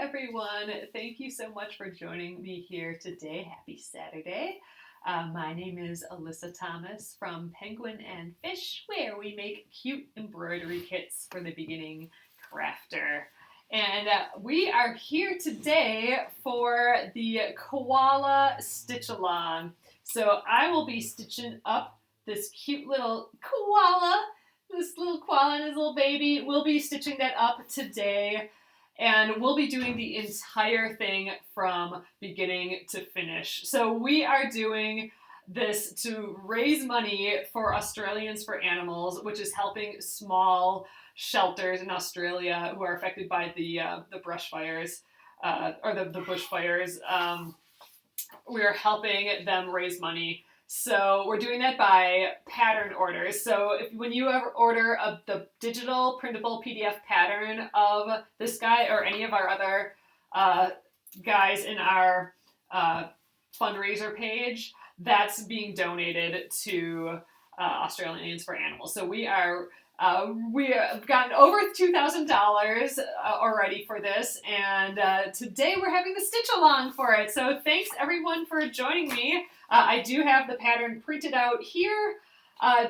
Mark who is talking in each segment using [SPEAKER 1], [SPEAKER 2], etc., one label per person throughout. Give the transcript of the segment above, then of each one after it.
[SPEAKER 1] everyone. Thank you so much for joining me here today. Happy Saturday. My name is Alyssa Thomas from Penguin and Fish, where we make cute embroidery kits for the beginning crafter. And we are here today for the Koala Stitch-along. So I will be stitching up this cute little koala. This little koala and his little baby. We'll be stitching that up today. And we'll be doing the entire thing from beginning to finish. So we are doing this to raise money for Australians for Animals, which is helping small shelters in Australia who are affected by the brush fires, or the bushfires. We are helping them raise money. So we're doing that by pattern orders. So when you ever order the digital printable PDF pattern of this guy or any of our other guys in our fundraiser page, that's being donated to Australians for Animals. So we have gotten over $2,000 already for this, and today we're having the stitch along for it. So thanks everyone for joining me. I do have the pattern printed out here.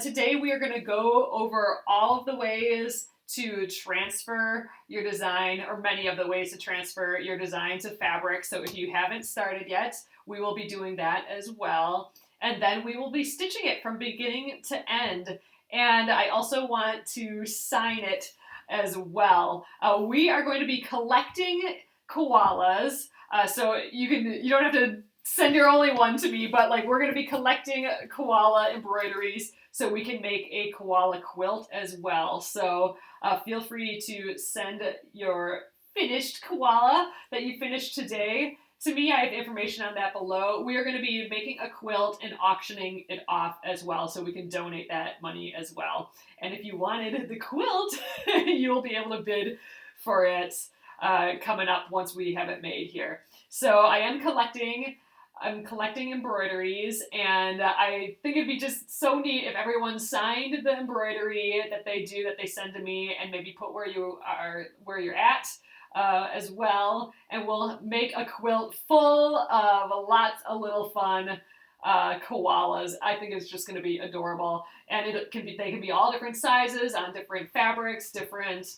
[SPEAKER 1] Today we are going to go over all of the ways to transfer your design, or many of the ways to transfer your design to fabric. So if you haven't started yet, we will be doing that as well. And then we will be stitching it from beginning to end. And I also want to sign it as well. We are going to be collecting koalas. So you don't have to send your only one to me, but we're going to be collecting koala embroideries so we can make a koala quilt as well. So feel free to send your finished koala that you finished today to me. I have information on that below. We are going to be making a quilt and auctioning it off as well, so we can donate that money as well. And if you wanted the quilt, you'll be able to bid for it coming up once we have it made here. So I'm collecting embroideries, and I think it'd be just so neat if everyone signed the embroidery that they send to me, and maybe put where you're at as well, and we'll make a quilt full of lots of little fun koalas. I think it's just going to be adorable, and they can be all different sizes on different fabrics, different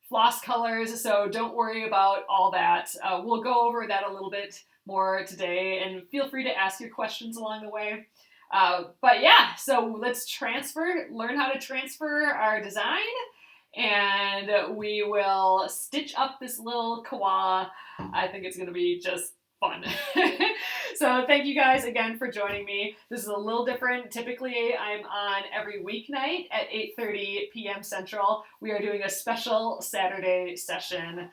[SPEAKER 1] floss colors, so don't worry about all that. We'll go over that a little bit more today, and feel free to ask your questions along the way. But yeah, so let's learn how to transfer our design, and we will stitch up this little koala. I think it's going to be just fun. So thank you guys again for joining me. This is a little different. Typically I'm on every weeknight at 8:30 p.m. Central. We are doing a special Saturday session.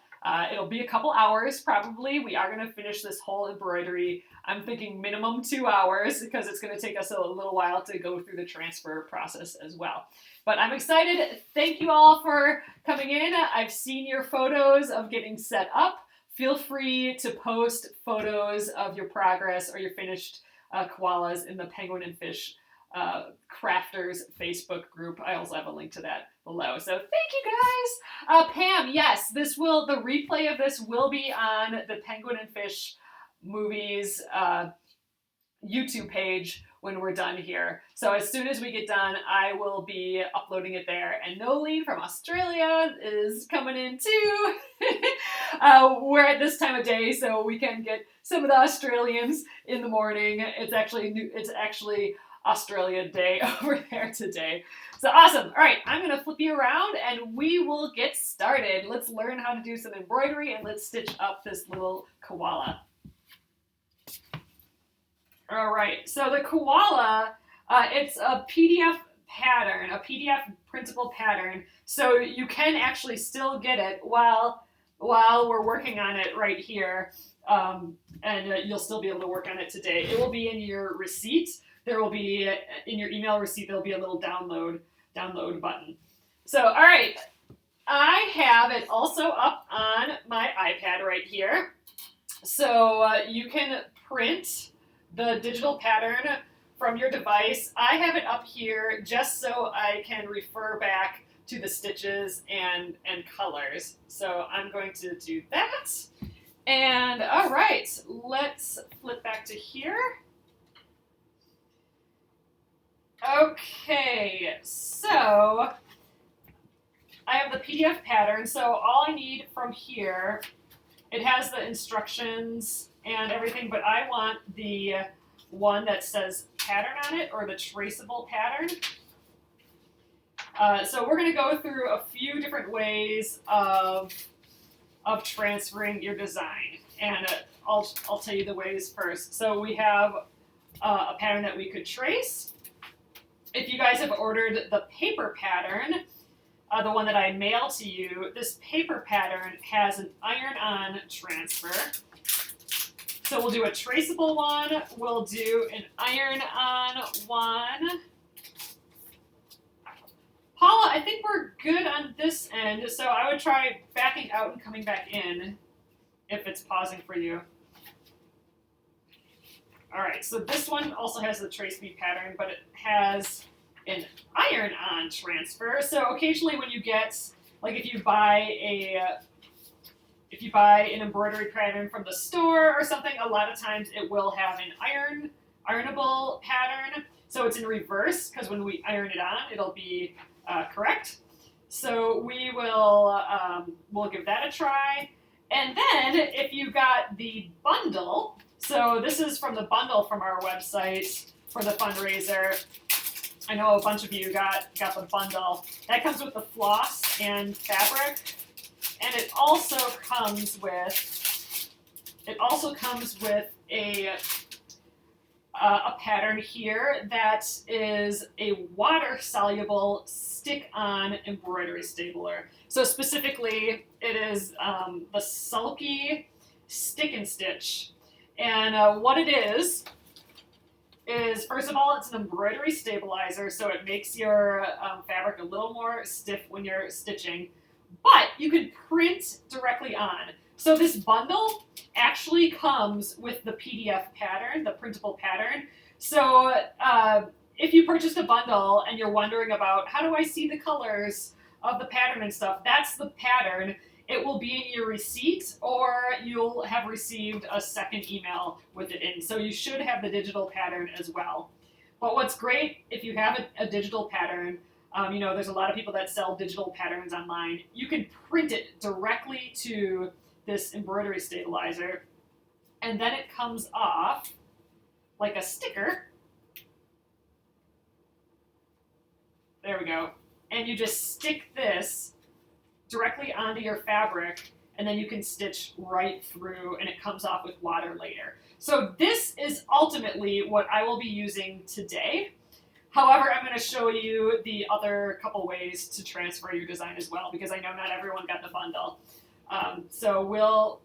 [SPEAKER 1] It'll be a couple hours probably. We are going to finish this whole embroidery. I'm thinking minimum 2 hours, because it's going to take us a little while to go through the transfer process as well. But I'm excited. Thank you all for coming in. I've seen your photos of getting set up. Feel free to post photos of your progress or your finished koalas in the Penguin and Fish Crafters Facebook group. I also have a link to that below. So thank you guys. Pam, yes, the replay of this will be on the Penguin and Fish Movies YouTube page when we're done here. So as soon as we get done, I will be uploading it there. And Nolene from Australia is coming in too. We're at this time of day, so we can get some of the Australians in the morning. It's actually Australia Day over there today. So awesome. All right, I'm going to flip you around and we will get started. Let's learn how to do some embroidery, and let's stitch up this little koala. All right, so the koala, it's a PDF pattern, a PDF printable pattern, so you can actually still get it while we're working on it right here, and you'll still be able to work on it today. It will be in your receipt. There will be, in your email receipt, there'll be a little download button. So, all right, I have it also up on my iPad right here, so you can print the digital pattern from your device. I have it up here just so I can refer back to the stitches and colors. So I'm going to do that. And all right, let's flip back to here. Okay, so I have the PDF pattern. So all I need from here, it has the instructions and everything, but I want the one that says pattern on it, or the traceable pattern. So we're going to go through a few different ways of transferring your design, and I'll tell you the ways first. So we have a pattern that we could trace. If you guys have ordered the paper pattern, the one that I mail to you, this paper pattern has an iron-on transfer. So we'll do a traceable one, we'll do an iron-on one. Paula, I think we're good on this end, so I would try backing out and coming back in if it's pausing for you. All right, so this one also has the trace me pattern, but it has an iron-on transfer. So occasionally when you get, like if you buy an embroidery pattern from the store or something, a lot of times it will have an ironable pattern. So it's in reverse, because when we iron it on, it'll be correct. So we will we'll give that a try. And then if you got the bundle, so this is from the bundle from our website for the fundraiser. I know a bunch of you got the bundle. That comes with the floss and fabric, and it also comes with a pattern here that is a water-soluble stick-on embroidery stapler. So specifically, it is the Sulky Stick and Stitch. And what it is first of all, it's an embroidery stabilizer, so it makes your fabric a little more stiff when you're stitching. But you can print directly on. So this bundle actually comes with the PDF pattern, the printable pattern. So if you purchased a bundle and you're wondering about how do I see the colors of the pattern and stuff, that's the pattern. It will be in your receipt, or you'll have received a second email with it in. So you should have the digital pattern as well. But what's great, if you have a digital pattern, there's a lot of people that sell digital patterns online. You can print it directly to this embroidery stabilizer, and then it comes off like a sticker. There we go. And you just stick this directly onto your fabric, and then you can stitch right through, and it comes off with water later. So this is ultimately what I will be using today. However, I'm going to show you the other couple ways to transfer your design as well, because I know not everyone got the bundle. So we'll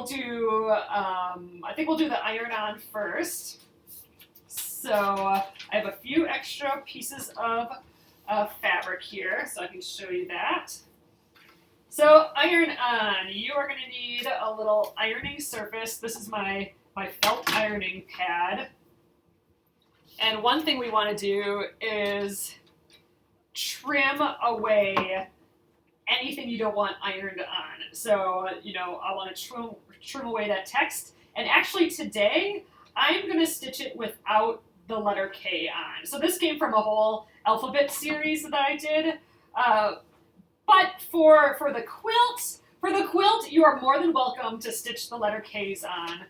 [SPEAKER 1] do, I think we'll do the iron-on first. So I have a few extra pieces of fabric here, so I can show you that. So iron on, you are going to need a little ironing surface. This is my felt ironing pad. And one thing we want to do is trim away anything you don't want ironed on. So, I want to trim away that text. And actually today, I'm going to stitch it without the letter K on. So this came from a whole alphabet series that I did. But for the quilt, you are more than welcome to stitch the letter K's on.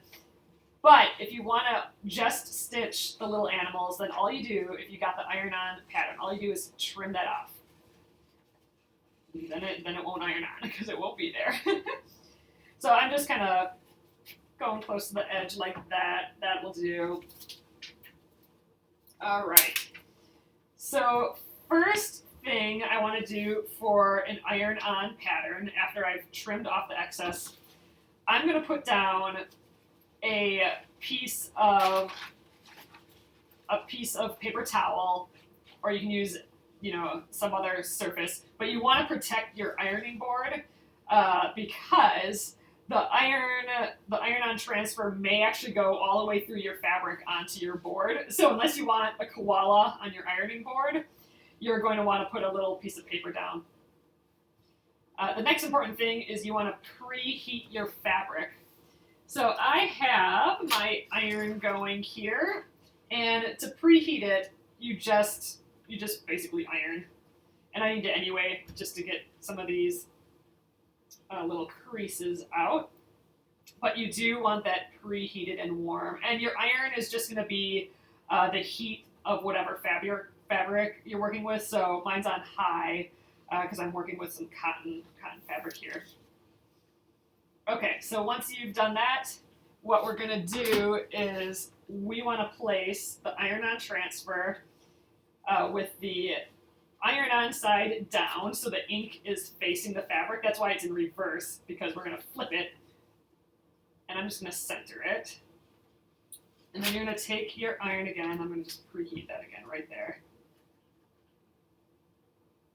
[SPEAKER 1] But if you want to just stitch the little animals, then all you do, if you got the iron-on pattern, all you do is trim that off. Then it won't iron on, because it won't be there. So I'm just kind of going close to the edge like that. That will do. All right. So first thing I want to do for an iron-on pattern, after I've trimmed off the excess, I'm going to put down a piece of paper towel, or you can use some other surface, but you want to protect your ironing board because the iron-on transfer may actually go all the way through your fabric onto your board. So unless you want a koala on your ironing board, you're going to want to put a little piece of paper down. The next important thing is you want to preheat your fabric. So I have my iron going here, and to preheat it, you just basically iron. And I need to anyway, just to get some of these little creases out. But you do want that preheated and warm. And your iron is just going to be the heat of whatever fabric you're working with. So mine's on high because I'm working with some cotton fabric here. Okay, so once you've done that, what we're going to do is we want to place the iron-on transfer with the iron-on side down so the ink is facing the fabric. That's why it's in reverse, because we're going to flip it. And I'm just going to center it. And then you're going to take your iron again. I'm going to just preheat that again right there.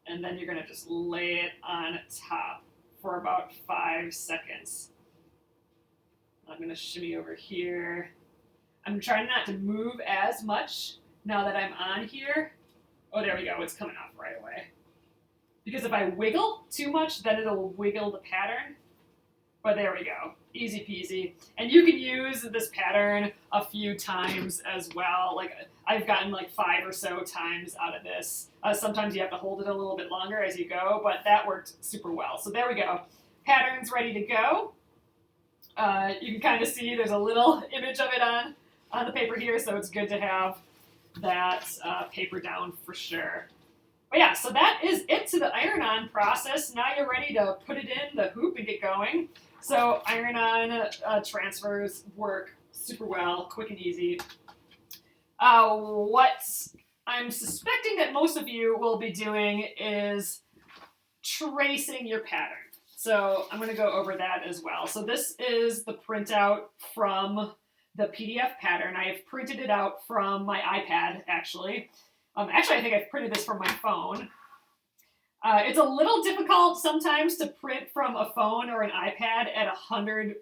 [SPEAKER 1] And then you're going to just lay it on top for about 5 seconds. I'm going to shimmy over here. I'm trying not to move as much now that I'm on here. Oh, there we go. It's coming off right away. Because if I wiggle too much, then it'll wiggle the pattern. But there we go. Easy peasy. And you can use this pattern a few times as well. Like I've gotten like 5 or so times out of this. Sometimes you have to hold it a little bit longer as you go, but that worked super well. So there we go. Pattern's ready to go. You can kind of see there's a little image of it on the paper here, so it's good to have that paper down for sure. But yeah, so that is it to the iron-on process. Now you're ready to put it in the hoop and get going. So iron-on transfers work super well, quick and easy. What I'm suspecting that most of you will be doing is tracing your pattern. So I'm going to go over that as well. So this is the printout from the PDF pattern. I have printed it out from my iPad, actually. Actually, I think I've printed this from my phone. It's a little difficult sometimes to print from a phone or an iPad at 100%.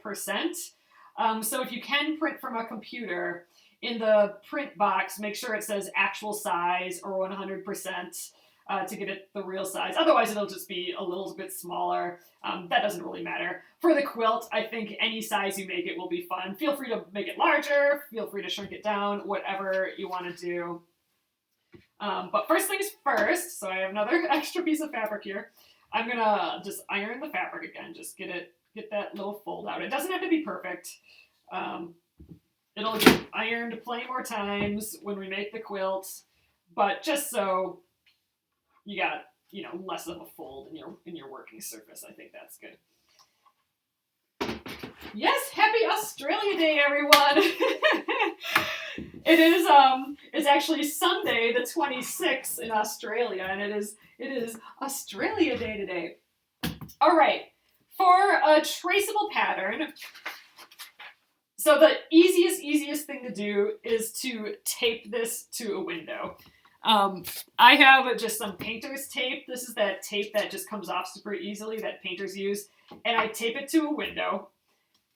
[SPEAKER 1] So if you can print from a computer, in the print box, make sure it says actual size or 100% to get it the real size. Otherwise, it'll just be a little bit smaller. That doesn't really matter. For the quilt, I think any size you make it will be fun. Feel free to make it larger. Feel free to shrink it down, whatever you want to do. But first things first, so I have another extra piece of fabric here. I'm gonna just iron the fabric again, just get that little fold out. It doesn't have to be perfect. It'll get ironed plenty more times when we make the quilt, but just so you got, less of a fold in your working surface. I think that's good. Yes, happy Australia Day, everyone! It's actually Sunday, the 26th in Australia, and it is Australia Day today. All right, for a traceable pattern, so the easiest thing to do is to tape this to a window. I have just some painter's tape. This is that tape that just comes off super easily that painters use, and I tape it to a window.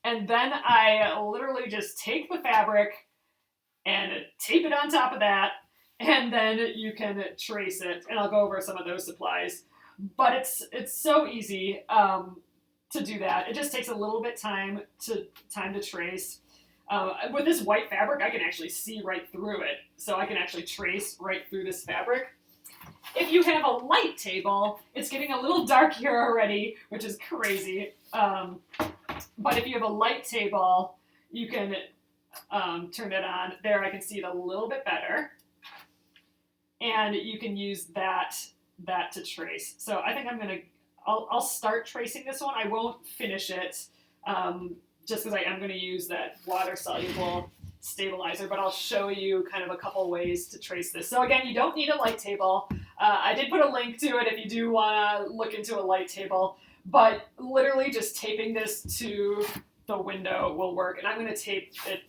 [SPEAKER 1] And then I literally just take the fabric and tape it on top of that, and then you can trace it. And I'll go over some of those supplies. But it's so easy to do that. It just takes a little bit time to trace. With this white fabric, I can actually see right through it. So I can actually trace right through this fabric. If you have a light table, it's getting a little dark here already, which is crazy. But if you have a light table, you can turn it on. There I can see it a little bit better. And you can use that to trace. So I think I'll start tracing this one. I won't finish it just because I am going to use that water-soluble stabilizer, but I'll show you kind of a couple ways to trace this. So again, you don't need a light table. I did put a link to it if you do want to look into a light table. But literally just taping this to the window will work. And I'm going to tape it,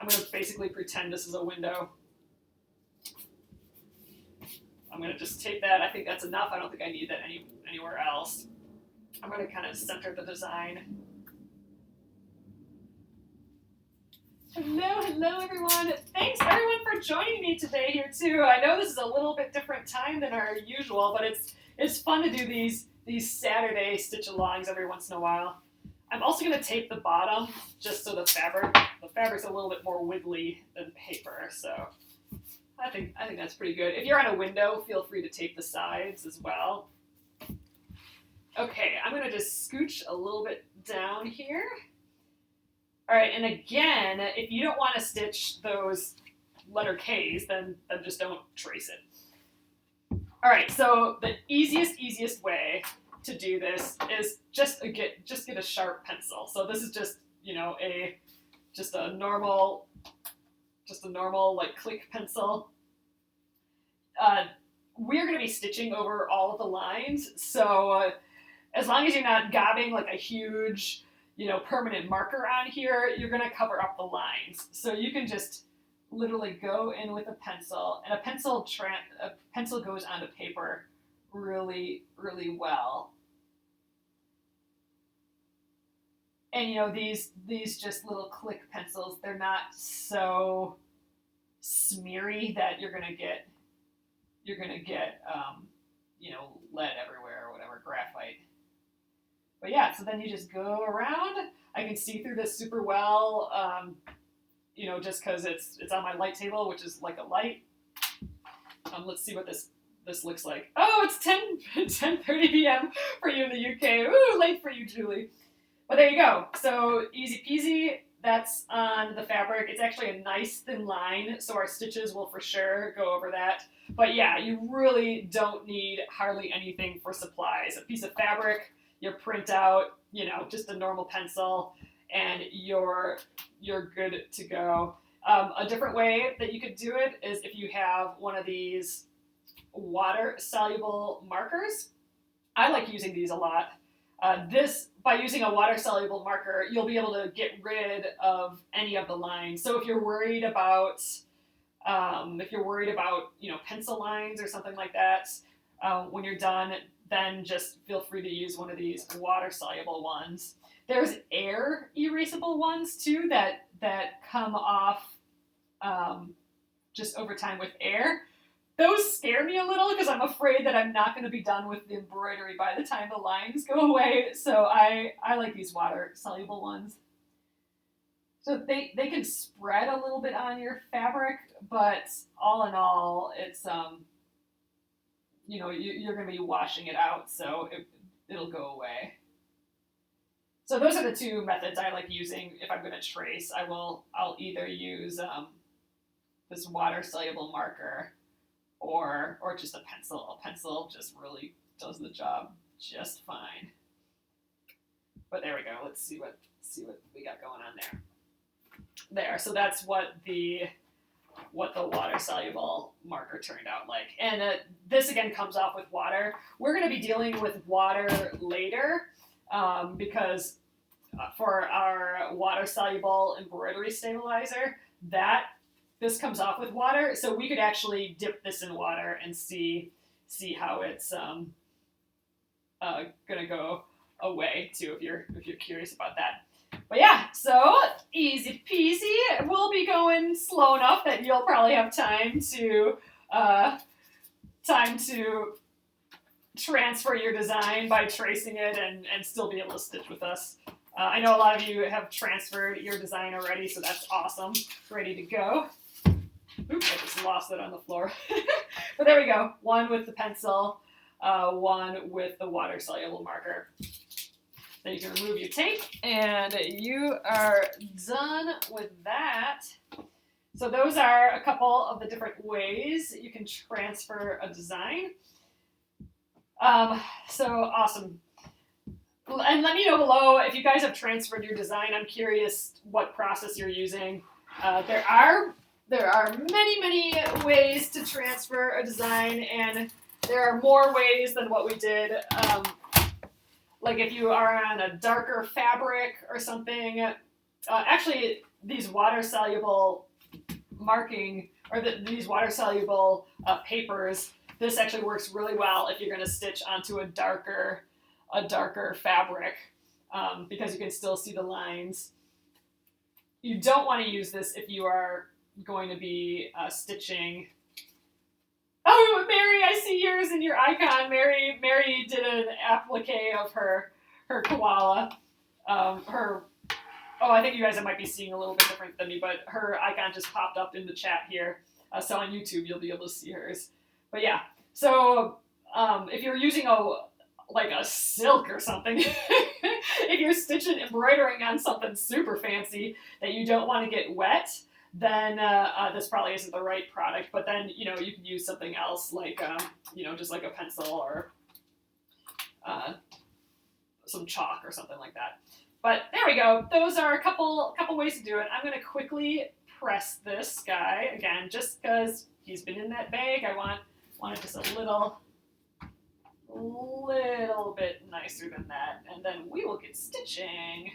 [SPEAKER 1] I'm going to basically pretend this is a window. I'm going to just tape that. I think that's enough. I don't think I need that anywhere else. I'm going to kind of center the design. Hello everyone. Thanks everyone for joining me today here too. I know this is a little bit different time than our usual, but it's fun to do these these Saturday stitch-alongs every once in a while. I'm also going to tape the bottom just so the fabric's a little bit more wiggly than paper. So I think that's pretty good. If you're on a window, feel free to tape the sides as well. Okay, I'm going to just scooch a little bit down here. All right, and again, if you don't want to stitch those letter K's, then just don't trace it. All right, so the easiest way to do this is just get a sharp pencil. So this is just, you know, a normal like click pencil. We're going to be stitching over all of the lines, so as long as you're not gobbing like a huge, you know, permanent marker on here, you're going to cover up the lines. So you can just literally go in with a pencil, and a pencil goes onto paper really, really well. And you know, these just little click pencils, they're not so smeary that you're gonna get you know, lead everywhere or whatever, graphite. But yeah, so then you just go around. I can see through this super well, you know, just because it's on my light table, which is like a light. Let's see what this looks like. Oh, it's 10:30 p.m. for you in the UK. Ooh, late for you, Julie. But there you go. So easy peasy. That's on the fabric. It's actually a nice thin line, so our stitches will for sure go over that. But yeah, you really don't need hardly anything for supplies. A piece of fabric, your printout, you know, just a normal pencil, and you're good to go. A different way that you could do it is if you have one of these water-soluble markers. I like using these a lot. By using a water-soluble marker, you'll be able to get rid of any of the lines. So if you're worried about, you know, pencil lines or something like that, when you're done, then just feel free to use one of these water-soluble ones. There's air erasable ones too that come off just over time with air. Those scare me a little because I'm afraid that I'm not going to be done with the embroidery by the time the lines go away. So I like these water-soluble ones. So they can spread a little bit on your fabric, but all in all, it's you know, you're going to be washing it out, so it'll go away. So those are the two methods I like using. If I'm going to trace, I'll either use this water-soluble marker or just a pencil. A pencil just really does the job just fine. But there we go. Let's see what we got going on there. There. So that's what the water-soluble marker turned out like. And this again comes off with water. We're going to be dealing with water later because for our water-soluble embroidery stabilizer, this comes off with water, so we could actually dip this in water and see how it's gonna go away too, if you're curious about that. But yeah, so easy peasy. We'll be going slow enough that you'll probably have time to transfer your design by tracing it and still be able to stitch with us. I know a lot of you have transferred your design already, so that's awesome. Ready to go. Oops, I just lost it on the floor. But there we go. One with the pencil, one with the water-soluble marker. Then you can remove your tape, and you are done with that. So those are a couple of the different ways you can transfer a design. So awesome. And let me know below if you guys have transferred your design. I'm curious what process you're using. There are many ways to transfer a design, and there are more ways than what we did. Like if you are on a darker fabric or something. Actually, these water-soluble marking, or these water-soluble papers, this actually works really well if you're going to stitch onto a darker fabric because you can still see the lines. You don't want to use this if you are going to be stitching Oh, Mary, I see yours in your icon. Mary did an applique of her koala. Her I think you guys might be seeing a little bit different than me, but her icon just popped up in the chat here. So on YouTube, you'll be able to see hers. But yeah, so if you're using a silk or something, if you're embroidering on something super fancy that you don't want to get wet, then this probably isn't the right product. But then, you can use something else like, just like a pencil or some chalk or something like that. But there we go. Those are a couple ways to do it. I'm going to quickly press this guy again, just because he's been in that bag. I want it just a little bit nicer than that, and then we will get stitching.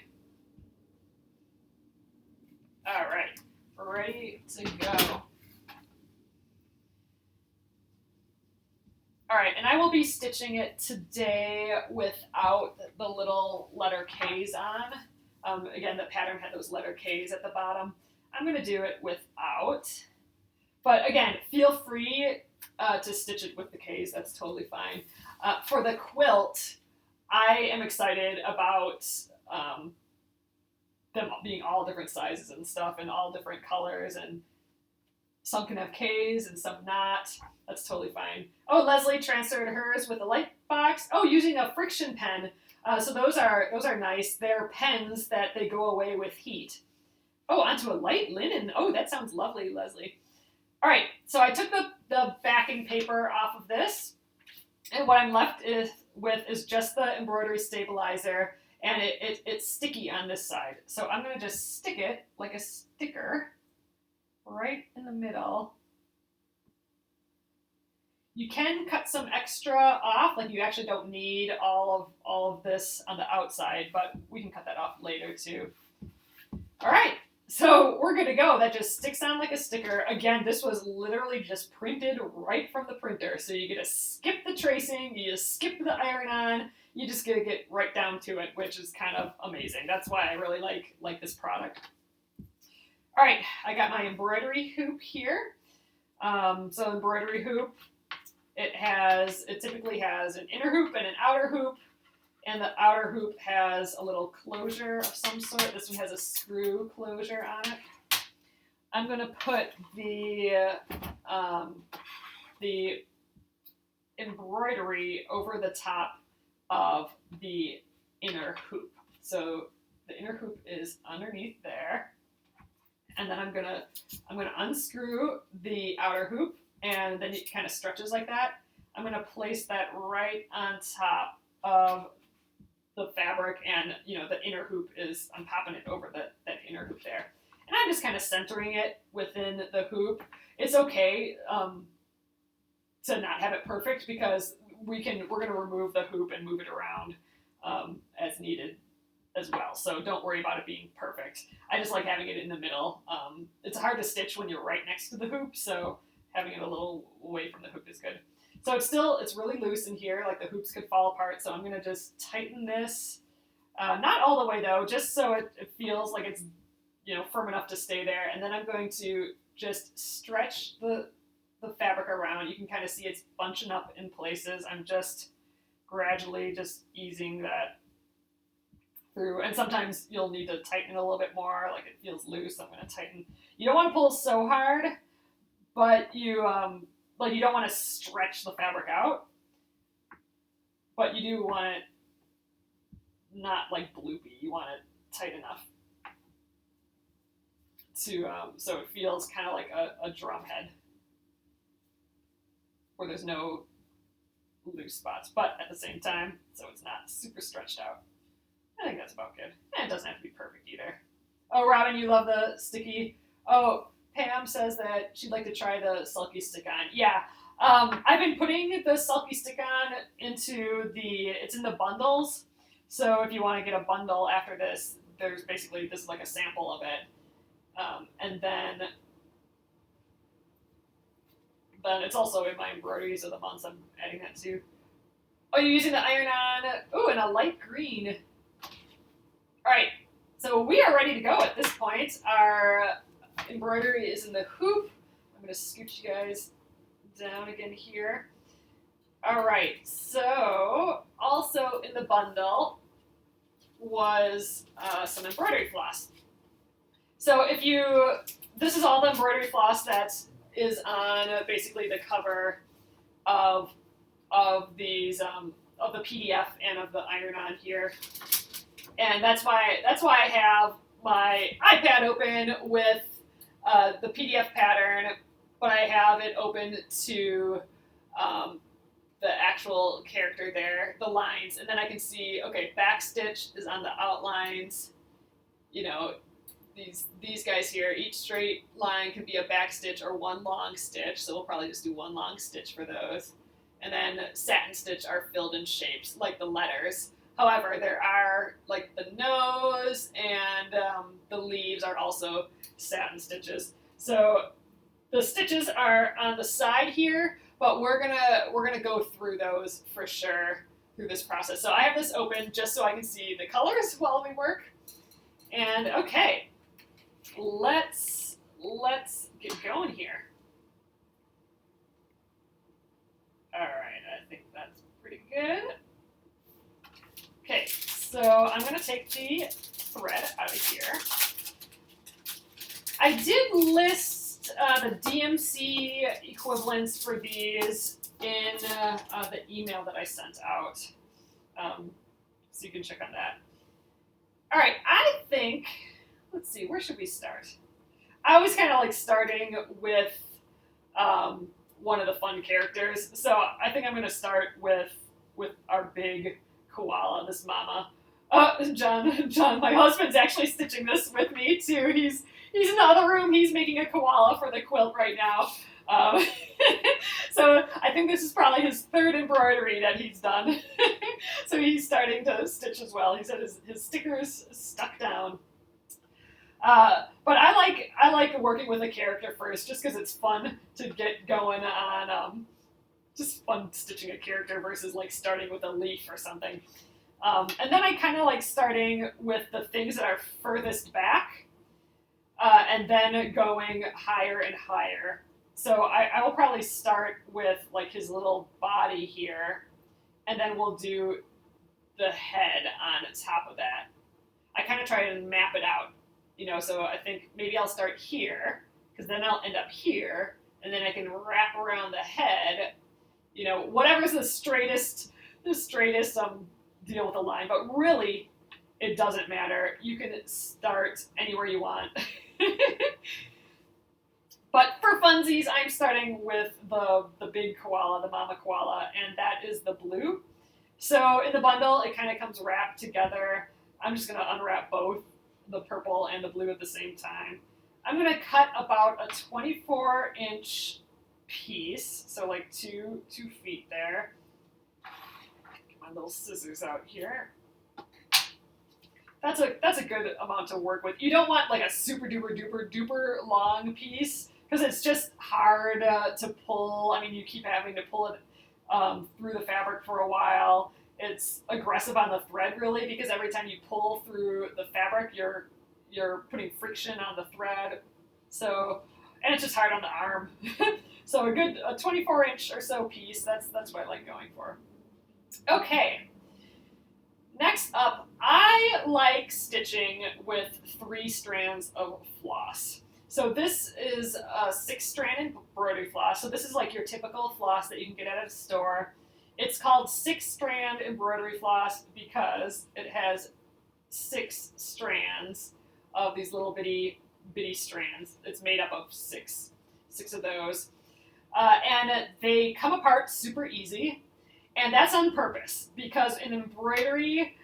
[SPEAKER 1] All right, ready to go. All right, and I will be stitching it today without the little letter K's on. Again, the pattern had those letter K's at the bottom. I'm going to do it without. But again, feel free to stitch it with the K's. That's totally fine. For the quilt, I am excited about them being all different sizes and stuff and all different colors, and some can have K's and some not. That's totally fine. Oh, Leslie transferred hers with a light box. Oh, using a friction pen. So those are nice. They're pens that they go away with heat. Oh, onto a light linen. Oh, that sounds lovely, Leslie. All right, so I took the backing paper off of this, and what I'm left with is just the embroidery stabilizer, and it's sticky on this side. So I'm going to just stick it like a sticker right in the middle. You can cut some extra off, like you actually don't need all of this on the outside, but we can cut that off later too. All right, so we're good to go. That just sticks on like a sticker. Again, this was literally just printed right from the printer. So you get to skip the tracing, you just skip the iron on, you just get to get right down to it, which is kind of amazing. That's why I really like this product. All right, I got my embroidery hoop here. So embroidery hoop, it typically has an inner hoop and an outer hoop, and the outer hoop has a little closure of some sort. This one has a screw closure on it. I'm going to put the embroidery over the top of the inner hoop. So the inner hoop is underneath there. And then I'm gonna unscrew the outer hoop, and then it kind of stretches like that. I'm gonna place that right on top of the fabric, and the inner hoop I'm popping it over that inner hoop there. And I'm just kind of centering it within the hoop. It's okay to not have it perfect, because we're gonna remove the hoop and move it around as needed as well. So don't worry about it being perfect. I just like having it in the middle. It's hard to stitch when you're right next to the hoop, so having it a little away from the hoop is good. So it's really loose in here, like the hoops could fall apart. So I'm gonna just tighten this, not all the way though, just so it feels like it's firm enough to stay there. And then I'm going to just stretch the fabric around. You can kind of see it's bunching up in places. I'm just gradually just easing that through, and sometimes you'll need to tighten it a little bit more, like it feels loose. I'm going to tighten. You don't want to pull so hard, but you don't want to stretch the fabric out, but you do want it not like bloopy. You want it tight enough to so it feels kind of like a drum head where there's no loose spots, but at the same time, so it's not super stretched out. I think that's about good. And it doesn't have to be perfect either. Oh, Robin, you love the sticky. Oh, Pam says that she'd like to try the sulky stick-on. Yeah, I've been putting the sulky stick-on it's in the bundles. So if you want to get a bundle after this, this is like a sample of it. And then it's also in my embroideries of the months. I'm adding that too. Oh, you're using the iron-on. Ooh, and a light green. All right, so we are ready to go at this point. Our embroidery is in the hoop. I'm going to scooch you guys down again here. All right, so also in the bundle was some embroidery floss. So this is all the embroidery floss that is on basically the cover of these of the PDF and of the iron-on here, and that's why I have my iPad open with the PDF pattern, but I have it open to the actual character there, the lines, and then I can see, okay, backstitch is on the outlines, you know, these guys here, each straight line could be a backstitch or one long stitch, so we'll probably just do one long stitch for those. And then satin stitch are filled in shapes, like the letters. However, there are, like the nose and the leaves are also satin stitches. So the stitches are on the side here, but we're gonna go through those for sure through this process. So I have this open just so I can see the colors while we work. And okay, let's get going here. All right, I think that's pretty good. Okay, so I'm gonna take the thread out of here. I did list the DMC equivalents for these in the email that I sent out, so you can check on that. All right, I think, let's see, where should we start? I was kind of like starting with one of the fun characters, so I think I'm going to start with our big koala, this mama. John, my husband's actually stitching this with me too. He's in the other room. He's making a koala for the quilt right now. So I think this is probably his third embroidery that he's done. So he's starting to stitch as well. He said his sticker's stuck down. But I like working with a character first, just because it's fun to get going on. Just fun stitching a character versus like starting with a leaf or something. And then I kind of like starting with the things that are furthest back, and then going higher and higher. So I will probably start with like his little body here, and then we'll do the head on top of that. I kind of try to map it out, so I think maybe I'll start here, because then I'll end up here, and then I can wrap around the head, whatever's the straightest deal with the line, but really, it doesn't matter. You can start anywhere you want. But for funsies, I'm starting with the big koala, the mama koala, and that is the blue. So in the bundle, it kind of comes wrapped together. I'm just going to unwrap both the purple and the blue at the same time. I'm going to cut about a 24-inch piece, so like 2 feet there. Get my little scissors out here. That's a good amount to work with. You don't want like a super duper long piece, because it's just hard to pull. I mean, you keep having to pull it through the fabric for a while. It's aggressive on the thread, really, because every time you pull through the fabric, you're putting friction on the thread. So, and it's just hard on the arm. So a good 24-inch or so piece, that's what I like going for. Okay. Next up, I like stitching with 3 strands of floss. So this is a 6-strand embroidery floss. So this is like your typical floss that you can get at a store. It's called 6-strand embroidery floss because it has 6 strands of these little bitty strands. It's made up of six of those. And they come apart super easy. And that's on purpose, because in embroidery,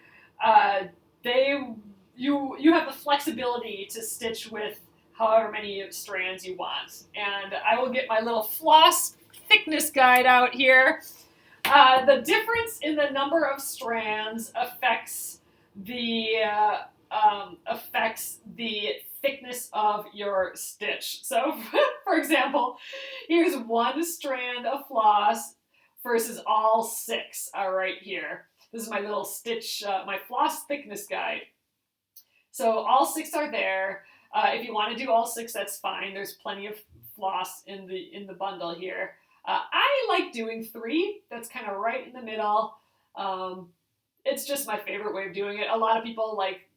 [SPEAKER 1] you have the flexibility to stitch with however many strands you want. And I will get my little floss thickness guide out here. The difference in the number of strands affects the thickness of your stitch. So, for example, here's 1 strand of floss versus all 6 are right here. This is my little stitch, my floss thickness guide. So all 6 are there. If you want to do all 6, that's fine. There's plenty of floss in the bundle here. I like doing 3. That's kind of right in the middle. It's just my favorite way of doing it. A lot of people like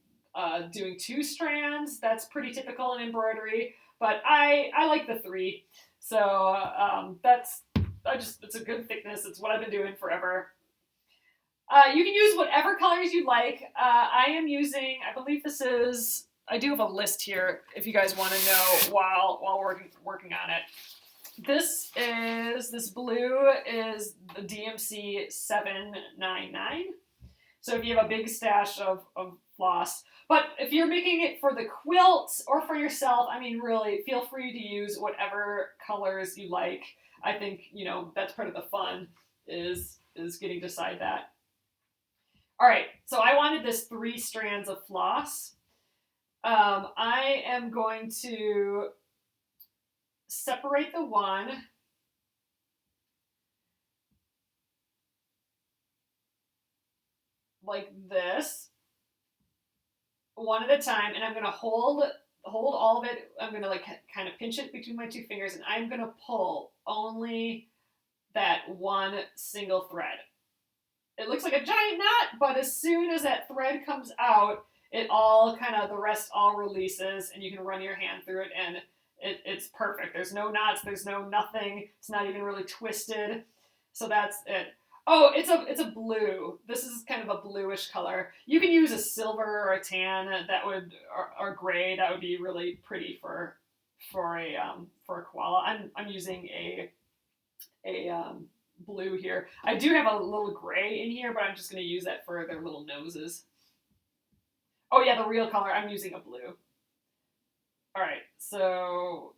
[SPEAKER 1] doing 2 strands. That's pretty typical in embroidery, but I like the 3. So it's a good thickness. It's what I've been doing forever. You can use whatever colors you like. I am using, I believe this is, I do have a list here if you guys want to know while working on it. This blue is the DMC 799. So if you have a big stash of floss, but if you're making it for the quilt or for yourself, I mean, really, feel free to use whatever colors you like. I think, that's part of the fun is getting to decide that. All right, so I wanted this 3 strands of floss. I am going to separate the one. Like this, one at a time, and I'm going to hold all of it. I'm going to like kind of pinch it between my 2 fingers, and I'm going to pull only that one single thread. It looks like a giant knot, but as soon as that thread comes out, the rest all releases, and you can run your hand through it, and it's perfect. There's no knots, there's no nothing. It's not even really twisted. So that's it. Oh, it's a blue. This is kind of a bluish color. You can use a silver or a tan or gray. That would be really pretty for a koala. I'm using a blue here. I do have a little gray in here, but I'm just going to use that for their little noses. Oh yeah, the real color. I'm using a blue. All right, so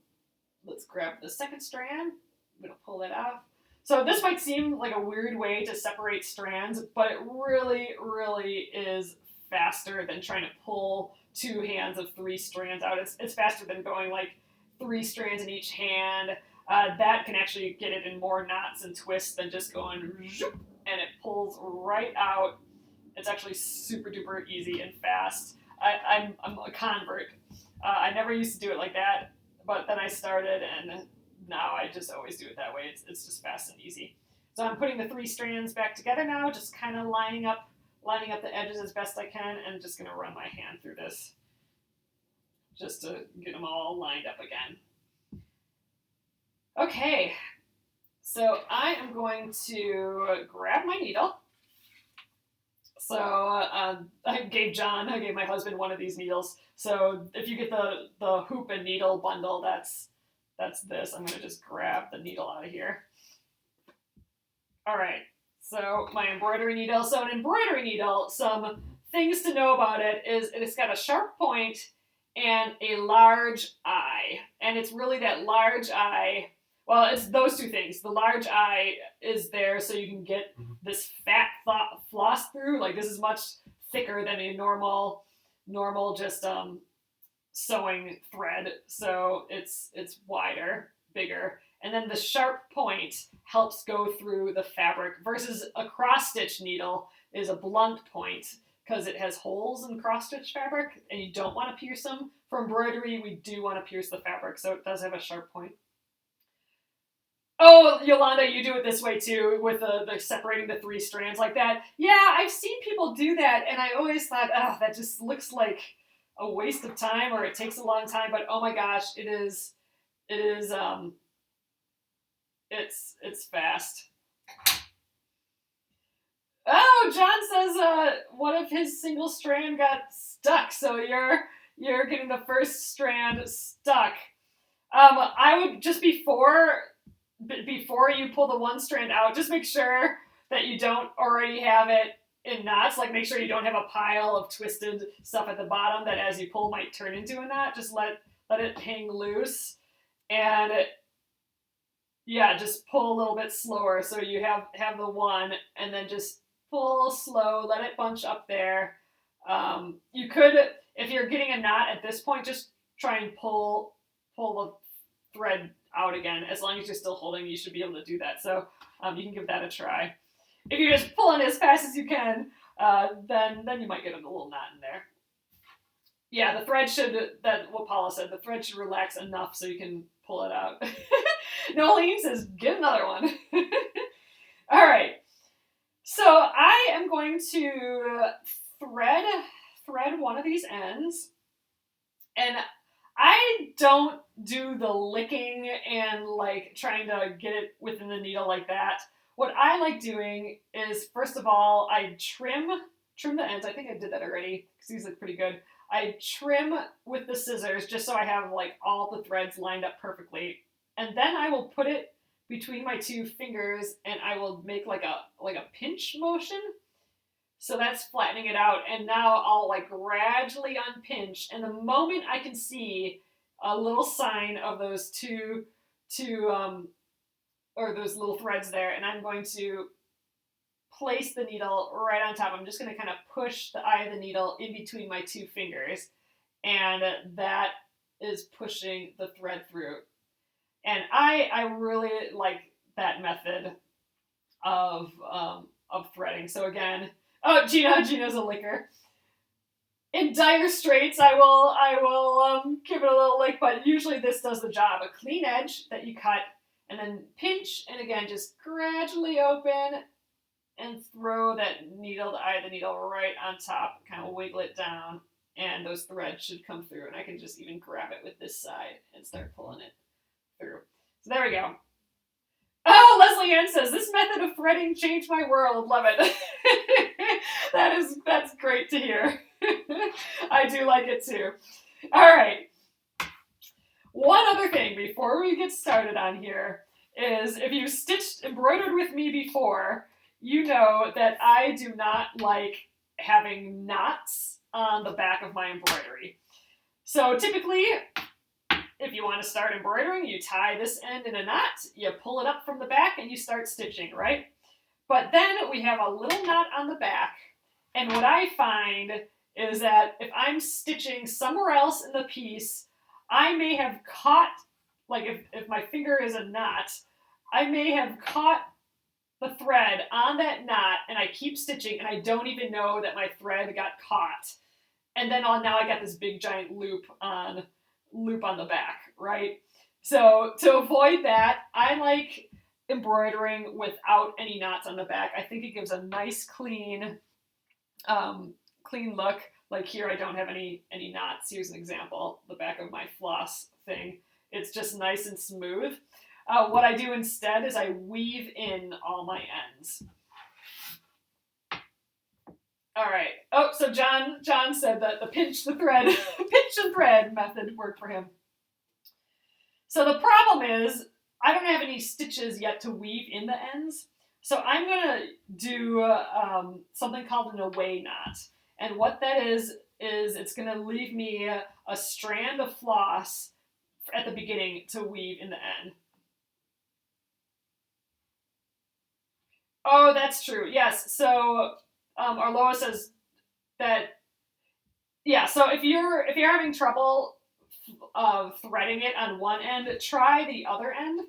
[SPEAKER 1] let's grab the second strand. I'm going to pull that out. So this might seem like a weird way to separate strands, but it really, really is faster than trying to pull 2 hands of 3 strands out. It's faster than going like 3 strands in each hand. That can actually get it in more knots and twists than just going and it pulls right out. It's actually super duper easy and fast. I'm a convert. I never used to do it like that, but then I started, and now I just always do it that way. It's just fast and easy. So I'm putting the 3 strands back together now, just kind of lining up the edges as best I can, and just going to run my hand through this just to get them all lined up again. Okay, so I am going to grab my needle. So I gave my husband one of these needles. So if you get the hoop and needle bundle, that's this. I'm going to just grab the needle out of here. All right, so my embroidery needle. So an embroidery needle, some things to know about it is it's got a sharp point and a large eye. And it's really that large eye. Well, it's those 2 things. The large eye is there so you can get this fat floss through. Like this is much thicker than a normal just sewing thread. So it's wider, bigger. And then the sharp point helps go through the fabric versus a cross-stitch needle is a blunt point because it has holes in cross-stitch fabric and you don't want to pierce them. For embroidery, we do want to pierce the fabric, so it does have a sharp point. Oh, Yolanda, you do it this way too, with the separating the 3 strands like that. Yeah, I've seen people do that, and I always thought, that just looks like a waste of time, or it takes a long time. But oh my gosh, it's fast. Oh, John says one of his single strand got stuck, so you're getting the first strand stuck. I would just before you pull the 1 strand out, just make sure that you don't already have it in knots. Like make sure you don't have a pile of twisted stuff at the bottom that as you pull might turn into a knot. Just let it hang loose, and just pull a little bit slower so you have the 1, and then just pull slow, let it bunch up there. You could, if you're getting a knot at this point, just try and pull the thread out again. As long as you're still holding, you should be able to do that. So you can give that a try. If you're just pulling as fast as you can, then you might get a little knot in there. Yeah, the thread what Paula said, the thread should relax enough so you can pull it out. Nolene says, get another one. All right. So I am going to thread one of these ends. And I don't do the licking and like trying to get it within the needle like that. What I like doing is, first of all, I trim the ends. I think I did that already because these look pretty good. I trim with the scissors just so I have like all the threads lined up perfectly. And then I will put it between my two fingers and I will make like a pinch motion. So that's flattening it out. And now I'll like gradually unpinch. And the moment I can see a little sign of those two or those little threads there, and I'm going to place the needle right on top. I'm just going to kind of push the eye of the needle in between my two fingers, and that is pushing the thread through. And I really like that method of threading. So again, oh, Gina's a licker. In dire straits, I will give it a little lick, but usually this does the job. A clean edge that you cut, and then pinch, and again, just gradually open and throw that needle, the eye of the needle, right on top, kind of wiggle it down, and those threads should come through. And I can just even grab it with this side and start pulling it through. So there we go. Oh, Leslie Ann says, this method of threading changed my world. Love it. That's great to hear. I do like it too. All right. One other thing before we get started on here is if you've embroidered with me before, you know that I do not like having knots on the back of my embroidery. So typically, if you want to start embroidering, you tie this end in a knot, you pull it up from the back, and you start stitching, right? But then we have a little knot on the back, and what I find is that if I'm stitching somewhere else in the piece, I may have caught, like if my finger is a knot, I may have caught the thread on that knot, and I keep stitching, and I don't even know that my thread got caught. And then now I got this big giant loop on the back, right? So to avoid that, I like embroidering without any knots on the back. I think it gives a nice clean look. Like here, I don't have any knots. Here's an example, the back of my floss thing. It's just nice and smooth. What I do instead is I weave in all my ends. All right. Oh, so John said that the pinch and thread method worked for him. So the problem is I don't have any stitches yet to weave in the ends. So I'm going to do something called an away knot. And what that is it's going to leave me a strand of floss at the beginning to weave in the end. Oh, that's true. Yes. So Arloa says that, yeah, so if you're having trouble threading it on one end, try the other end,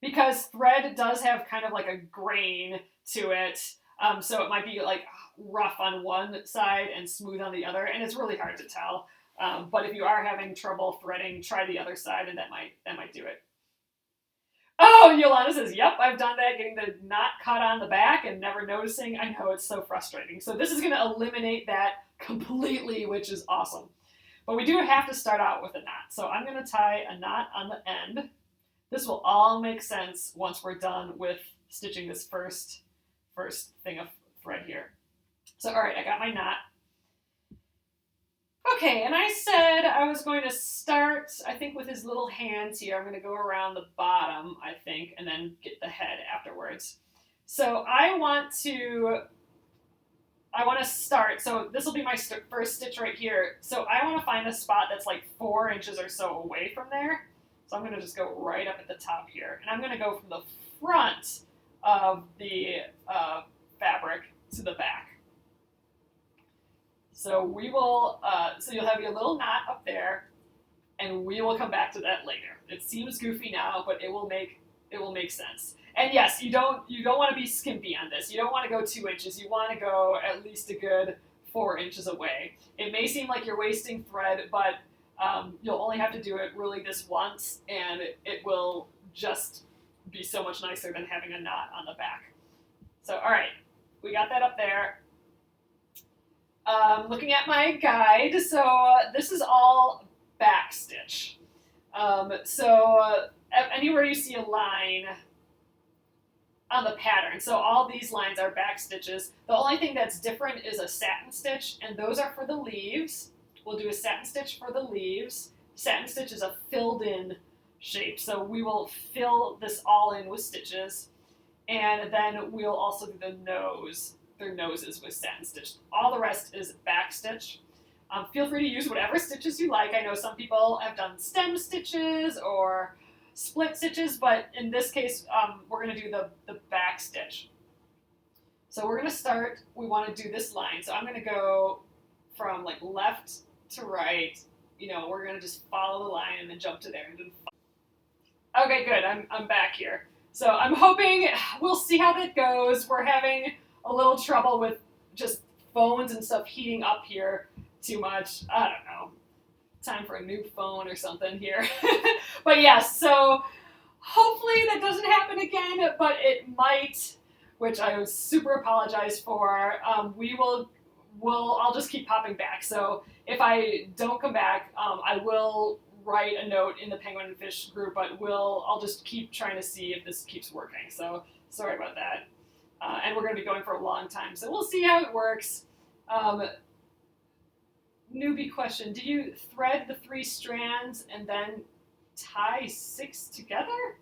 [SPEAKER 1] because thread does have kind of like a grain to it. So it might be like rough on one side and smooth on the other, and it's really hard to tell. But if you are having trouble threading, try the other side, and that might do it. Oh, Yolanda says, yep, I've done that, getting the knot caught on the back and never noticing. I know, it's so frustrating. So this is going to eliminate that completely, which is awesome. But we do have to start out with a knot. So I'm going to tie a knot on the end. This will all make sense once we're done with stitching this first thing of thread here. So, all right, I got my knot. Okay, and I said I was going to start, I think, with his little hands here. I'm going to go around the bottom, I think, and then get the head afterwards. So I want to start, so this will be my first stitch right here. So I want to find a spot that's like 4 inches or so away from there. So I'm going to just go right up at the top here. And I'm going to go from the front of the fabric to the back. So we will, so you'll have your little knot up there, and we will come back to that later. It seems goofy now, but it will make sense. And yes, you don't want to be skimpy on this. You don't want to go 2 inches. You want to go at least a good 4 inches away. It may seem like you're wasting thread, but You'll only have to do it really this once, and it will just be so much nicer than having a knot on the back. So, all right, we got that up there. Looking at my guide, so this is all backstitch. Anywhere you see a line on the pattern, so all these lines are back stitches. The only thing that's different is a satin stitch, and those are for the leaves. We'll do a satin stitch for the leaves. Satin stitch is a filled in shape, so we will fill this all in with stitches, and then we'll also do the nose, their noses with satin stitch. All the rest is back stitch. Feel free to use whatever stitches you like. I know some people have done stem stitches or split stitches, but in this case, we're going to do the back stitch. So we're going to start, we want to do this line. So I'm going to go from like left to right. You know, we're going to just follow the line and then jump to there. Okay, good. I'm back here. So I'm hoping, we'll see how that goes. We're having a little trouble with just phones and stuff heating up here too much. I don't know. Time for a new phone or something here. But yes, so hopefully that doesn't happen again, but it might, which I super apologize for. I'll just keep popping back. So if I don't come back, I will write a note in the Penguin and Fish group, but I'll just keep trying to see if this keeps working. So sorry about that. And we're going to be going for a long time, so we'll see how it works. Newbie question, do you thread the 3 strands and then tie 6 together?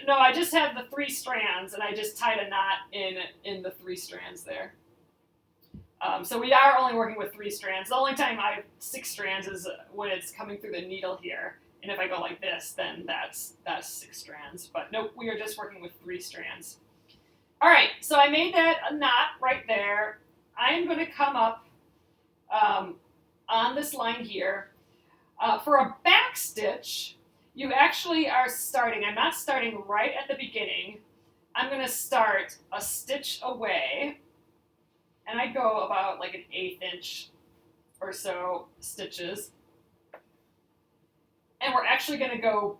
[SPEAKER 1] No, I just have the 3 strands and I just tied a knot in the 3 strands there. So we are only working with 3 strands. The only time I have 6 strands is when it's coming through the needle here. And if I go like this, then that's 6 strands. But nope, we are just working with 3 strands. All right, so I made that a knot right there. I'm going to come up on this line here. For a back stitch, you actually are starting, I'm not starting right at the beginning. I'm going to start a stitch away, and I go about like an 1/8 inch or so stitches. And we're actually going to go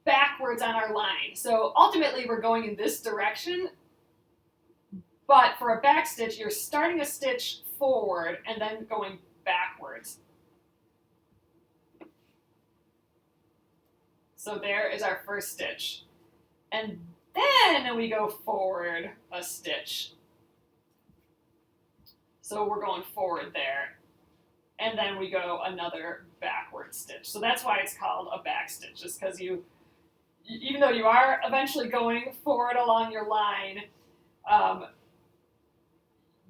[SPEAKER 1] backwards on our line. So ultimately we're going in this direction, but for a back stitch, you're starting a stitch forward and then going backwards. So there is our first stitch. And then we go forward a stitch. So we're going forward there. And then we go another backward stitch. So that's why it's called a back stitch, just because even though you are eventually going forward along your line,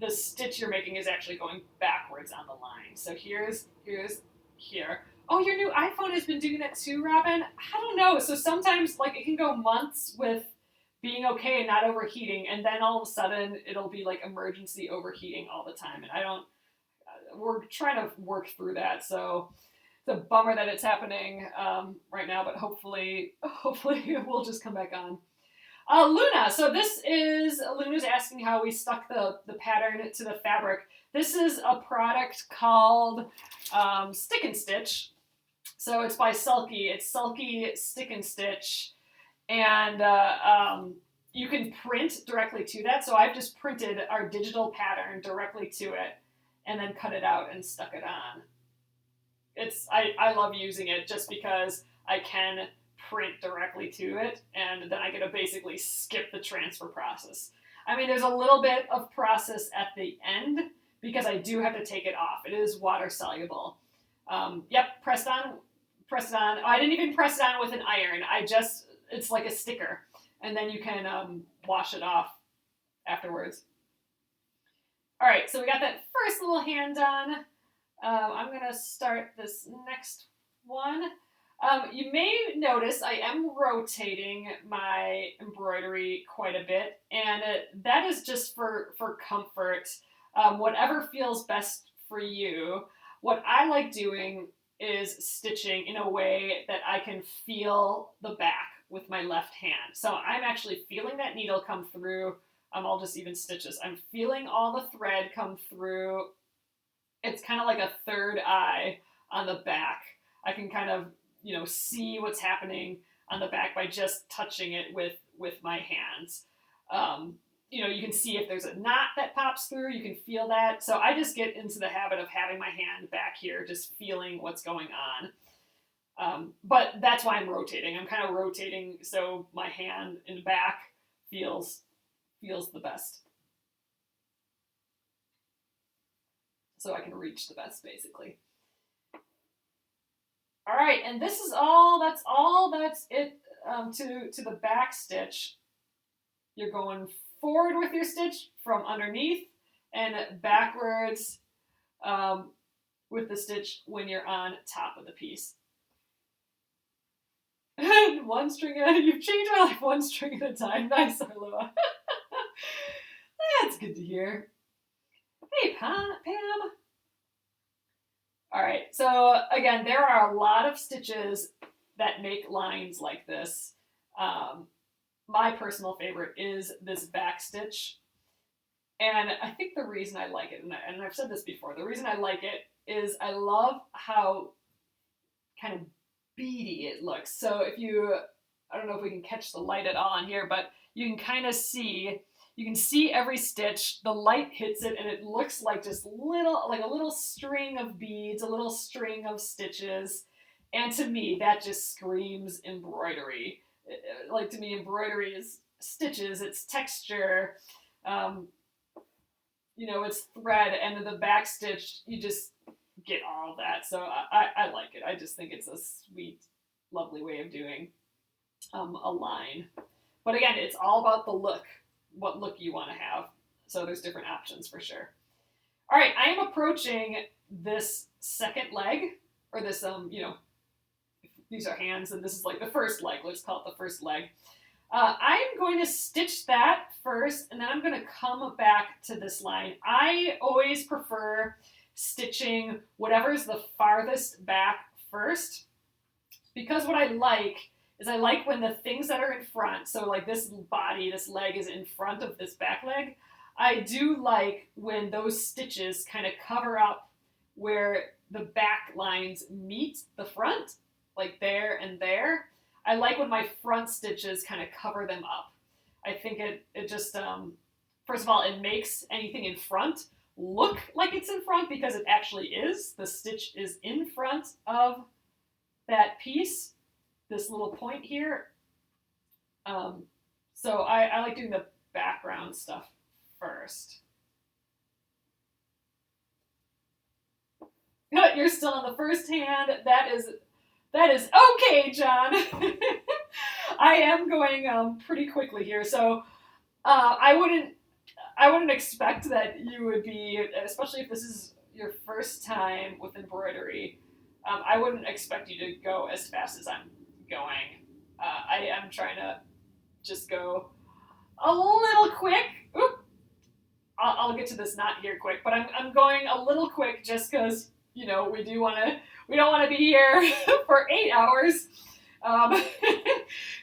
[SPEAKER 1] the stitch you're making is actually going backwards on the line. So here's here. Oh, your new iPhone has been doing that too, Robin? I don't know. So sometimes like it can go months with being okay and not overheating, and then all of a sudden it'll be like emergency overheating all the time. And we're trying to work through that. So it's a bummer that it's happening right now, but hopefully it will just come back on. Luna, so Luna's asking how we stuck the pattern to the fabric. This is a product called Stick and Stitch. So it's by Sulky. It's Sulky Stick and Stitch. And you can print directly to that. So I've just printed our digital pattern directly to it and then cut it out and stuck it on. I love using it just because I can print directly to it, and then I get to basically skip the transfer process. I mean, there's a little bit of process at the end because I do have to take it off. It is water soluble. Yep, pressed on. Oh, I didn't even press it on with an iron. It's like a sticker, and then you can wash it off afterwards. All right, so we got that first little hand done. I'm gonna start this next one. You may notice I am rotating my embroidery quite a bit, and that is just for comfort. Whatever feels best for you. What I like doing is stitching in a way that I can feel the back with my left hand. So I'm actually feeling that needle come through. I'll just even stitch this. I'm feeling all the thread come through, it's kind of like a third eye on the back. I can kind of, see what's happening on the back by just touching it with my hands. You can see if there's a knot that pops through, you can feel that. So I just get into the habit of having my hand back here, just feeling what's going on. But that's why I'm rotating. I'm kind of rotating so my hand in the back feels the best. So I can reach the best, basically. All right, and this is all, that's it to the back stitch. You're going forward with your stitch from underneath and backwards with the stitch when you're on top of the piece. One string at a time. You've changed my life one string at a time. Nice, Arloa. That's good to hear. Hey, Pam. All right, so again, there are a lot of stitches that make lines like this. My personal favorite is this back stitch. And I think the reason I like it, and I've said this before, the reason I like it is I love how kind of beady it looks. So I don't know if we can catch the light at all on here, but you can kind of see, every stitch, the light hits it, and it looks like just a little string of beads, a little string of stitches. And to me, that just screams embroidery. Like, to me, embroidery is stitches, it's texture, it's thread, and the back stitch, you just get all of that. So I like it. I just think it's a sweet, lovely way of doing a line. But again, it's all about the look, what look you want to have. So there's different options for sure. All right, I am approaching this second leg, or this, these are hands, and this is like the first leg. Let's call it the first leg. I'm going to stitch that first, and then I'm going to come back to this line. I always prefer stitching whatever's the farthest back first, because what I like is when the things that are in front, so like this body, this leg is in front of this back leg, I do like when those stitches kind of cover up where the back lines meet the front, like there and there. I like when my front stitches kind of cover them up. I think it just, first of all, it makes anything in front look like it's in front because it actually is. The stitch is in front of that piece, this little point here. So I like doing the background stuff first. You're still on the first hand. That is okay, John. I am going pretty quickly here, so I wouldn't expect that you would be, especially if this is your first time with embroidery. I wouldn't expect you to go as fast as I'm going. I am trying to just go a little quick. Oop. I'll get to this knot here quick, but I'm going a little quick just because we don't want to be here for 8 hours.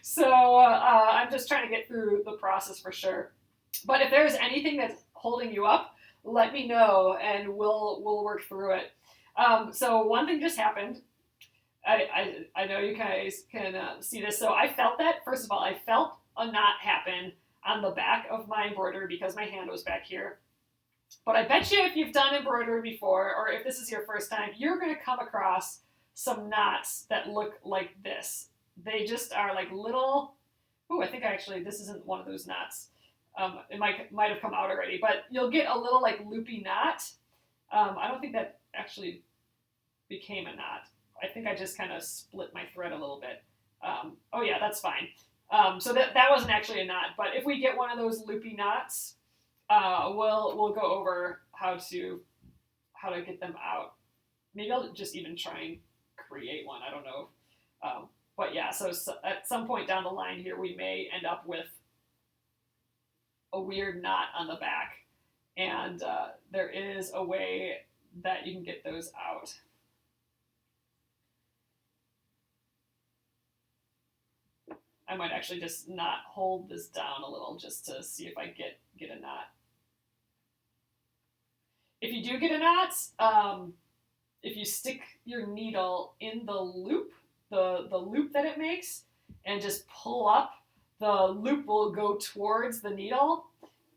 [SPEAKER 1] So I'm just trying to get through the process for sure. But if there's anything that's holding you up, let me know and we'll work through it. So one thing just happened. I know you guys can see this. So I felt that, first of all, I felt a knot happen on the back of my embroidery because my hand was back here. But I bet you if you've done embroidery before, or if this is your first time, you're going to come across some knots that look like this. They just are like little, I think this isn't one of those knots. It might have come out already, but you'll get a little like loopy knot. I don't think that actually became a knot. I think I just kind of split my thread a little bit. Oh yeah, that's fine. So that wasn't actually a knot, but if we get one of those loopy knots, we'll go over how to get them out. Maybe I'll just even try and create one. I don't know. But yeah, so at some point down the line here, we may end up with a weird knot on the back. And there is a way that you can get those out. I might actually just not hold this down a little just to see if I get a knot. If you do get a knot, if you stick your needle in the loop, the loop that it makes, and just pull up, the loop will go towards the needle,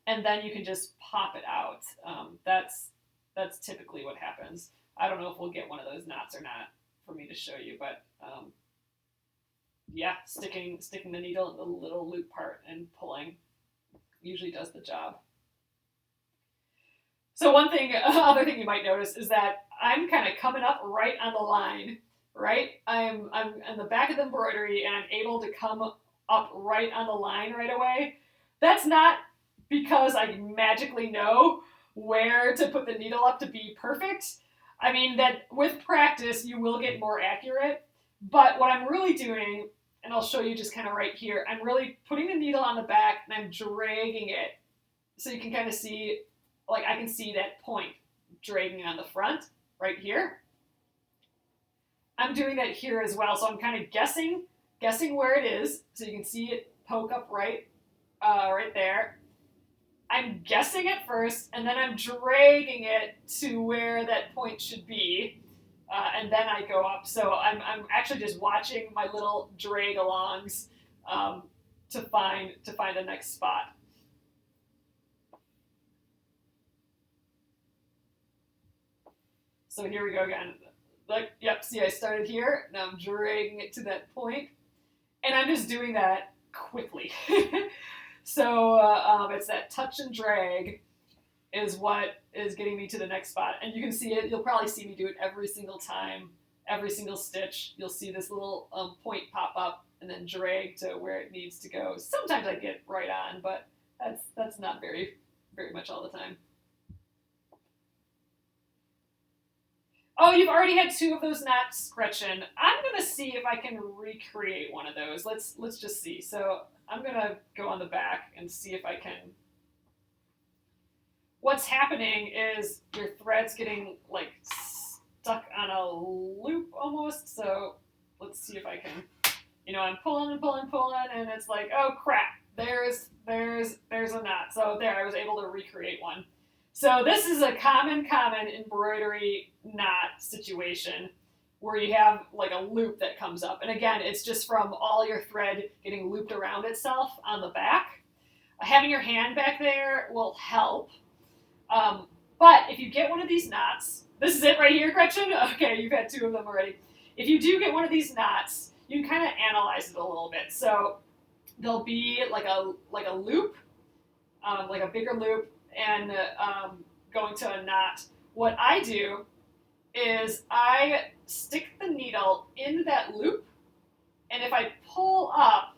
[SPEAKER 1] and then you can just pop it out. That's typically what happens. I don't know if we'll get one of those knots or not for me to show you, but yeah, sticking the needle in the little loop part and pulling usually does the job. So other thing you might notice is that I'm kind of coming up right on the line, right? I'm in the back of the embroidery and I'm able to come up right on the line right away. That's not because I magically know where to put the needle up to be perfect. I mean that with practice you will get more accurate, but what I'm really doing, and I'll show you just kind of right here, I'm really putting the needle on the back and I'm dragging it so you can kind of see, like I can see that point dragging on the front right here. I'm doing that here as well, so I'm kind of guessing where it is, so you can see it poke up right there. I'm guessing it first, and then I'm dragging it to where that point should be, and then I go up. So I'm actually just watching my little drag alongs to find the next spot. So here we go again. Like, yep, see I started here, now I'm dragging it to that point, and I'm just doing that quickly. So it's that touch and drag is what is getting me to the next spot. And you can see it, you'll probably see me do it every single time, every single stitch. You'll see this little point pop up and then drag to where it needs to go. Sometimes I get right on, but that's not very much all the time. Oh, you've already had 2 of those knots, Gretchen. I'm gonna see if I can recreate one of those. Let's just see. So I'm gonna go on the back and see if I can. What's happening is your thread's getting like stuck on a loop almost. So let's see if I can. I'm pulling and pulling and pulling, and it's like, oh crap! There's a knot. So there, I was able to recreate one. So this is a common embroidery knot situation where you have like a loop that comes up. And again, it's just from all your thread getting looped around itself on the back. Having your hand back there will help. But if you get one of these knots, this is it right here, Gretchen? Okay, you've had 2 of them already. If you do get one of these knots, you can kind of analyze it a little bit. So there'll be like a loop, like a bigger loop, and going to a knot. What I do is I stick the needle in that loop, and if I pull up,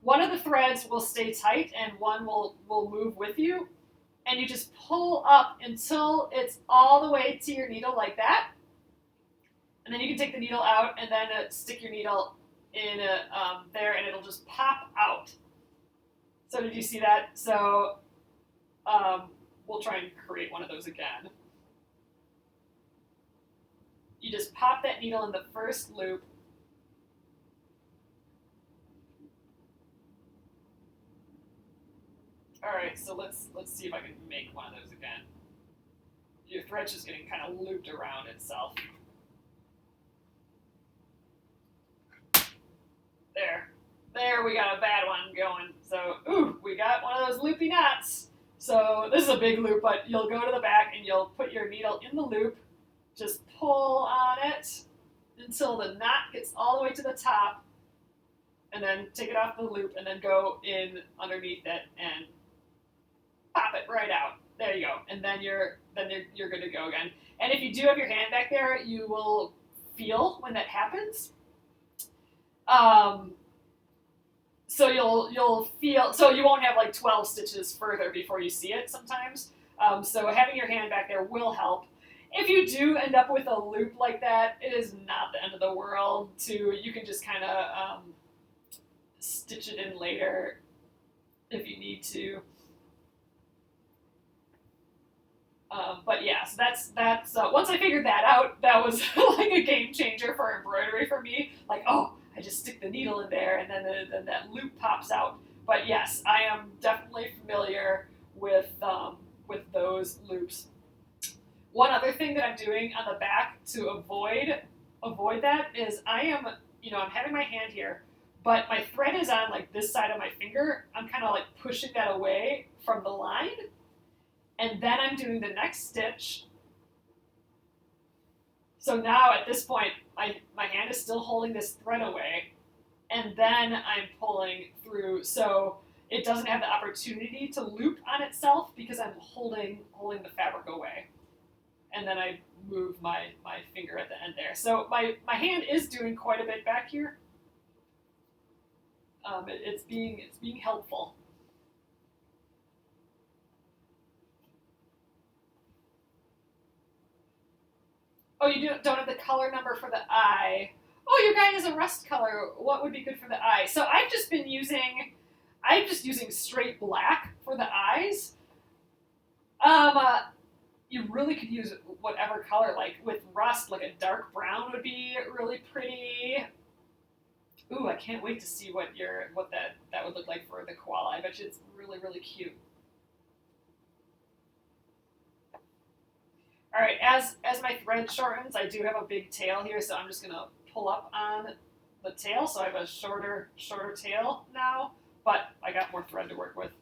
[SPEAKER 1] one of the threads will stay tight and one will move with you, and you just pull up until it's all the way to your needle like that, and then you can take the needle out and then stick your needle in there, and it'll just pop out. So did you see that? So we'll try and create one of those again. You just pop that needle in the first loop. All right, so let's see if I can make one of those again. Your thread's just getting kind of looped around itself. There, we got a bad one going. So, ooh, we got one of those loopy knots. So this is a big loop, but you'll go to the back and you'll put your needle in the loop, just pull on it until the knot gets all the way to the top, and then take it off the loop and then go in underneath it and pop it right out. There you go. And then you're good to go again. And if you do have your hand back there, you will feel when that happens. So you'll feel, so you won't have like 12 stitches further before you see it sometimes. So having your hand back there will help. If you do end up with a loop like that, it is not the end of the world. You can just kind of stitch it in later if you need to. But yeah, so that's once I figured that out, that was like a game changer for embroidery for me. Like, oh, I just stick the needle in there, and then that loop pops out. But yes, I am definitely familiar with those loops. One other thing that I'm doing on the back to avoid that is I'm having my hand here, but my thread is on like this side of my finger. I'm kind of like pushing that away from the line, and then I'm doing the next stitch. So now at this point, my hand is still holding this thread away, and then I'm pulling through. So it doesn't have the opportunity to loop on itself because I'm holding the fabric away. And then I move my finger at the end there. So my hand is doing quite a bit back here. It's being helpful. Oh, you don't have the color number for the eye. Oh, your guy is a rust color. What would be good for the eye? So I'm just using straight black for the eyes. You really could use whatever color, like with rust, like a dark brown would be really pretty. Ooh, I can't wait to see what that would look like for the koala. I bet you it's really, really cute. All right, as my thread shortens, I do have a big tail here, so I'm just gonna pull up on the tail, so I have a shorter tail now, but I got more thread to work with.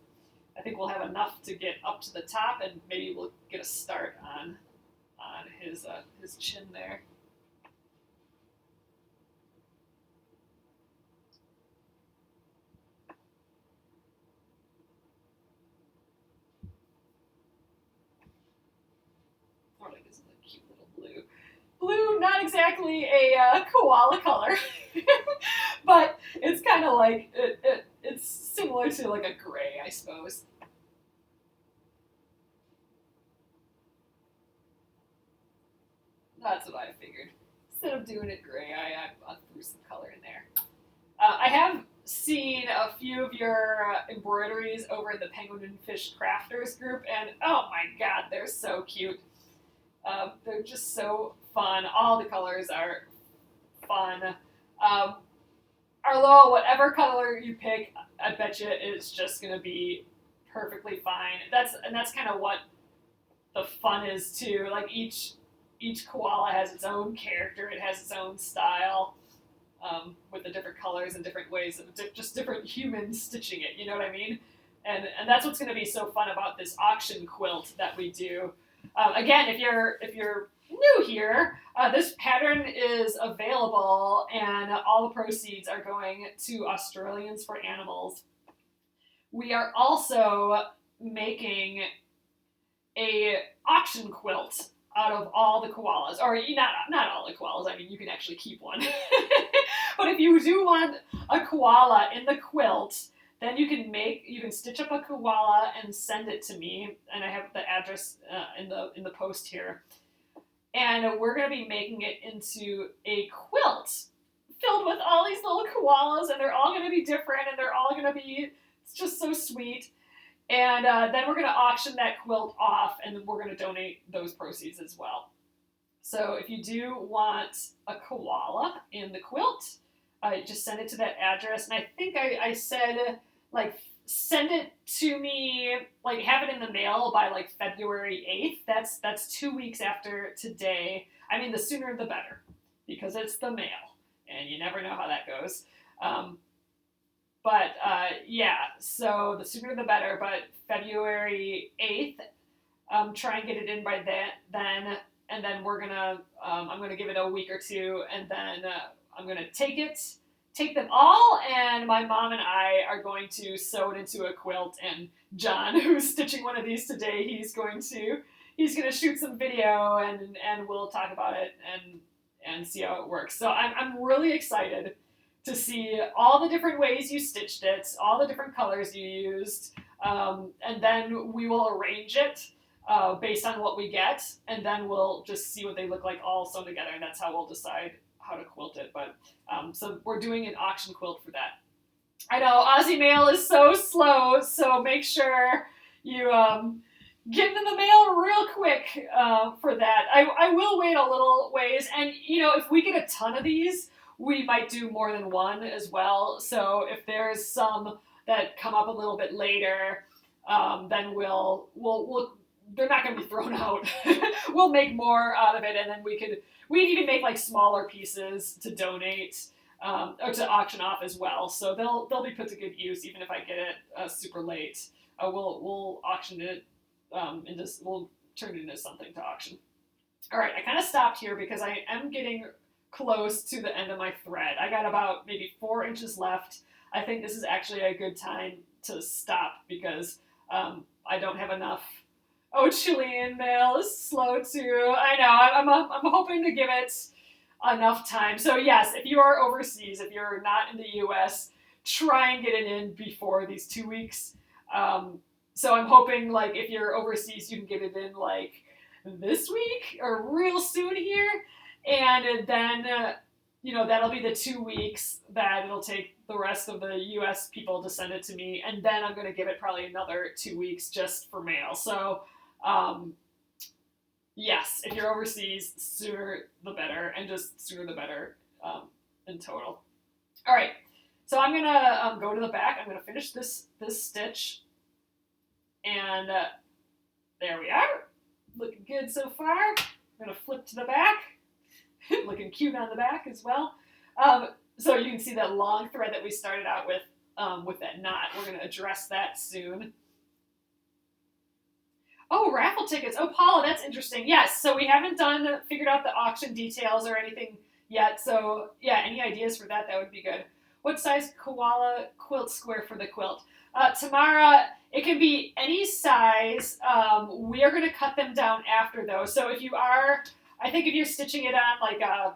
[SPEAKER 1] I think we'll have enough to get up to the top, and maybe we'll get a start on his chin there. Oh, like this is a cute little blue. Blue, not exactly a koala color, but it's kind of like it's similar to like a gray, I suppose. That's what I figured. Instead of doing it gray, I threw some color in there. I have seen a few of your embroideries over in the Penguin and Fish Crafters group, and oh my god, they're so cute. They're just so fun. All the colors are fun. Um, Arlo, whatever color you pick, I bet you it's just gonna be perfectly fine. That's kind of what the fun is too. Like each koala has its own character. It has its own style. With the different colors and different ways of just different humans stitching it. You know what I mean? And that's what's going to be so fun about this auction quilt that we do. Again, if you're new here, this pattern is available, and all the proceeds are going to Australians for Animals. We are also making a auction quilt out of all the koalas, or not all the koalas. I mean, you can actually keep one. But if you do want a koala in the quilt, then you can stitch up a koala and send it to me, and I have the address in the post here. And we're going to be making it into a quilt filled with all these little koalas, and they're all going to be different, and they're all going to be just so sweet. And then we're going to auction that quilt off, and then we're going to donate those proceeds as well. So if you do want a koala in the quilt, just send it to that address. And I think I said, like, send it to me, like, have it in the mail by, like, February 8th. That's 2 weeks after today. I mean, the sooner the better, because it's the mail, and you never know how that goes. But yeah, so the sooner the better, but February 8th, try and get it in by then, and then I'm gonna give it a week or two, and then I'm gonna take them all, and my mom and I are going to sew it into a quilt, and John, who's stitching one of these today, he's gonna shoot some video, and we'll talk about it and see how it works. So I'm really excited to see all the different ways you stitched it, all the different colors you used, and then we will arrange it based on what we get, and then we'll just see what they look like all sewn together, and that's how we'll decide how to quilt it. But so we're doing an auction quilt for that. I know Aussie mail is so slow, so make sure you get it in the mail real quick for that. I will wait a little ways, and if we get a ton of these, we might do more than one as well. So if there's some that come up a little bit later, then we'll
[SPEAKER 2] they're not going to be thrown out. We'll make more out of it, and then we even make like smaller pieces to donate or to auction off as well. So they'll be put to good use even if I get it super late. We'll auction it we'll turn it into something to auction. All right, I kind of stopped here because I am getting close to the end of my thread. I got about maybe 4 inches left. I think this is actually a good time to stop because I don't have enough. Oh, Chilean mail is slow too. I know. I'm hoping to give it enough time. So yes, if you are overseas, if you're not in the U.S., try and get it in before these 2 weeks. So I'm hoping like if you're overseas, you can get it in like this week or real soon here, and then that'll be the 2 weeks that it'll take the rest of the U.S. people to send it to me, and then I'm going to give it probably another 2 weeks just for mail. So yes, if you're overseas, sooner the better, and just sooner the better in total. All right, so I'm gonna go to the back. I'm gonna finish this stitch, and there we are. Looking good so far. I'm gonna flip to the back. Looking cute on the back as well. So you can see that long thread that we started out with that knot. We're gonna address that soon. Oh, raffle tickets. Oh, Paula, that's interesting. Yes, so we haven't figured out the auction details or anything yet. So yeah, any ideas for that? That would be good. What size koala quilt square for the quilt? Tamara, it can be any size. We are going to cut them down after though. So if you're stitching it on like a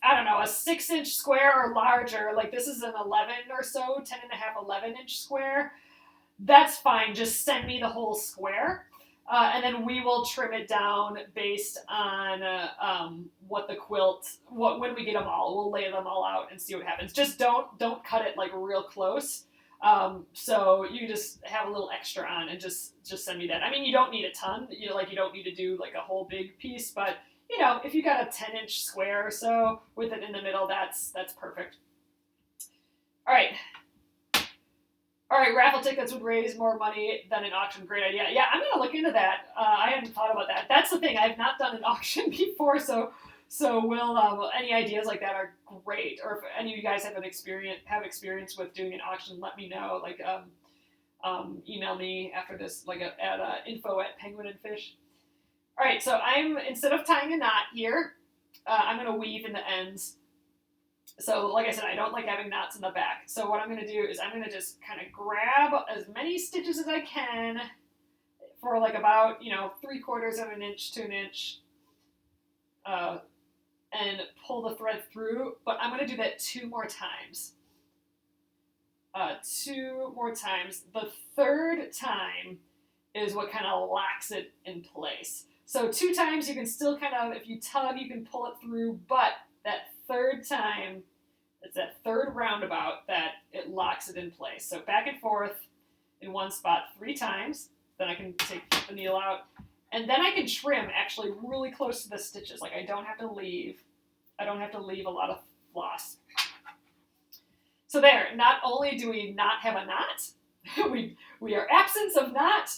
[SPEAKER 2] 6-inch square or larger, like this is an 11 or so, 10 and a half, 11-inch square, that's fine. Just send me the whole square. And then we will trim it down based on when we get them all. We'll lay them all out and see what happens. Just don't cut it like real close. So you just have a little extra on and just send me that. I mean, you don't need a ton. You don't need to do like a whole big piece, but if you got a 10-inch square or so with it in the middle, that's perfect. All right, raffle tickets would raise more money than an auction. Great idea. Yeah, I'm going to look into that. I hadn't thought about that. That's the thing. I've not done an auction before, so we'll any ideas like that are great. Or if any of you guys have experience with doing an auction, let me know. Like, email me after this, like at info@penguinandfish. All right, so instead of tying a knot here, I'm going to weave in the ends. So like I said, I don't like having knots in the back. So what I'm going to do is I'm going to just kind of grab as many stitches as I can for like about, 3/4 of an inch to an inch and pull the thread through. But I'm going to do that 2 more times. 2 more times. The 3rd time is what kind of locks it in place. So 2 times you can still kind of, if you tug, you can pull it through, but that 3rd time, it's that 3rd roundabout that it locks it in place. So back and forth in one spot 3 times, then I can take the needle out, and then I can trim actually really close to the stitches. Like I don't have to leave a lot of floss. So there, not only do we not have a knot, we are absence of knot.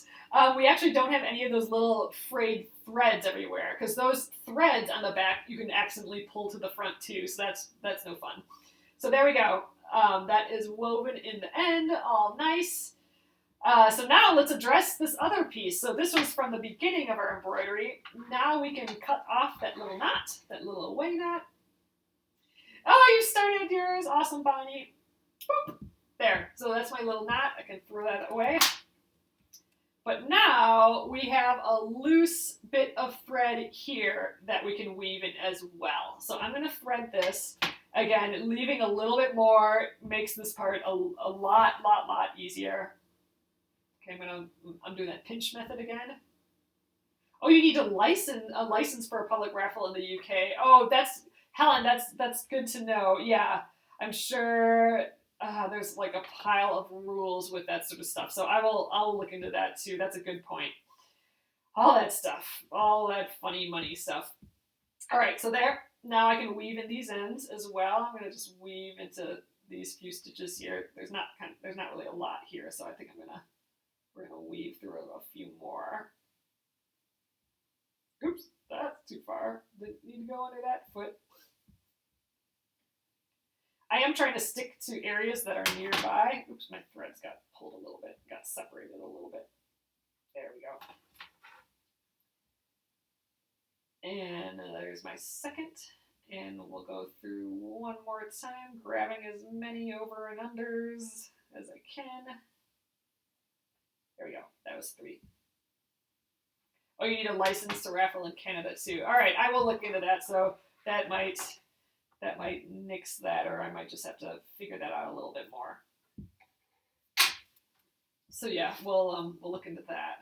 [SPEAKER 2] We actually don't have any of those little frayed threads everywhere, because those threads on the back you can accidentally pull to the front too, so that's no fun. So there we go. That is woven in the end, all nice. So now let's address this other piece. So this was from the beginning of our embroidery. Now we can cut off that little knot, that little away knot. Oh, you started yours. Awesome, Bonnie. Boop. There. So that's my little knot. I can throw that away. But now we have a loose bit of thread here that we can weave in as well. So I'm going to thread this. Again, leaving a little bit more makes this part a lot easier. Okay, I'm doing that pinch method again. Oh, you need a license for a public raffle in the UK. Oh, Helen, that's good to know. Yeah, I'm sure there's like a pile of rules with that sort of stuff. So I'll look into that too. That's a good point. All that stuff, all that funny money stuff. All right, so there. Now I can weave in these ends as well. I'm going to just weave into these few stitches here. There's not really a lot here, so I think we're gonna weave through a few more. Oops, that's too far. Didn't need to go under that foot. I am trying to stick to areas that are nearby. Oops, my threads got pulled a little bit, got separated a little bit. There we go. And there's my second. And we'll go through one more time, grabbing as many over and unders as I can. There we go. That was 3. Oh, you need a license to raffle in Canada too. All right, I will look into that. So that might nix that, or I might just have to figure that out a little bit more. So yeah, we'll look into that.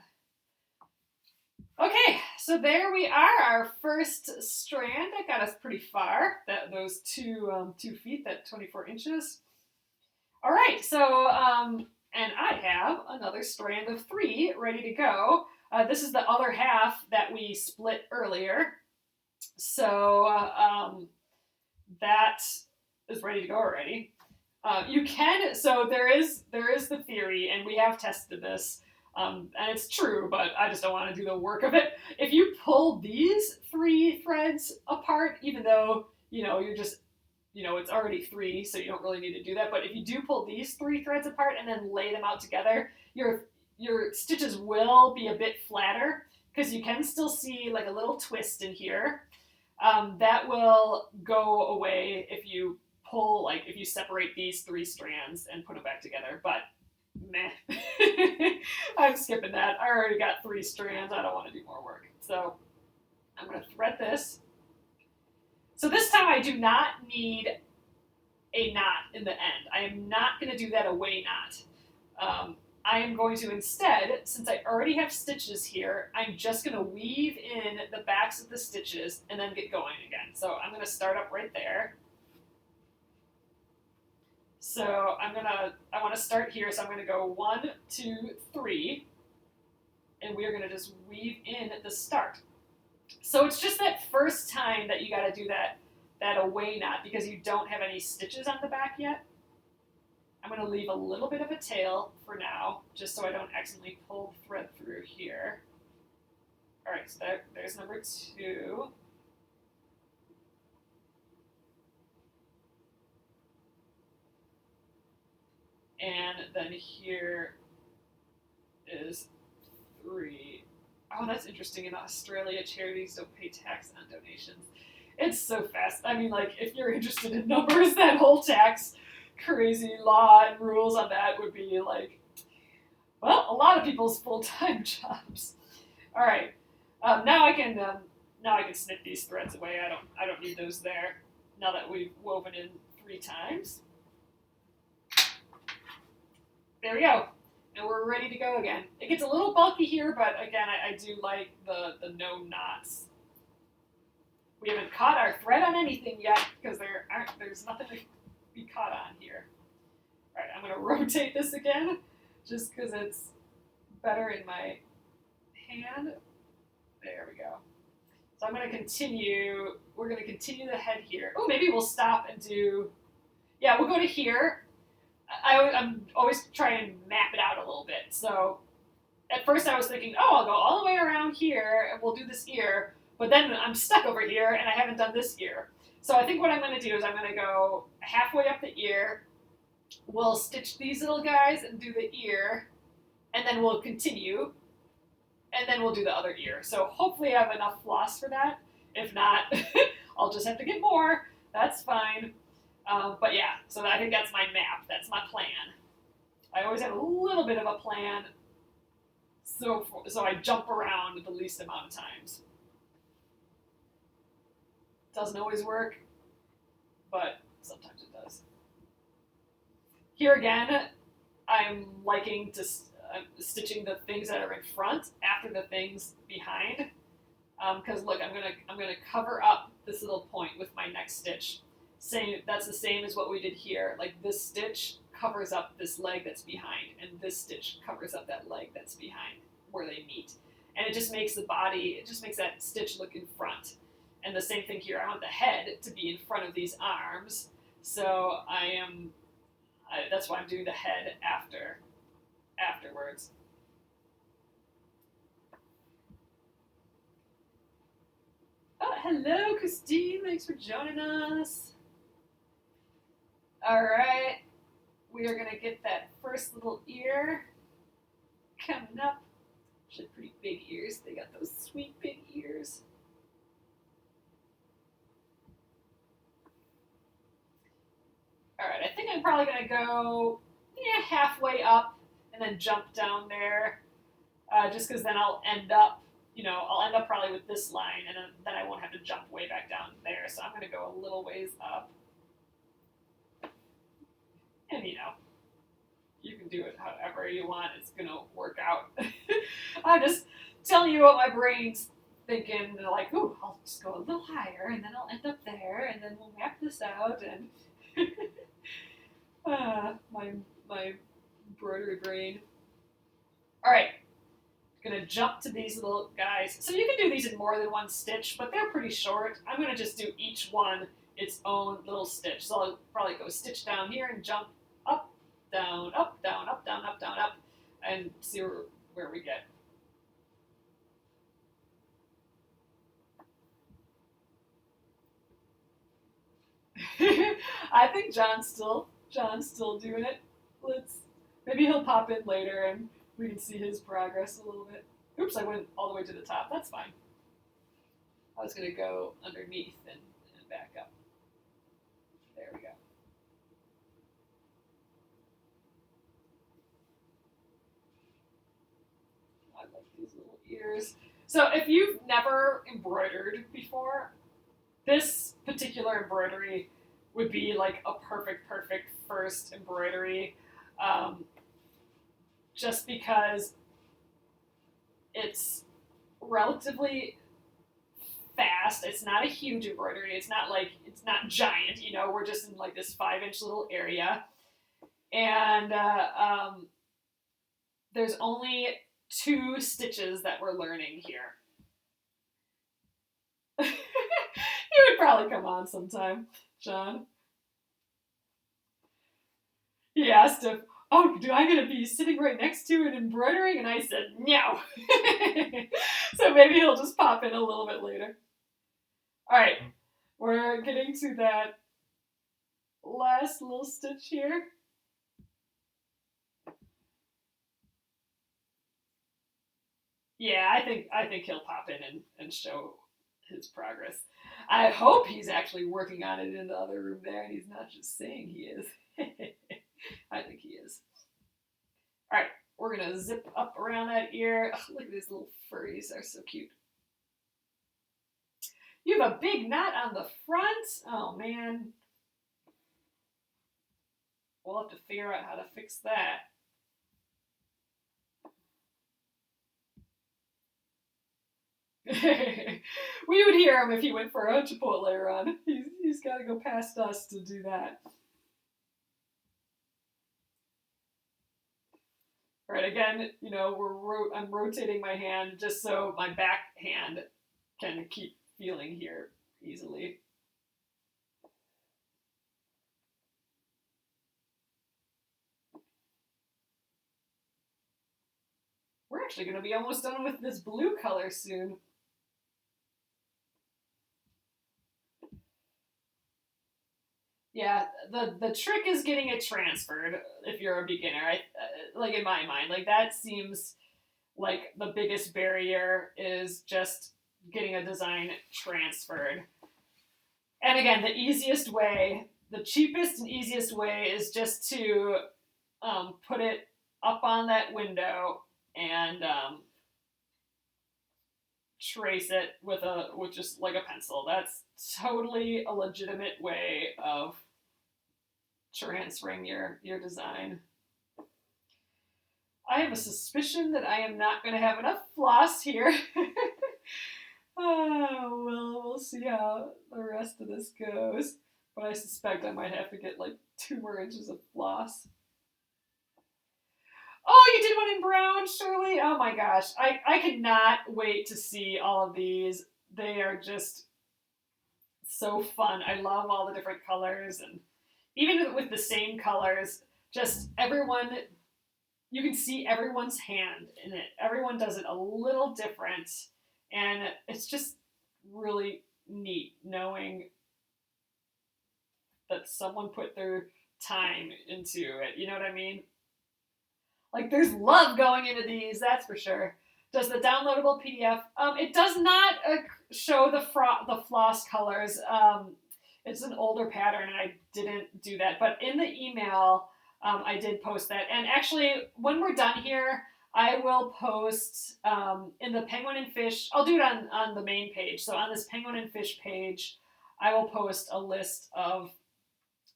[SPEAKER 2] Okay, so there we are, our first strand. That got us pretty far. Those 2 feet, that 24 inches. All right, so and I have another strand of 3 ready to go. This is the other half that we split earlier. So that is ready to go already. You can, so there is the theory, and we have tested this, and it's true, but I just don't want to do the work of it. If you pull these 3 threads apart, even though, you're just, it's already 3, so you don't really need to do that, but if you do pull these 3 threads apart and then lay them out together, your stitches will be a bit flatter, because you can still see like a little twist in here. That will go away if you pull, like if you separate these 3 strands and put them back together, but meh. I'm skipping that. I already got 3 strands. I don't want to do more work. So I'm going to thread this. So this time I do not need a knot in the end. I am not going to do that away knot. I am going to instead, since I already have stitches here, I'm just going to weave in the backs of the stitches and then get going again. So I'm going to start up right there. So I want to start here, so I'm going to go 1, 2, 3, and we're going to just weave in the start. So it's just that first time that you got to do that away knot because you don't have any stitches on the back yet. I'm going to leave a little bit of a tail for now, just so I don't accidentally pull thread through here. All right, so there's number 2. And then here is 3. Oh, that's interesting. In Australia, charities don't pay tax on donations. It's so fast. I mean, like, if you're interested in numbers, that whole tax crazy law and rules on that would be like, well, a lot of people's full-time jobs. All right, now I can snip these threads away. I don't need those there. Now that we've woven in 3 times, there we go, and we're ready to go again. It gets a little bulky here, but again, I do like the no knots. We haven't caught our thread on anything yet because there's nothing to be caught on here. All right, I'm going to rotate this again just because it's better in my hand. There we go. So I'm going to continue. We're going to continue the head here. Oh, maybe we'll stop and do, yeah, we'll go to here. I'm always trying to map it out a little bit. So at first I was thinking, oh, I'll go all the way around here and we'll do this ear. But then I'm stuck over here and I haven't done this ear. So I think what I'm going to do is I'm going to go halfway up the ear. We'll stitch these little guys and do the ear. And then we'll continue. And then we'll do the other ear. So hopefully I have enough floss for that. If not, I'll just have to get more. That's fine. But yeah, so I think that's my map. That's my plan. I always have a little bit of a plan. So I jump around the least amount of times. Doesn't always work, but sometimes it does. Here again, I'm liking to stitching the things that are in front after the things behind. Because look, I'm gonna cover up this little point with my next stitch. That's the same as what we did here. Like this stitch covers up this leg that's behind, and this stitch covers up that leg that's behind where they meet. And it just makes the body, it just makes that stitch look in front. And the same thing here, I want the head to be in front of these arms. So that's why I'm doing the head afterwards. Hello, Christine. Thanks for joining us. All right. We are going to get that first little ear coming up. Actually, pretty big ears. They got those sweet big ears. All right. I think I'm probably going to go halfway up and then jump down there. Just because then I'll end up probably with this line, and then I won't have to jump way back down there. So I'm going to go a little ways up. And, you can do it however you want. It's going to work out. I'm just telling you what my brain's thinking. Like, ooh, I'll just go a little higher, and then I'll end up there, and then we'll map this out. And my embroidery brain. All right. Gonna jump to these little guys. So you can do these in more than one stitch, but they're pretty short. I'm gonna just do each one its own little stitch. So I'll probably go stitch down here and jump up, down, up, down, up, down, up, down, up, and see where we get. I think John's still doing it. Maybe he'll pop in later and we can see his progress a little bit. Oops, I went all the way to the top. That's fine. I was going to go underneath and back up. There we go. I like these little ears. So if you've never embroidered before, this particular embroidery would be like a perfect first embroidery. Just because it's relatively fast. It's not a huge embroidery. It's not giant. We're just in like this 5-inch little area, and there's only 2 stitches that we're learning here. You would probably come on sometime, John. He asked if, oh, do I gonna be sitting right next to an embroidering? And I said, no. So maybe he'll just pop in a little bit later. All right, we're getting to that last little stitch here. Yeah, I think he'll pop in and show his progress. I hope he's actually working on it in the other room there and he's not just saying he is. I think he is. All right, we're going to zip up around that ear. Oh, look at these little furries. They're so cute. You have a big knot on the front? Oh, man. We'll have to figure out how to fix that. We would hear him if he went for a Chipotle run. He's got to go past us to do that. All right, again, I'm rotating my hand just so my back hand can keep feeling here easily. We're actually going to be almost done with this blue color soon. Yeah, the trick is getting it transferred if you're a beginner. Like in my mind, like that seems like the biggest barrier is just getting a design transferred. And again, the cheapest and easiest way is just to put it up on that window and trace it with just like a pencil. That's totally a legitimate way of transferring your design. I have a suspicion that I am not going to have enough floss here. Oh, well, we'll see how the rest of this goes. But I suspect I might have to get like 2 more inches of floss. Oh, you did one in brown, Shirley? Oh my gosh. I cannot wait to see all of these. They are just so fun. I love all the different colors, and even with the same colors, just everyone, you can see everyone's hand in it. Everyone does it a little different, and it's just really neat knowing that someone put their time into it. You know what I mean? Like, there's love going into these, that's for sure. Does the downloadable PDF? It does not show the floss colors. It's an older pattern, and I didn't do that. But in the email, I did post that. And actually, when we're done here, I will post in the Penguin and Fish. I'll do it on the main page. So on this Penguin and Fish page, I will post a list of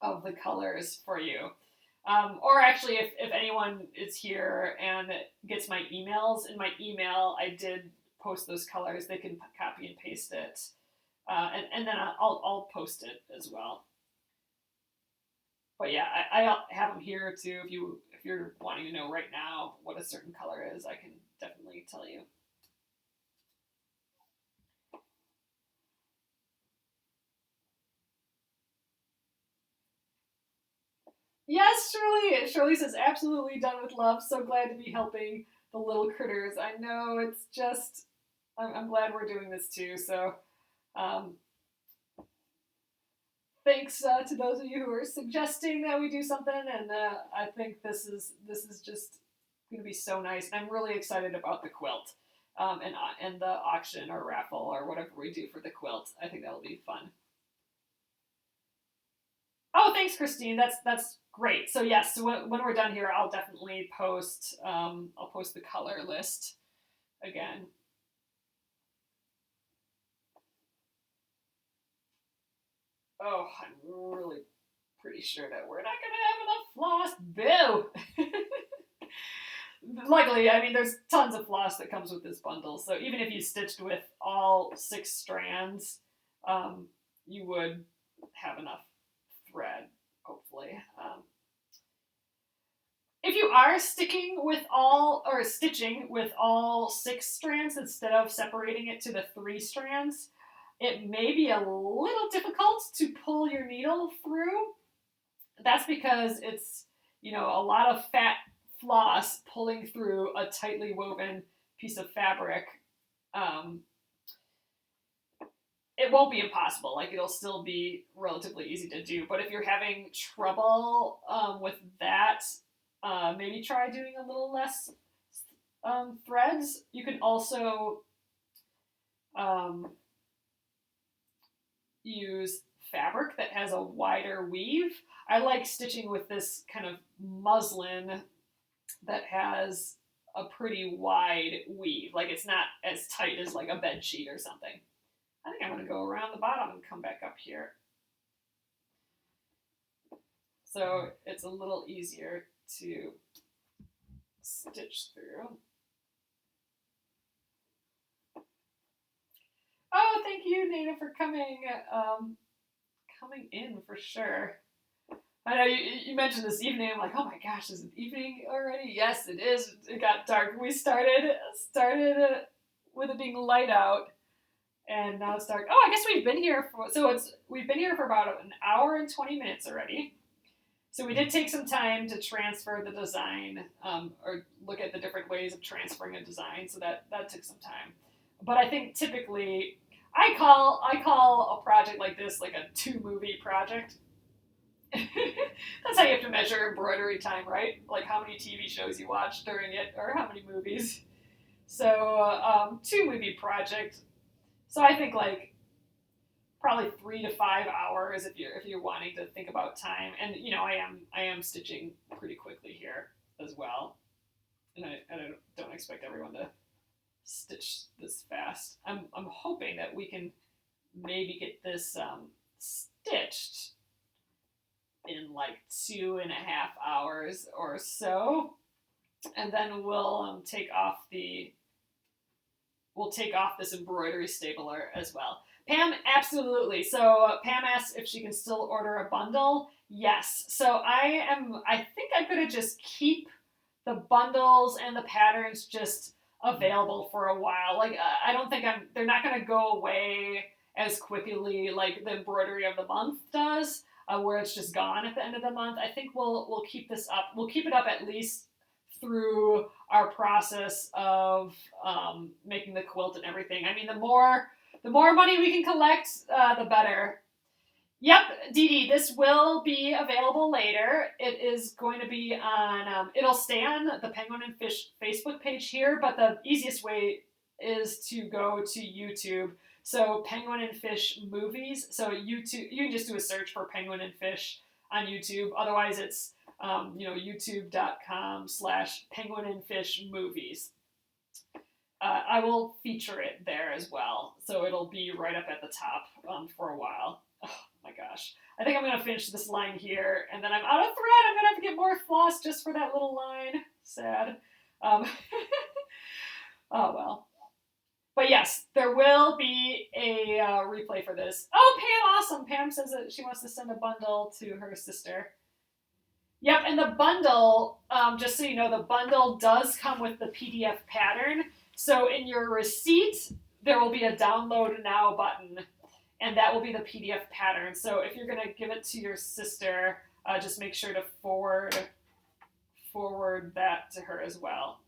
[SPEAKER 2] the colors for you. Or actually, if anyone is here and gets my emails, in my email, I did post those colors. They can copy and paste it. And then I'll post it as well. But yeah, I have them here too. If you're wanting to know right now what a certain color is, I can definitely tell you. Yes, Shirley. Shirley says, absolutely done with love. So glad to be helping the little critters. I know, it's just, I'm glad we're doing this too. So um, thanks to those of you who are suggesting that we do something. And I think this is just going to be so nice. And I'm really excited about the quilt and the auction or raffle or whatever we do for the quilt. I think that'll be fun. Oh, thanks, Christine. That's great. So yes, so when we're done here, I'll definitely post. I'll post the color list again. Oh, I'm really pretty sure that we're not gonna have enough floss. Boo. Luckily, I mean, there's tons of floss that comes with this bundle. So even if you stitched with all 6 strands, you would have enough thread, hopefully. If you are stitching with all 6 strands instead of separating it to the 3 strands, it may be a little difficult to pull your needle through. That's because it's, a lot of fat floss pulling through a tightly woven piece of fabric. It won't be impossible. Like, it'll still be relatively easy to do. But if you're having trouble with that, maybe try doing a little less threads. You can also use fabric that has a wider weave. I like stitching with this kind of muslin that has a pretty wide weave. Like, it's not as tight as like a bed sheet or something. I think I'm going to go around the bottom and come back up here. So it's a little easier to stitch through. Oh, thank you, Nina, for coming in for sure. I know you mentioned this evening. I'm like, oh my gosh, is it evening already? Yes, it is. It got dark. We started with it being light out, and now it's dark. Oh, I guess we've been here for about an hour and 20 minutes already. So we did take some time to transfer the design, or look at the different ways of transferring a design. So that took some time. But I think typically, I call a project like this like a 2-movie project. That's how you have to measure embroidery time, right? Like how many TV shows you watch during it, or how many movies. So 2-movie project. So I think like probably 3 to 5 hours if you're wanting to think about time. And I am stitching pretty quickly here as well. And I don't expect everyone to stitch this fast. I'm hoping that we can maybe get this stitched in like 2.5 hours or so, and then we'll take off this embroidery stapler as well. Pam, absolutely. So Pam asked if she can still order a bundle. Yes. So I think I'm gonna just keep the bundles and the patterns just available for a while. Like, I don't think they're not gonna go away as quickly like the embroidery of the month does, where it's just gone at the end of the month. I think we'll keep this up. We'll keep it up at least through our process of making the quilt and everything. I mean, the more The more money we can collect, the better. Yep, Dee Dee, this will be available later. It is going to be on, it'll stay on the Penguin and Fish Facebook page here, but the easiest way is to go to YouTube. So Penguin and Fish movies. So YouTube, you can just do a search for Penguin and Fish on YouTube. Otherwise, it's youtube.com/Penguin and Fish movies. I will feature it there as well, so it'll be right up at the top for a while. Oh my gosh. I think I'm going to finish this line here, and then I'm out of thread. I'm going to have to get more floss just for that little line. Sad. Oh well. But yes, there will be a replay for this. Oh, Pam, awesome. Pam says that she wants to send a bundle to her sister. Yep, and the bundle, just so you know, the bundle does come with the PDF pattern. So in your receipt, there will be a download now button, and that will be the PDF pattern. So if you're going to give it to your sister, just make sure to forward that to her as well.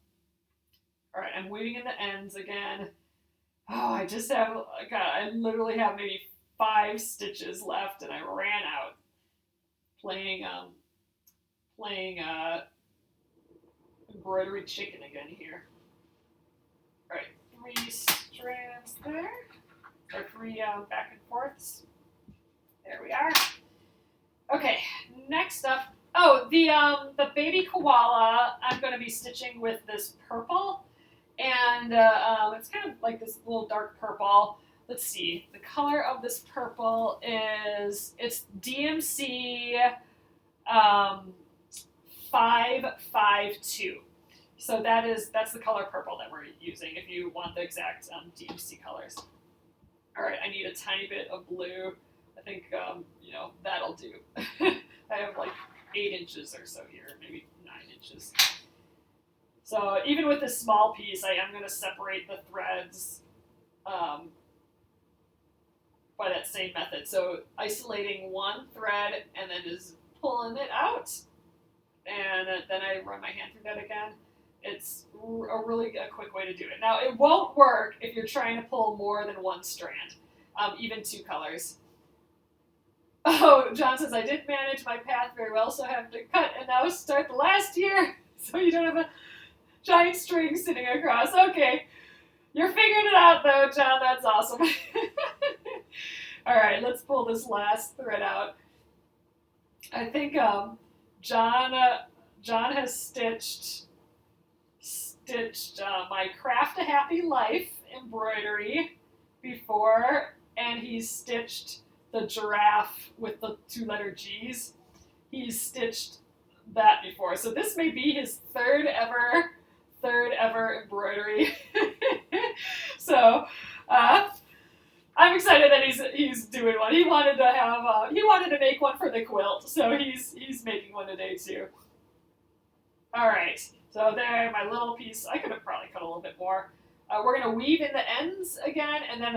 [SPEAKER 2] All right, I'm weaving in the ends again. Oh, I literally have maybe 5 stitches left, and I ran out playing embroidery chicken again here. All right, 3 strands there, or 3 back and forths. There we are. Okay, next up. Oh, the baby koala I'm going to be stitching with this purple, and it's kind of like this little dark purple. Let's see. The color of this purple it's DMC 552. So that's the color purple that we're using if you want the exact DMC colors. All right, I need a tiny bit of blue. I think, that'll do. I have like 8 inches or so here, maybe 9 inches. So even with this small piece, I am going to separate the threads by that same method. So isolating one thread and then just pulling it out. And then I run my hand through that again. It's a really quick way to do it. Now, it won't work if you're trying to pull more than one strand, even 2 colors. Oh, John says, I did manage my path very well, so I have to cut and now start the last year, so you don't have a giant string sitting across. Okay, you're figuring it out, though, John. That's awesome. All right, let's pull this last thread out. I think John has stitched my Craft a Happy Life embroidery before, and he's stitched the giraffe with the 2-letter G's. He's stitched that before. So this may be his third ever embroidery. So I'm excited that he's doing one. He wanted to make one for the quilt, so he's making one today too. All right. So there, my little piece. I could have probably cut a little bit more. We're going to weave in the ends again, and then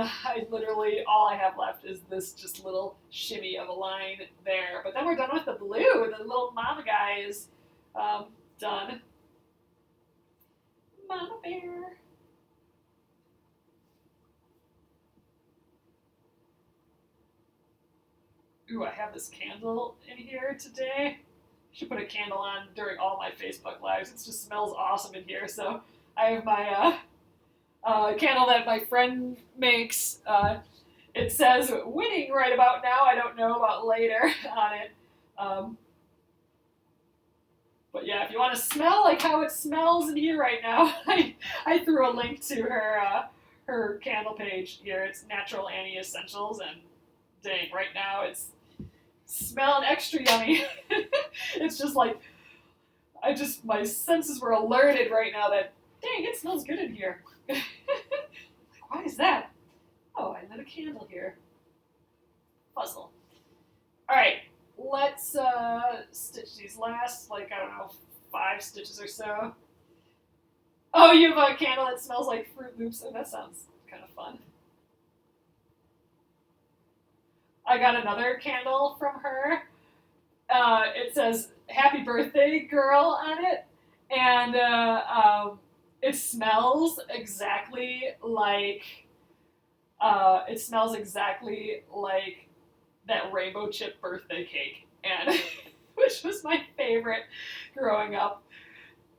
[SPEAKER 2] all I have left is this just little shimmy of a line there. But then we're done with the blue. The little mama guy is done. Mama bear. Ooh, I have this candle in here today. Should put a candle on during all my Facebook lives. It just smells awesome in here. So I have my candle that my friend makes. It says winning right about now. I don't know about later on it. But yeah, if you want to smell like how it smells in here right now, I threw a link to her candle page here. It's Natural Annie Essentials, and dang, right now it's smelling extra yummy. It's just like, my senses were alerted right now that, dang, it smells good in here. Why is that? Oh, I lit a candle here. Puzzle. All right, let's stitch these last, 5 stitches or so. Oh, you have a candle that smells like Fruit Loops. Oh, that sounds kind of fun. I got another candle from her. It says "Happy Birthday, Girl" on it, and it smells exactly like It smells exactly like that rainbow chip birthday cake, and which was my favorite growing up.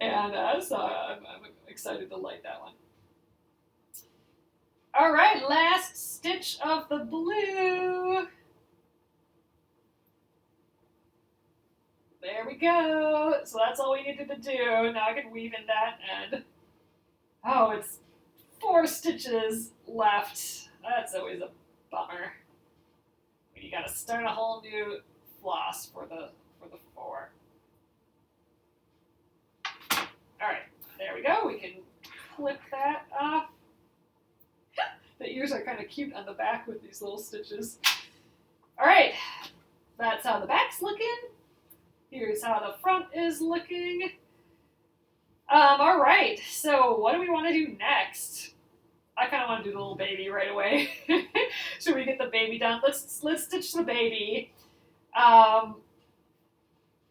[SPEAKER 2] And so I'm excited to light that one. All right, last stitch of the blue. There we go. So that's all we needed to do. Now I can weave in that end. Oh, it's 4 stitches left. That's always a bummer. You gotta start a whole new floss for the 4. All right, there we go. We can clip that off. The ears are kind of cute on the back with these little stitches. All right, that's how the back's looking. Here's how the front is looking. All right, so what do we want to do next? I kind of want to do the little baby right away. Should we get the baby done? Let's stitch the baby.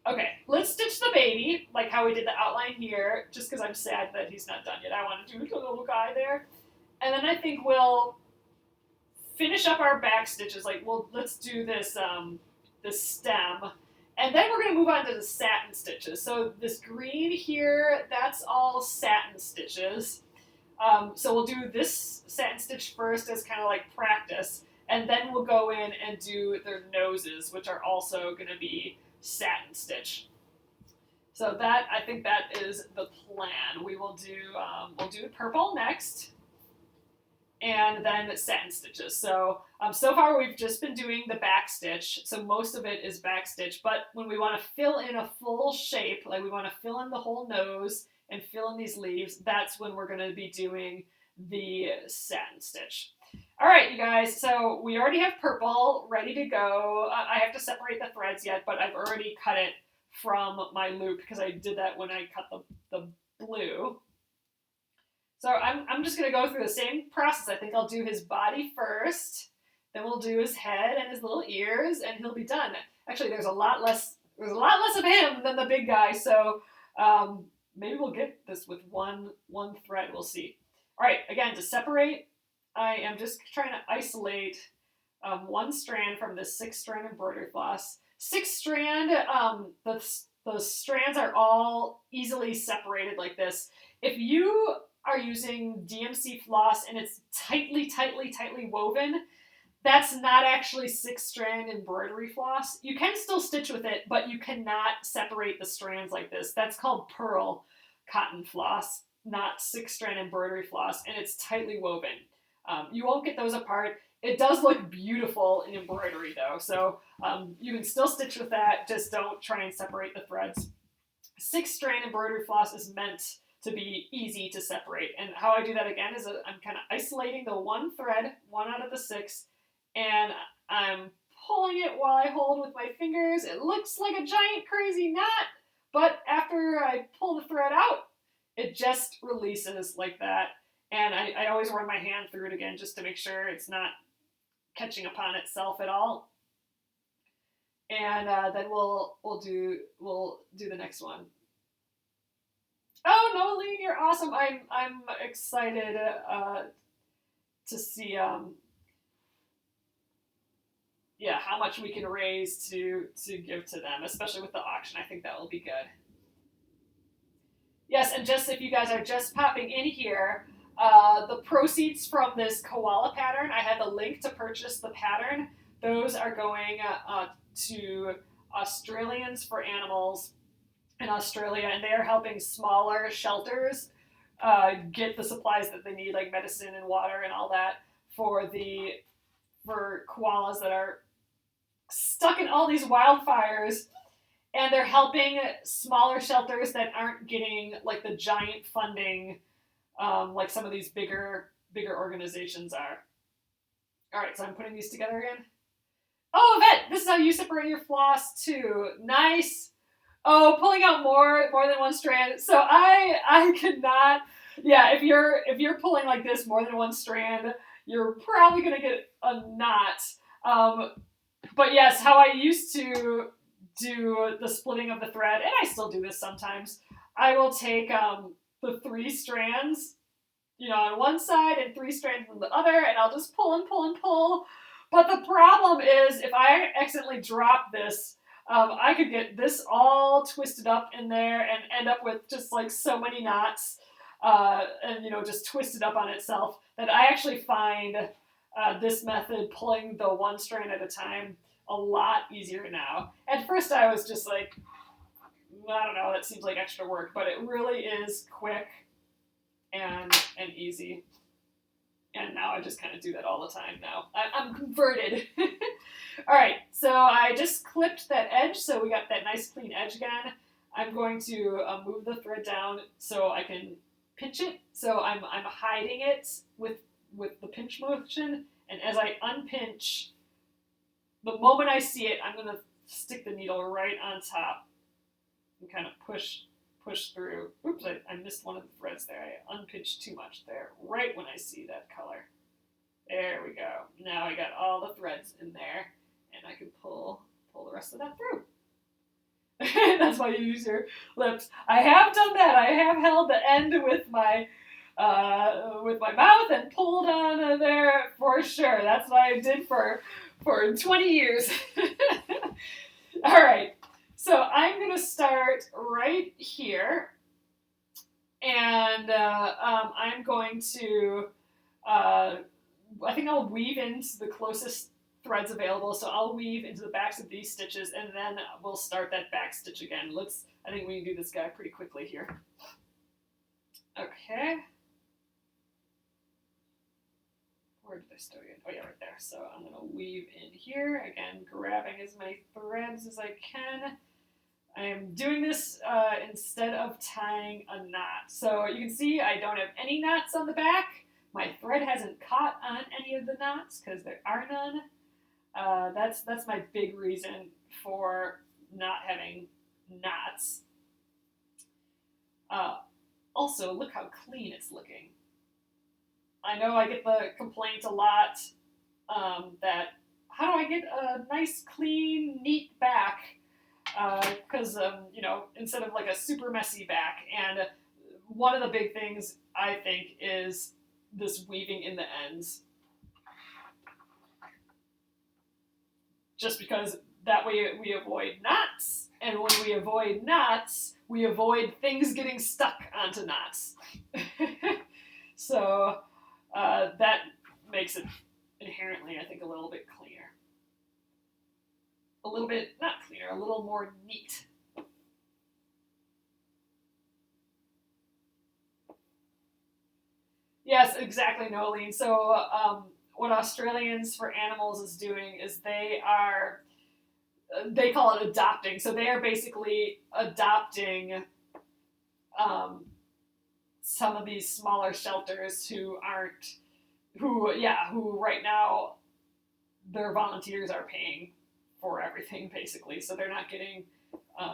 [SPEAKER 2] Okay, let's stitch the baby, like how we did the outline here, just because I'm sad that he's not done yet. I want to do the little guy there. And then I think we'll finish up our back stitches. Like, let's do this, this stem. And then we're going to move on to the satin stitches. So this green here, that's all satin stitches. So we'll do this satin stitch first as kind of like practice. And then we'll go in and do their noses, which are also going to be satin stitch. So that, I think that is the plan. We will do, we'll do purple next, and then satin stitches. So, so far we've just been doing the back stitch, so most of it is back stitch, but when we want to fill in a full shape, like we want to fill in the whole nose and fill in these leaves, that's when we're going to be doing the satin stitch. All right, you guys, so we already have purple ready to go. I have to separate the threads yet, but I've already cut it from my loop because I did that when I cut the blue. So I'm just going to go through the same process. I think I'll do his body first, then we'll do his head and his little ears, and he'll be done. Actually, there's a lot less of him than the big guy, so maybe we'll get this with one thread. We'll see. All right, again, to separate, I am just trying to isolate one strand from this 6-strand embroidery floss. 6-strand, the strands are all easily separated like this. If you are using DMC floss and it's tightly woven, that's not actually 6-strand embroidery floss. You can still stitch with it, but you cannot separate the strands like this. That's called pearl cotton floss, not 6-strand embroidery floss, and it's tightly woven. You won't get those apart. It does look beautiful in embroidery though, so you can still stitch with that, just don't try and separate the threads. 6-strand embroidery floss is meant to be easy to separate, and how I do that again is I'm kind of isolating the one thread, one out of the 6, and I'm pulling it while I hold with my fingers. It looks like a giant crazy knot, but after I pull the thread out, it just releases like that. And I always run my hand through it again just to make sure it's not catching upon itself at all. And then we'll do the next one. Oh, Noeline, you're awesome! I'm excited to see how much we can raise to give to them, especially with the auction. I think that will be good. Yes, and just if you guys are just popping in here, the proceeds from this koala pattern, I have a link to purchase the pattern. Those are going to Australians for Animals in Australia, and they're helping smaller shelters get the supplies that they need, like medicine and water and all that, for koalas that are stuck in all these wildfires. And they're helping smaller shelters that aren't getting like the giant funding like some of these bigger organizations are. All right, so I'm putting these together again. Oh, Yvette, this is how you separate your floss too. Nice. Oh, pulling out more than one strand. So I could not. Yeah, if you're pulling like this more than one strand, you're probably gonna get a knot. But yes, how I used to do the splitting of the thread, and I still do this sometimes. I will take the 3 strands. on one side and 3 strands on the other, and I'll just pull and pull and pull. But the problem is, if I accidentally drop this, I could get this all twisted up in there and end up with just like so many knots, and just twisted up on itself, that I actually find this method, pulling the one strand at a time, a lot easier now. At first I was just like, I don't know, that seems like extra work, but it really is quick and easy. And now I just kind of do that all the time now. I'm converted. All right, so I just clipped that edge, so we got that nice clean edge again. I'm going to move the thread down so I can pinch it. So I'm hiding it with the pinch motion, and as I unpinch, the moment I see it, I'm going to stick the needle right on top and kind of push through. Oops, I missed one of the threads there. I unpinched too much there, right when I see that color. There we go. Now I got all the threads in there, and I can pull the rest of that through. That's why you use your lips. I have done that. I have held the end with my mouth and pulled on there for sure. That's what I did for 20 years. All right. So I'm going to start right here, and I'm going to, I think I'll weave into the closest threads available. So I'll weave into the backs of these stitches, and then we'll start that back stitch again. I think we can do this guy pretty quickly here. Okay. Where did I start again? Oh yeah, right there. So I'm going to weave in here, again, grabbing as many threads as I can. I am doing this instead of tying a knot. So you can see I don't have any knots on the back. My thread hasn't caught on any of the knots because there are none. That's my big reason for not having knots. Also, look how clean it's looking. I know I get the complaint a lot that how do I get a nice, clean, neat back? Because instead of like a super messy back. And one of the big things I think is this weaving in the ends. Just because that way we avoid knots, and when we avoid knots, we avoid things getting stuck onto knots. So that makes it inherently, I think, a little bit cleaner. A little bit, not cleaner, a little more neat. Yes, exactly, Nolene. So what Australians for Animals is doing is they call it adopting. So they are basically adopting some of these smaller shelters who right now their volunteers are paying for everything, basically. So they're not getting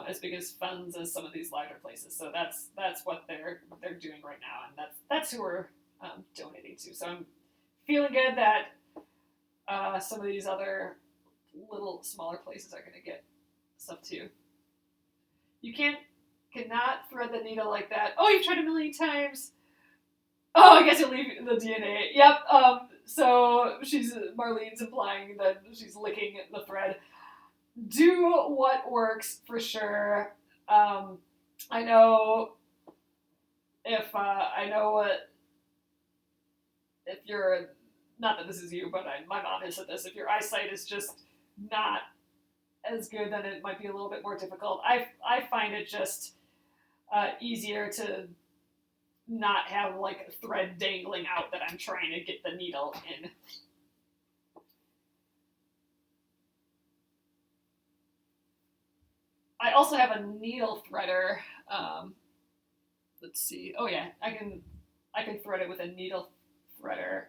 [SPEAKER 2] as big as funds as some of these larger places. So that's what they're doing right now, and that's who we're donating to. So I'm feeling good that some of these other little smaller places are going to get stuff too. You cannot thread the needle like that. Oh, you've tried a million times. Oh, I guess you'll leave the DNA. Yep. So Marlene's implying that she's licking the thread. Do what works for sure. I know if you're, not that this is you, but my mom has said this, if your eyesight is just not as good, then it might be a little bit more difficult. I find it just easier to not have like a thread dangling out that I'm trying to get the needle in. I also have a needle threader. Let's see. Oh yeah, I can thread it with a needle threader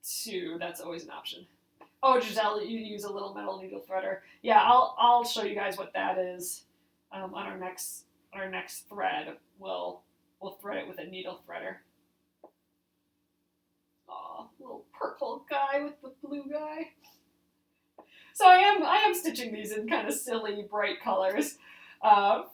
[SPEAKER 2] too. That's always an option. Oh, Giselle, you use a little metal needle threader. Yeah, I'll show you guys what that is on our next thread. We'll thread it with a needle threader. Aw, little purple guy with the blue guy. So I am stitching these in kind of silly, bright colors.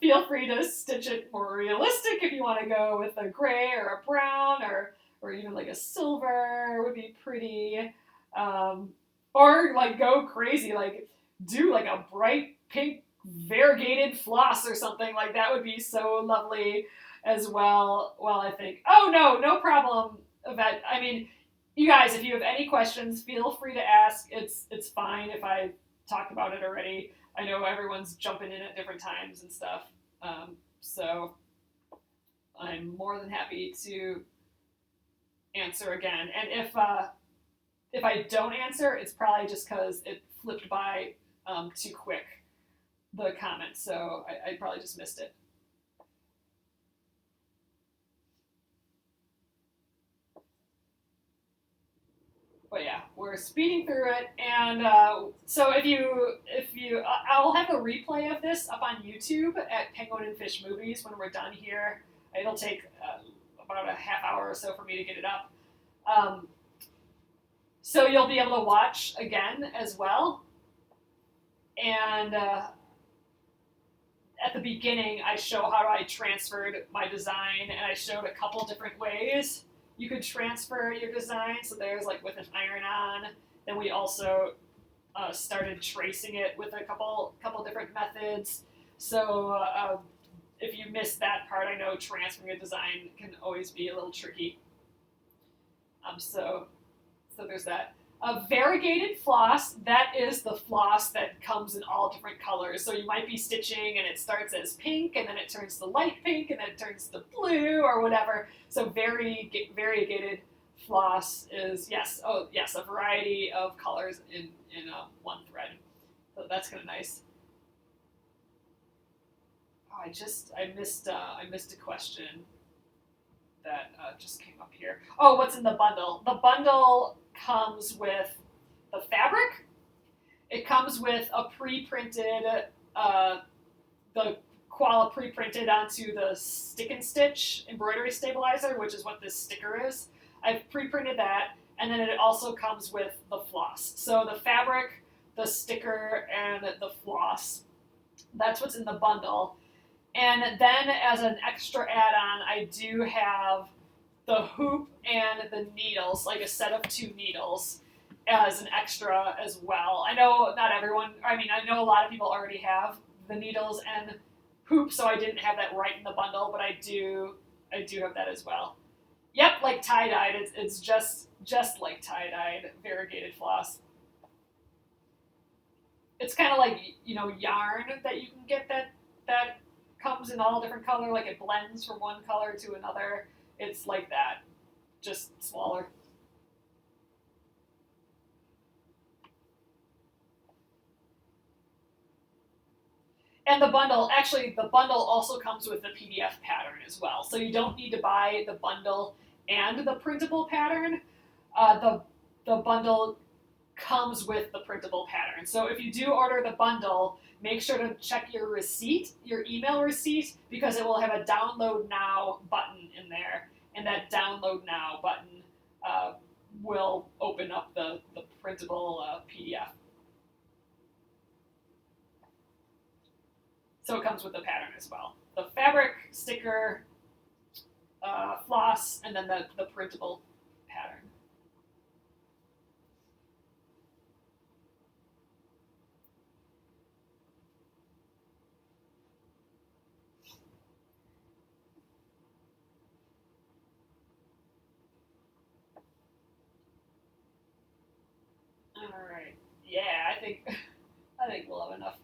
[SPEAKER 2] Feel free to stitch it more realistic if you want to go with a gray or a brown or or even like a silver would be pretty. Or like go crazy, like do like a bright pink variegated floss or something. Like that would be so lovely as well. Well, I think. Oh no problem, Yvette. I mean, you guys, if you have any questions, feel free to ask. It's fine if I talked about it already. I know everyone's jumping in at different times and stuff. So I'm more than happy to answer again. And if I don't answer, it's probably just because it flipped by too quick, the comment. So I probably just missed it. But yeah, we're speeding through it, and so if you, I'll have a replay of this up on YouTube at Penguin and Fish Movies when we're done here. It'll take about a half hour or so for me to get it up. So you'll be able to watch again as well. And at the beginning, I show how I transferred my design, and I showed a couple different ways you could transfer your design. So there's like with an iron-on. Then we also started tracing it with a couple different methods. So if you missed that part, I know transferring a design can always be a little tricky. So there's that. A variegated floss, that is the floss that comes in all different colors. So you might be stitching and it starts as pink and then it turns to light pink and then it turns to blue or whatever. So variegated floss is, a variety of colors in one thread. So that's kind of nice. Oh, I missed a question that just came up here. Oh, what's in the bundle? The bundle comes with the fabric. It comes with a pre-printed, the Koala pre-printed onto the stick and stitch embroidery stabilizer, which is what this sticker is. I've pre-printed that, and then it also comes with the floss. So the fabric, the sticker, and the floss, that's what's in the bundle. And then as an extra add-on, I do have the hoop and the needles, like a set of 2 needles as an extra as well. I know not everyone, I know a lot of people already have the needles and hoop, so I didn't have that right in the bundle, but I do have that as well. Yep, like tie-dyed. It's just like tie-dyed variegated floss. It's kind of like, yarn that you can get that comes in all different color, like it blends from one color to another. It's like that, just smaller. And the bundle also comes with the PDF pattern as well. So you don't need to buy the bundle and the printable pattern. The bundle comes with the printable pattern. So if you do order the bundle, make sure to check your email receipt, because it will have a download now button in there. And that download now button will open up the printable PDF. So it comes with the pattern as well. The fabric, sticker, floss, and then the printable pattern. All right. Yeah, I think we'll have enough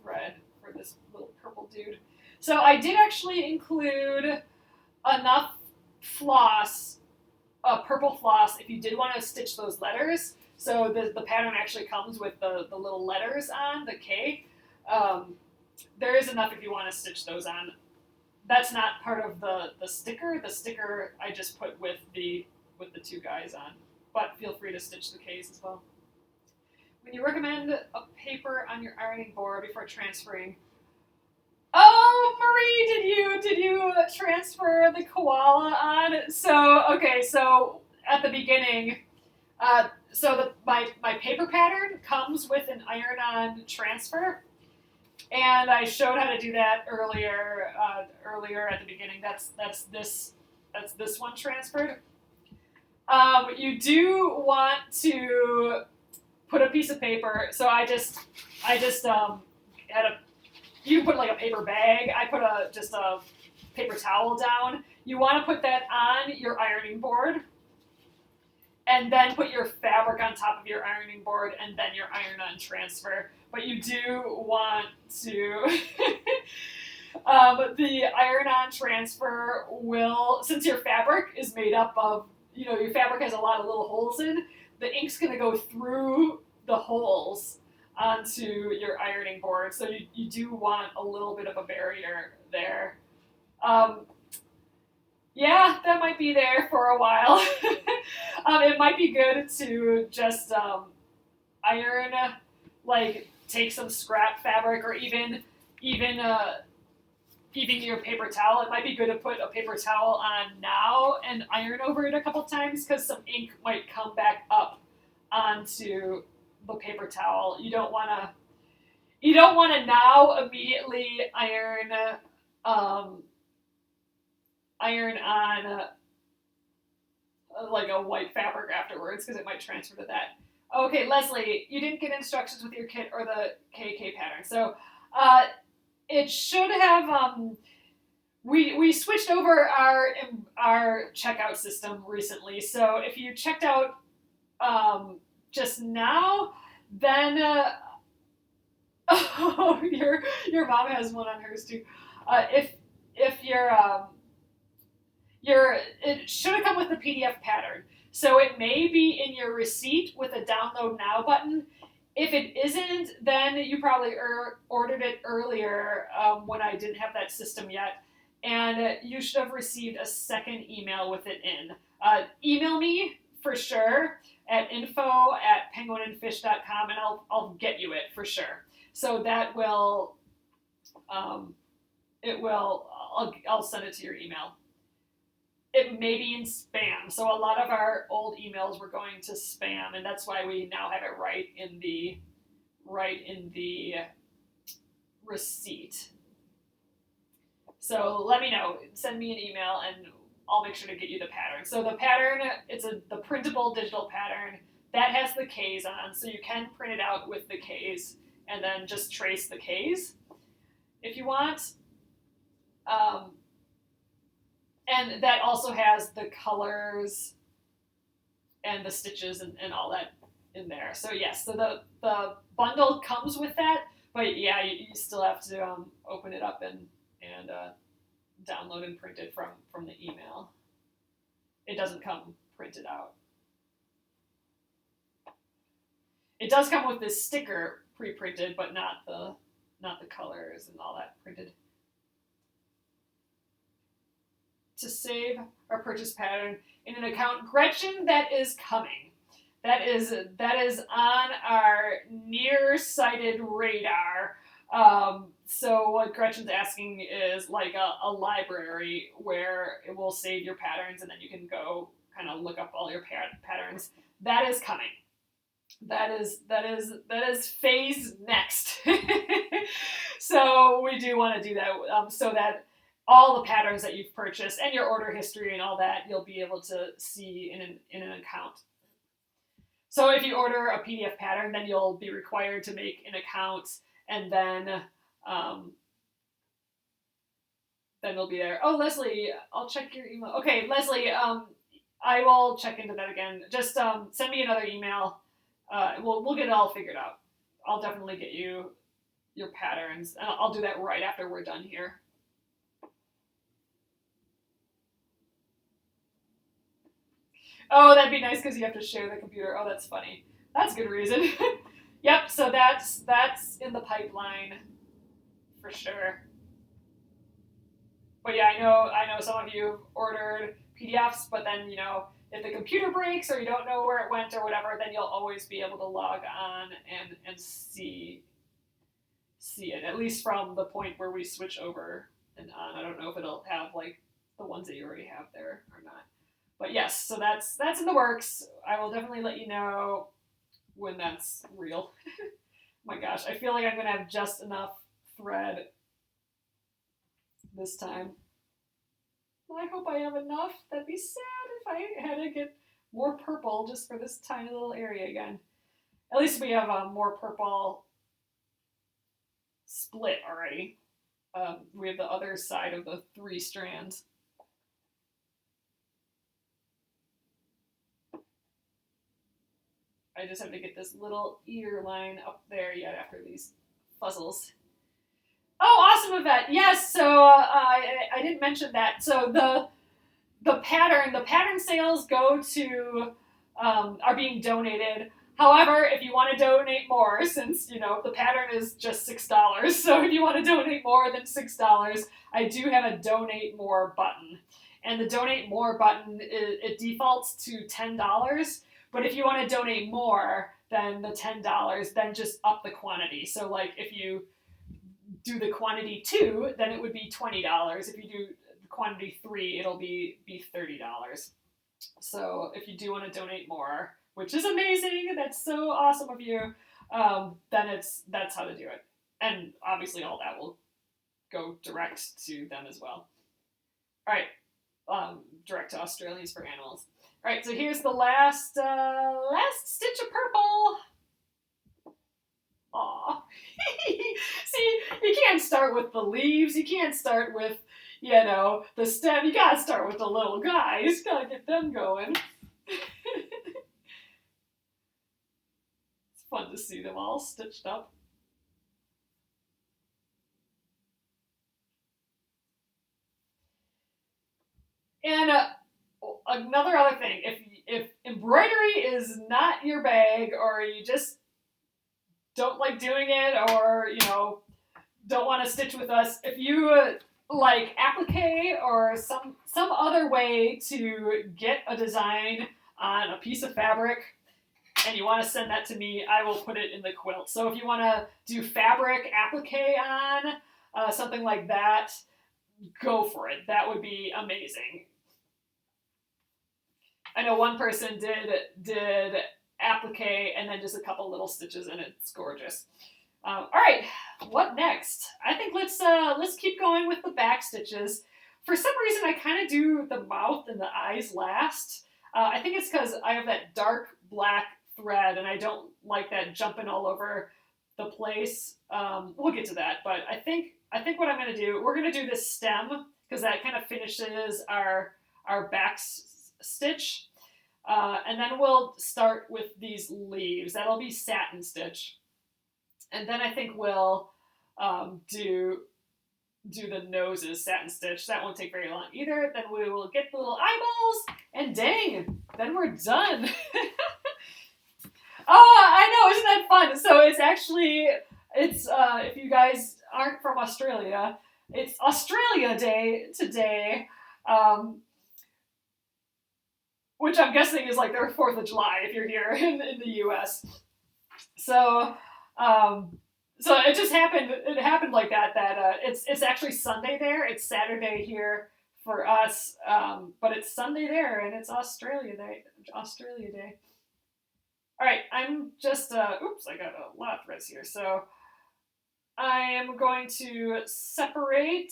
[SPEAKER 2] thread for this little purple dude. So I did actually include enough floss, purple floss, if you did want to stitch those letters. So the pattern actually comes with the little letters on, the K. There is enough if you want to stitch those on. That's not part of the sticker. The sticker I just put with the 2 guys on. But feel free to stitch the Ks as well. When you recommend a paper on your ironing board before transferring. Oh, Marie, did you transfer the koala on? So at the beginning, my paper pattern comes with an iron-on transfer, and I showed how to do that earlier at the beginning. That's this one transferred. You do want to put a piece of paper. So I just had a, you put like a paper bag. I put just a paper towel down. You want to put that on your ironing board, and then put your fabric on top of your ironing board, and then your iron-on transfer. But you do want to, the iron-on transfer will, since your fabric is made up of, your fabric has a lot of little holes in, the ink's going to go through the holes onto your ironing board. So you do want a little bit of a barrier there. Yeah, that might be there for a while. It might be good to just iron, like take some scrap fabric, or even your paper towel. It might be good to put a paper towel on now and iron over it a couple times, because some ink might come back up onto the paper towel. You don't want to now immediately iron on like a white fabric afterwards, because it might transfer to that. Okay, Leslie, you didn't get instructions with your kit or the KK pattern. So it should have, we switched over our checkout system recently. So if you checked out just now, then oh, your mom has one on hers too. If it should have come with the PDF pattern. So it may be in your receipt with a download now button. If it isn't, then you probably ordered it earlier when I didn't have that system yet. And you should have received a second email with it in. Email me for sure at info@penguinandfish.com, and I'll get you it for sure. So that will, I'll send it to your email. It may be in spam. So a lot of our old emails were going to spam, and that's why we now have it right in the receipt. So let me know. Send me an email, and I'll make sure to get you the pattern. So the pattern, it's the printable digital pattern that has the K's on, so you can print it out with the K's and then just trace the K's if you want. And that also has the colors and the stitches and all that in there. So yes, so the bundle comes with that, but yeah, you still have to open it up and download and print it from the email. It doesn't come printed out. It does come with this sticker pre-printed, but not the colors and all that printed. To save our purchase pattern in an account, Gretchen, that is coming. That is on our nearsighted radar. So what Gretchen's asking is like a library where it will save your patterns, and then you can go kind of look up all your patterns. That is coming. That is phase next. So we do want to do that so that all the patterns that you've purchased and your order history and all that, you'll be able to see in an account. So if you order a PDF pattern, then you'll be required to make an account, and then it'll be there. Oh, Leslie, I'll check your email. Okay, Leslie, I will check into that again. Just send me another email. We'll get it all figured out. I'll definitely get you your patterns, and I'll do that right after we're done here. Oh, that'd be nice because you have to share the computer. Oh, that's funny. That's a good reason. Yep, so that's in the pipeline for sure. But yeah, I know some of you ordered PDFs, but then, if the computer breaks or you don't know where it went or whatever, then you'll always be able to log on and see it, at least from the point where we switch over and on. I don't know if it'll have like the ones that you already have there or not. But yes, so that's in the works. I will definitely let you know when that's real. My gosh, I feel like I'm going to have just enough thread this time. Well, I hope I have enough. That'd be sad if I had to get more purple just for this tiny little area again. At least we have more purple split already. We have the other side of the 3 strands. I just have to get this little ear line up there yet after these fuzzles. Oh, awesome, Yvette. Yes, so I didn't mention that. So the pattern sales go to are being donated. However, if you want to donate more, since the pattern is just $6, so if you want to donate more than $6, I do have a donate more button, and the donate more button it defaults to $10. But if you want to donate more than the $10, then just up the quantity. So like if you do the quantity 2, then it would be $20. If you do quantity 3, it'll be $30. So if you do want to donate more, which is amazing, that's so awesome of you, then that's how to do it. And obviously all that will go direct to them as well. All right, direct to Australians for Animals. All right, so here's the last stitch of purple. Aw. See, you can't start with the leaves. You can't start with, the stem. You gotta start with the little guys. Gotta get them going. It's fun to see them all stitched up. And another other thing, if embroidery is not your bag, or you just don't like doing it, or don't want to stitch with us, if you like applique or some other way to get a design on a piece of fabric and you want to send that to me, I will put it in the quilt. So if you want to do fabric applique on something like that, go for it. That would be amazing. I know one person did applique and then just a couple little stitches, and it's gorgeous. All right, what next? I think let's keep going with the back stitches. For some reason, I kind of do the mouth and the eyes last. I think it's because I have that dark black thread, and I don't like that jumping all over the place. We'll get to that, but I think what I'm going to do, we're going to do this stem because that kind of finishes our back stitch, and then we'll start with these leaves. That'll be satin stitch. And then I think we'll do the noses satin stitch. That won't take very long either. Then we will get the little eyeballs, and dang, then we're done. Oh, I know, isn't that fun? So it's if you guys aren't from Australia, it's Australia Day today, which I'm guessing is like their 4th of July if you're here in the U.S. So it just happened. It happened like that. It's actually Sunday there. It's Saturday here for us, but it's Sunday there, and it's Australia Day. All right, I'm just oops, I got a lot of threads here. So I am going to separate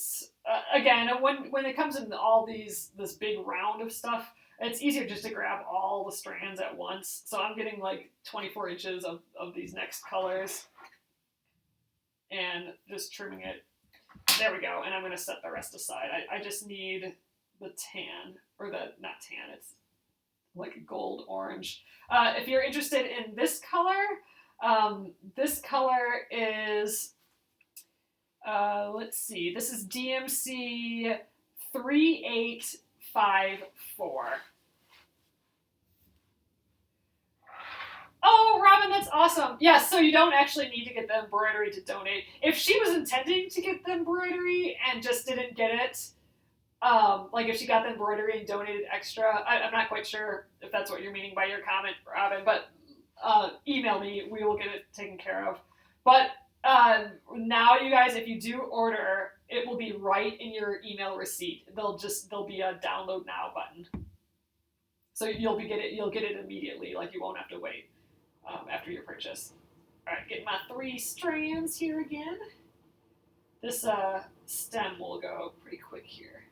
[SPEAKER 2] again. When it comes in all this big round of stuff, it's easier just to grab all the strands at once. So I'm getting like 24 inches of these next colors and just trimming it. There we go. And I'm going to set the rest aside. I just need the tan, or not tan, it's like gold orange. If you're interested in this color is, let's see, this is DMC 3854. Oh, Robin, that's awesome. Yes, so you don't actually need to get the embroidery to donate. If she was intending to get the embroidery and just didn't get it, like if she got the embroidery and donated extra, I'm not quite sure if that's what you're meaning by your comment, Robin, but email me. We will get it taken care of. But now, you guys, if you do order, it will be right in your email receipt. There'll be a download now button. So you'll get it immediately, like you won't have to wait after your purchase. All right, get my 3 strands here again. This stem will go pretty quick here.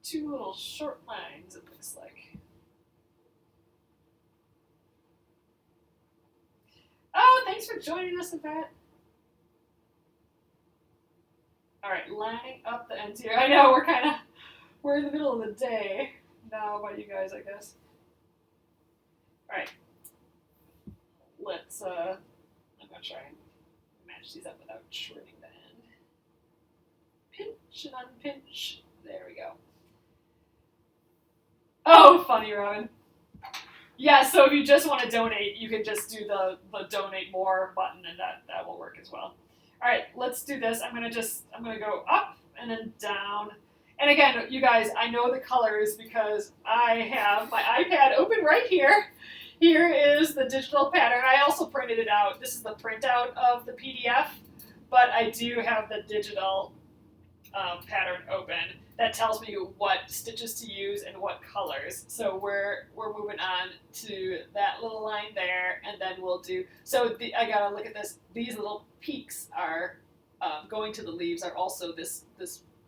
[SPEAKER 2] two little short lines, it looks like. Oh, thanks for joining us, Yvette. All right, lining up the ends here. I know we're in the middle of the day now by you guys, I guess. All right, let's. I'm gonna try and match these up without shortening the end. Pinch and unpinch. There we go. Oh, funny, Robin. Yeah, so if you just want to donate, you can just do the donate more button, and that will work as well. All right, let's do this. I'm gonna go up and then down. And again, you guys, I know the colors because I have my iPad open right here. Here is the digital pattern. I also printed it out. This is the printout of the PDF, but I do have the digital pattern open that tells me what stitches to use and what colors. So we're moving on to that little line there, and then we'll do. So I gotta look at this. These little peaks are going to the leaves are also this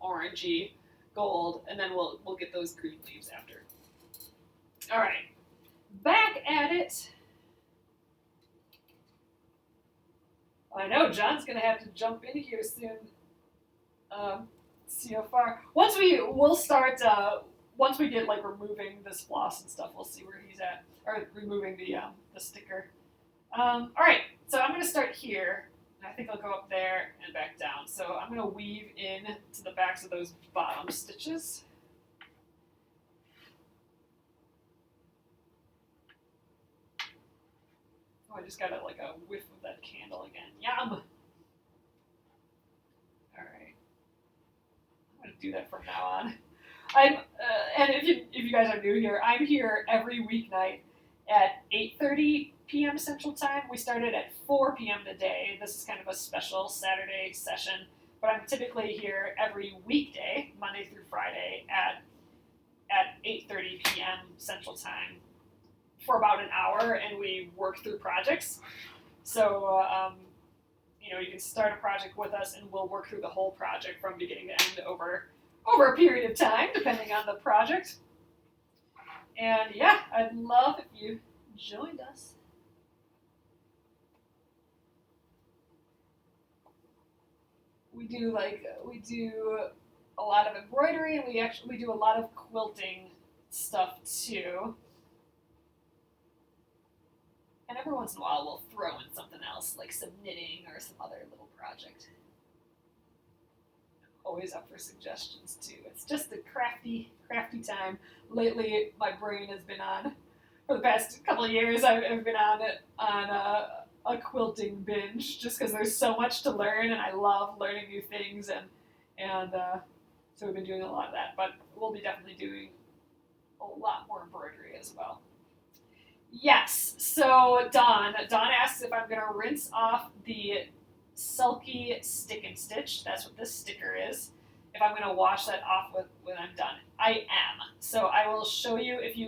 [SPEAKER 2] orangey gold, and then we'll get those green leaves after. All right, back at it. I know John's gonna have to jump in here soon. See how far. Once we get like removing this floss and stuff, we'll see where he's at, or removing the sticker. All right, so I'm gonna start here. I think I'll go up there and back down. So I'm gonna weave in to the backs of those bottom stitches. Oh, I just got a whiff of that candle again. Yum. Do that from now on. And if you guys are new here, I'm here every weeknight at 8:30 p.m. Central Time. We started at 4 p.m. today. This is kind of a special Saturday session, but I'm typically here every weekday, Monday through Friday, at 8:30 p.m. Central Time for about an hour, and we work through projects. So you can start a project with us, and we'll work through the whole project from beginning to end over a period of time, depending on the project. And yeah, I'd love if you joined us. We do a lot of embroidery, and we do a lot of quilting stuff too. And every once in a while, we'll throw in something else, like some knitting or some other little project. Always up for suggestions, too. It's just a crafty time. Lately, my brain has been on, for the past couple of years, I've been on a quilting binge, just because there's so much to learn, and I love learning new things, and so we've been doing a lot of that. But we'll be definitely doing a lot more embroidery as well. Yes, so Dawn asks if I'm going to rinse off the Sulky Stick and Stitch. That's what this sticker is. If I'm going to wash that off when I'm done. I am. So I will show you if you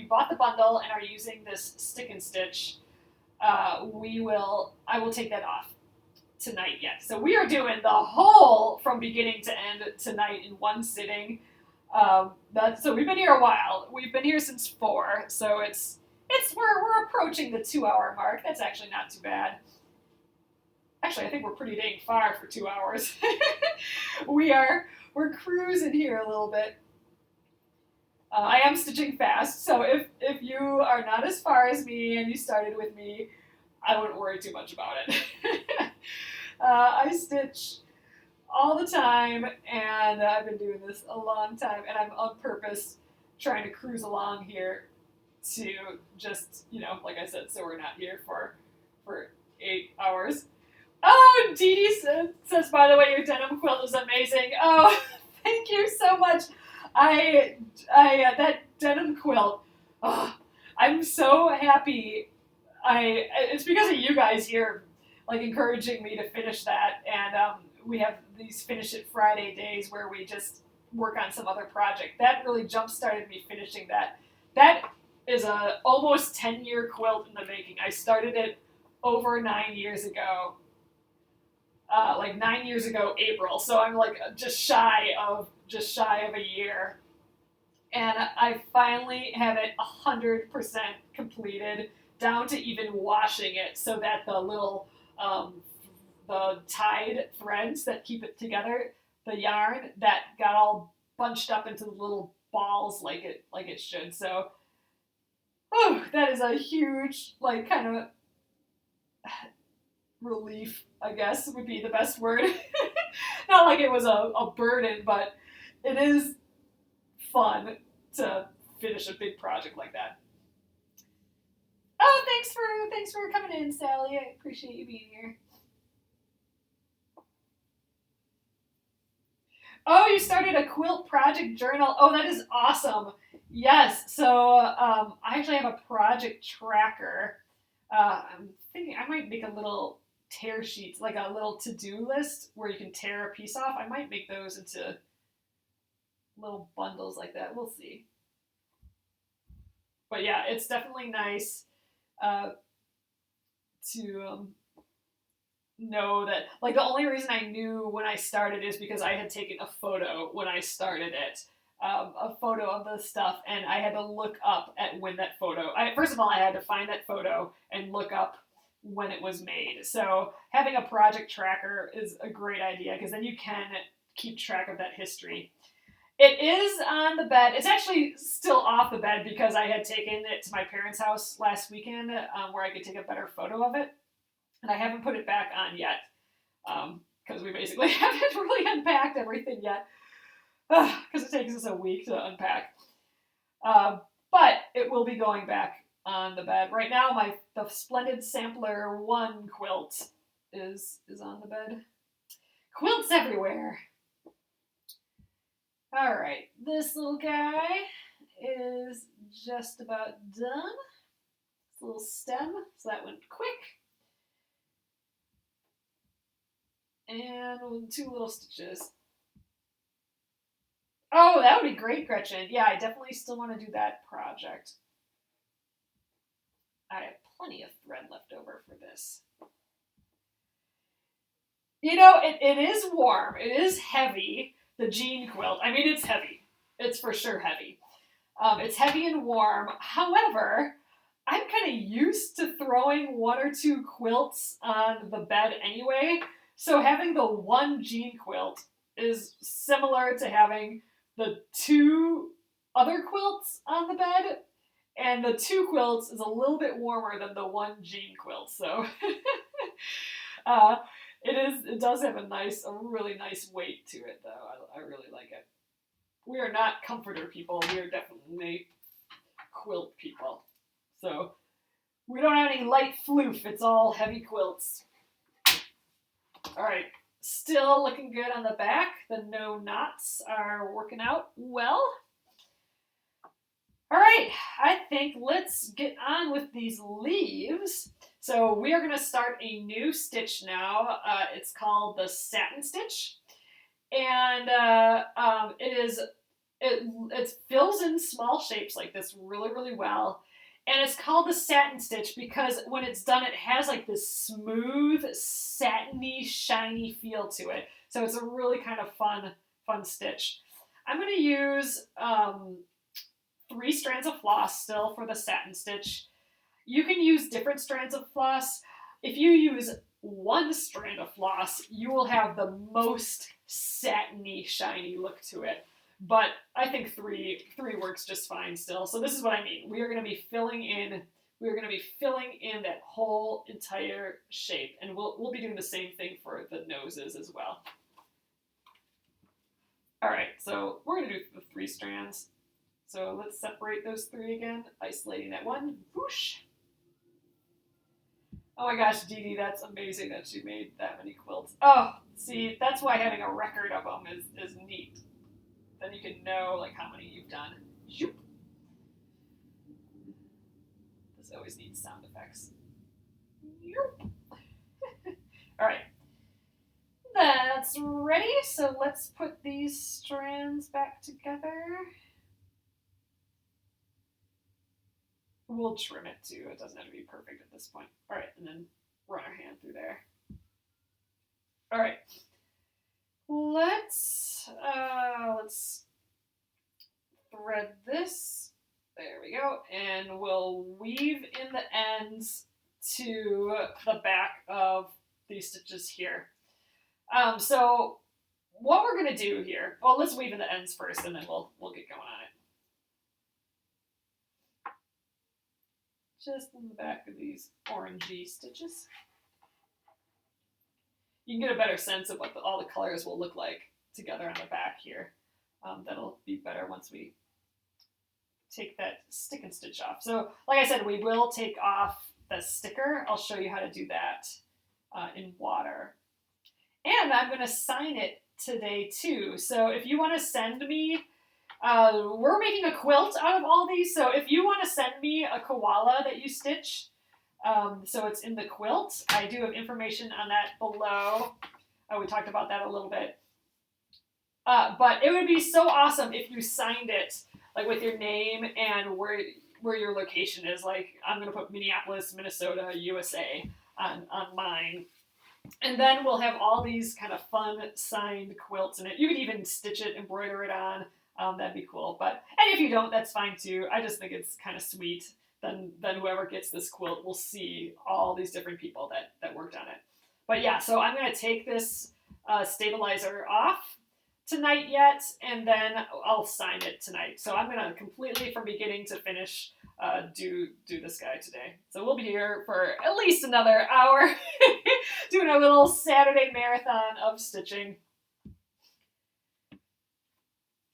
[SPEAKER 2] bought the bundle and are using this Stick and Stitch, I will take that off tonight yet. So we are doing the whole from beginning to end tonight in one sitting. So we've been here a while. We've been here since 4, so we're approaching the 2-hour mark. That's actually not too bad. Actually, I think we're pretty dang far for 2 hours. We're cruising here a little bit. I am stitching fast, so if you are not as far as me and you started with me, I wouldn't worry too much about it. I stitch all the time, and I've been doing this a long time, and I'm on purpose trying to cruise along here to just, like I said, so we're not here for 8 hours. Oh, Dee Dee says, by the way, your denim quilt is amazing. Oh, thank you so much. That denim quilt, I'm so happy. It's because of you guys here, encouraging me to finish that, and we have these Finish It Friday days where we just work on some other project. That really jump-started me finishing that. That is a almost 10-year quilt in the making. I started it over 9 years ago, 9 years ago April. So I'm just shy of a year And I finally have it 100% completed, down to even washing it so that the little the tied threads that keep it together, the yarn that got all bunched up into little balls like it should. So, oh, that is a huge like kind of relief, I guess would be the best word. Not like it was a burden, but it is fun to finish a big project like that. Oh, thanks for coming in, Sally. I appreciate you being here. Oh, you started a quilt project journal. Oh, that is awesome. Yes. So I actually have a project tracker. I'm thinking I might make a little tear sheets, like a little to-do list where you can tear a piece off. I might make those into little bundles like that. We'll see. But yeah, it's definitely nice uh, to know that. Like the only reason I knew when I started is because I had taken a photo when I started it. A photo of the stuff, and I had to look up at when that photo. First of all, I had to find that photo and look up when it was made. So having a project tracker is a great idea because then you can keep track of that history. It is on the bed. It's actually still off the bed because I had taken it to my parents' house last weekend where I could take a better photo of it. And I haven't put it back on yet because we basically haven't really unpacked everything yet because it takes us a week to unpack. But it will be going back on the bed. Right now, the Splendid Sampler 1 quilt is on the bed. Quilts everywhere. All right, this little guy is just about done. It's a little stem, so that went quick. And 2 little stitches. Oh, that would be great, Gretchen. Yeah, I definitely still want to do that project. I have plenty of thread left over for this. You know, it is warm. It is heavy, the jean quilt. I mean, it's heavy. It's for sure heavy. It's heavy and warm. However, I'm kind of used to throwing 1 or 2 quilts on the bed anyway. So having the 1 jean quilt is similar to having the 2 other quilts on the bed. And the 2 quilts is a little bit warmer than the 1 jean quilt. So it does have a really nice weight to it, though. I really like it. We are not comforter people. We are definitely quilt people. So we don't have any light floof. It's all heavy quilts. All right. Still looking good on the back. The no knots are working out well. All right. I think let's get on with these leaves. So we are going to start a new stitch now. It's called the satin stitch. And it fills in small shapes like this really, really well. And it's called the satin stitch because when it's done, it has like this smooth, satiny, shiny feel to it. So it's a really kind of fun stitch. I'm going to use 3 strands of floss still for the satin stitch. You can use different strands of floss. If you use 1 strand of floss, you will have the most satiny, shiny look to it. But I think 3 works just fine still. So this is what I mean. We are going to be filling in that whole entire shape, and we'll be doing the same thing for the noses as well. All right, so we're going to do the 3 strands. So let's separate those 3 again, isolating that one. Whoosh. Oh my gosh, Dee Dee, that's amazing that she made that many quilts. Oh, see, that's why having a record of them is neat. Then you can know like how many you've done. Shoop. This always needs sound effects. All right, that's ready. So let's put these strands back together. We'll trim it too. It doesn't have to be perfect at this point. All right, and then run our hand through there. All right, let's thread to the back of these stitches here. So what we're going to do here, well, let's weave in the ends first, and then we'll get going on it. Just in the back of these orangey stitches. You can get a better sense of what all the colors will look like together on the back here. That'll be better once we take that stick and stitch off. So like I said, we will take off the sticker. I'll show you how to do that in water. And I'm going to sign it today too. So if you want to send me, we're making a quilt out of all these. So if you want to send me a koala that you stitch, so it's in the quilt, I do have information on that below. We talked about that a little bit. But it would be so awesome if you signed it like with your name and where your location is. Like I'm going to put Minneapolis, Minnesota, USA on mine. And then we'll have all these kind of fun signed quilts in it. You could even stitch it, embroider it on. That'd be cool. And if you don't, that's fine too. I just think it's kind of sweet. Then whoever gets this quilt will see all these different people that worked on it. But yeah, so I'm going to take this stabilizer off tonight yet, and then I'll sign it tonight. So I'm going to completely, from beginning to finish, do this guy today. So we'll be here for at least another hour doing a little Saturday marathon of stitching.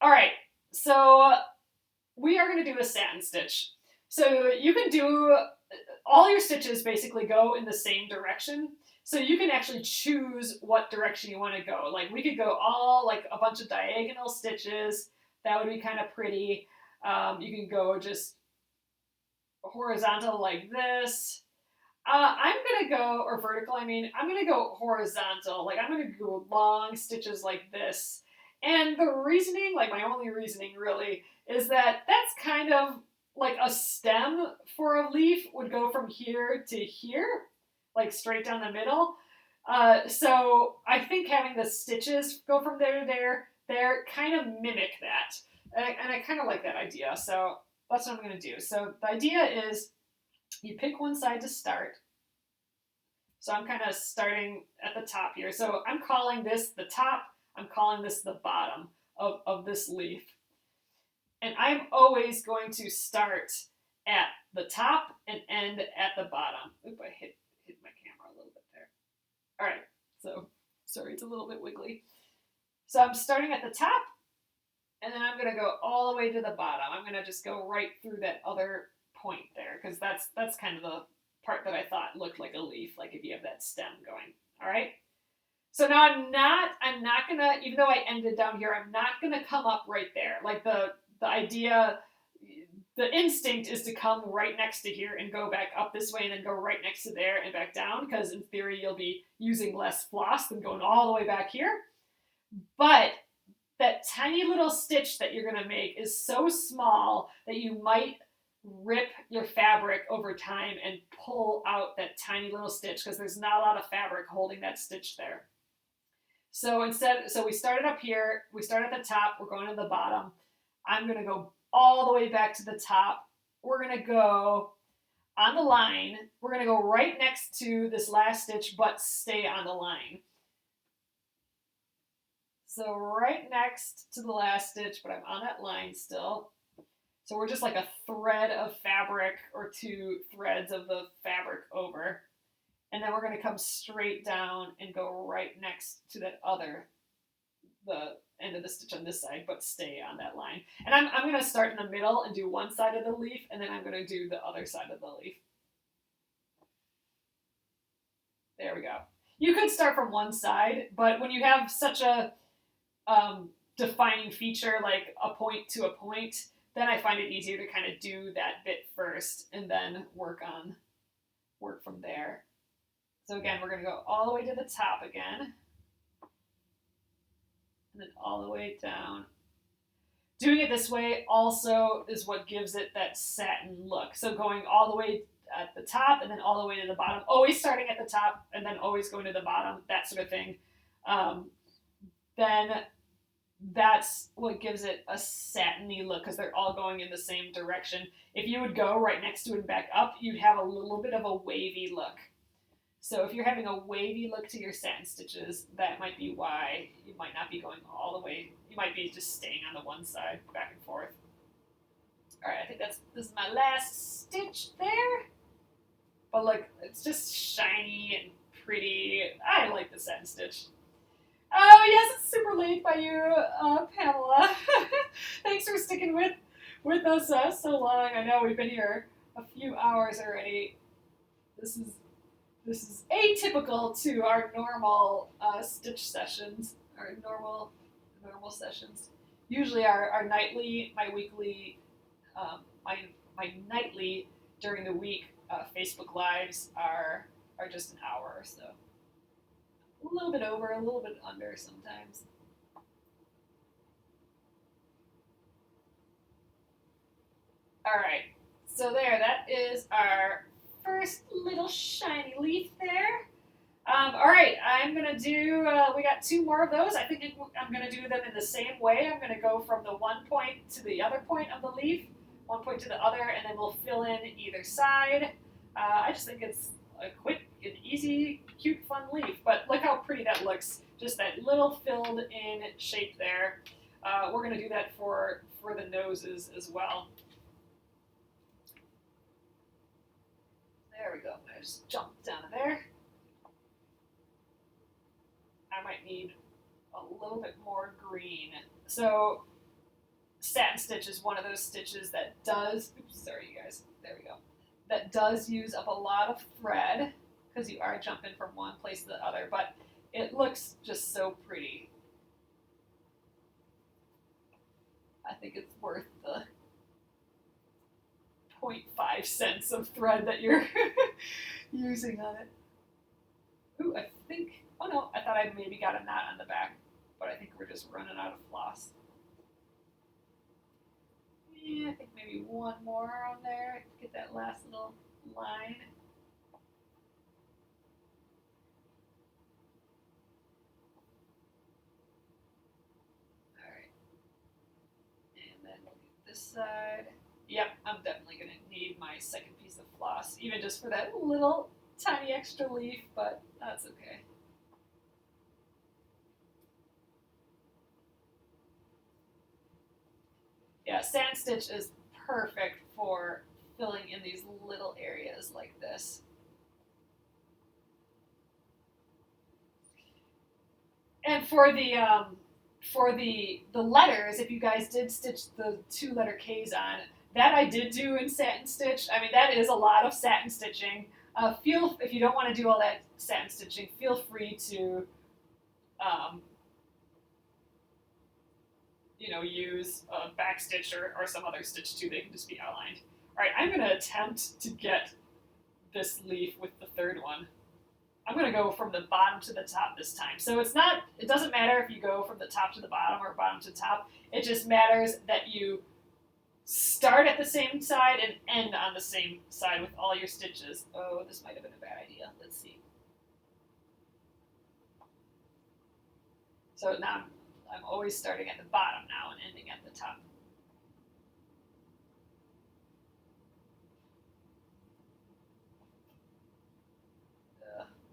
[SPEAKER 2] All right, so we are going to do a satin stitch. So you can do, all your stitches basically go in the same direction. So you can actually choose what direction you want to go. Like we could go all like a bunch of diagonal stitches. That would be kind of pretty. You can go just horizontal like this. I'm going to go, or vertical, I'm going to go horizontal. Like I'm going to go long stitches like this. And the reasoning, like my only reasoning really, is that that's kind of like a stem for a leaf would go from here to here, like straight down the middle. So I think having the stitches go from there to there kind of mimic that. And I kind of like that idea. So that's what I'm going to do. So the idea is you pick one side to start. So I'm kind of starting at the top here. So I'm calling this the top. I'm calling this the bottom of this leaf. And I'm always going to start at the top and end at the bottom. Oop, I hit my camera a little bit there. All right, so sorry, it's a little bit wiggly. So I'm starting at the top, and then I'm going to go all the way to the bottom. I'm going to just go right through that other point there, because that's kind of the part that I thought looked like a leaf, like if you have that stem going. All right. So now I'm not gonna, even though I ended down here, I'm not gonna come up right there. Like the idea, the instinct is to come right next to here and go back up this way and then go right next to there and back down, because in theory you'll be using less floss than going all the way back here. But that tiny little stitch that you're gonna make is so small that you might rip your fabric over time and pull out that tiny little stitch, because there's not a lot of fabric holding that stitch there. So we started up here, we start at the top, we're going to the bottom. I'm going to go all the way back to the top. We're going to go on the line. We're going to go right next to this last stitch, but stay on the line. So right next to the last stitch, but I'm on that line still. So we're just like a thread of fabric or two threads of the fabric over. And then we're going to come straight down and go right next to that the end of the stitch on this side, but stay on that line. And I'm going to start in the middle and do one side of the leaf, and then I'm going to do the other side of the leaf. There we go. You could start from one side, but when you have such a defining feature like a point to a point, then I find it easier to kind of do that bit first and then work from there. So again, we're going to go all the way to the top again, and then all the way down. Doing it this way also is what gives it that satin look. So going all the way at the top and then all the way to the bottom, always starting at the top and then always going to the bottom, that sort of thing. Then that's what gives it a satiny look because they're all going in the same direction. If you would go right next to it and back up, you'd have a little bit of a wavy look. So if you're having a wavy look to your satin stitches, that might be why you might not be going all the way. You might be just staying on the one side, back and forth. All right, I think this is my last stitch there. But look, it's just shiny and pretty. I like the satin stitch. Oh yes, it's super late by you, Pamela. Thanks for sticking with us so long. I know we've been here a few hours already. This is atypical to our normal stitch sessions, our normal sessions. Usually our nightly, my weekly, my nightly during the week Facebook lives are just an hour or so. A little bit over, a little bit under sometimes. All right, so there, that is our first little shiny leaf there. All right, I'm gonna do, we got two more of those. I think I'm gonna do them in the same way. I'm gonna go from the one point to the other point of the leaf, one point to the other, and then we'll fill in either side. I just think it's a quick and easy, cute, fun leaf, but look how pretty that looks. Just that little filled in shape there. We're gonna do that for the noses as well. There we go. I just jumped down there. I might need a little bit more green. So satin stitch is one of those stitches that does, oops, sorry you guys, there we go, that does use up a lot of thread because you are jumping from one place to the other, but it looks just so pretty. I think it's worth the 0.5 cents of thread that you're using on it. Ooh, I think, oh no, I thought I maybe got a knot on the back, but I think we're just running out of floss. Yeah, I think maybe one more on there to get that last little line. All right, and then we'll do this side. Yep, I'm definitely gonna need my second piece of floss, even just for that little tiny extra leaf, but that's okay. Yeah, sand stitch is perfect for filling in these little areas like this. And for the letters, if you guys did stitch the 2-letter K's on, that I did do in satin stitch. I mean, that is a lot of satin stitching. If you don't want to do all that satin stitching, feel free to, um, use a backstitch or some other stitch too. They can just be outlined. All right, I'm going to attempt to get this leaf with the third one. I'm going to go from the bottom to the top this time. So it doesn't matter if you go from the top to the bottom or bottom to top. It just matters that you start at the same side and end on the same side with all your stitches. Oh, this might have been a bad idea. Let's see. So now I'm always starting at the bottom now and ending at the top.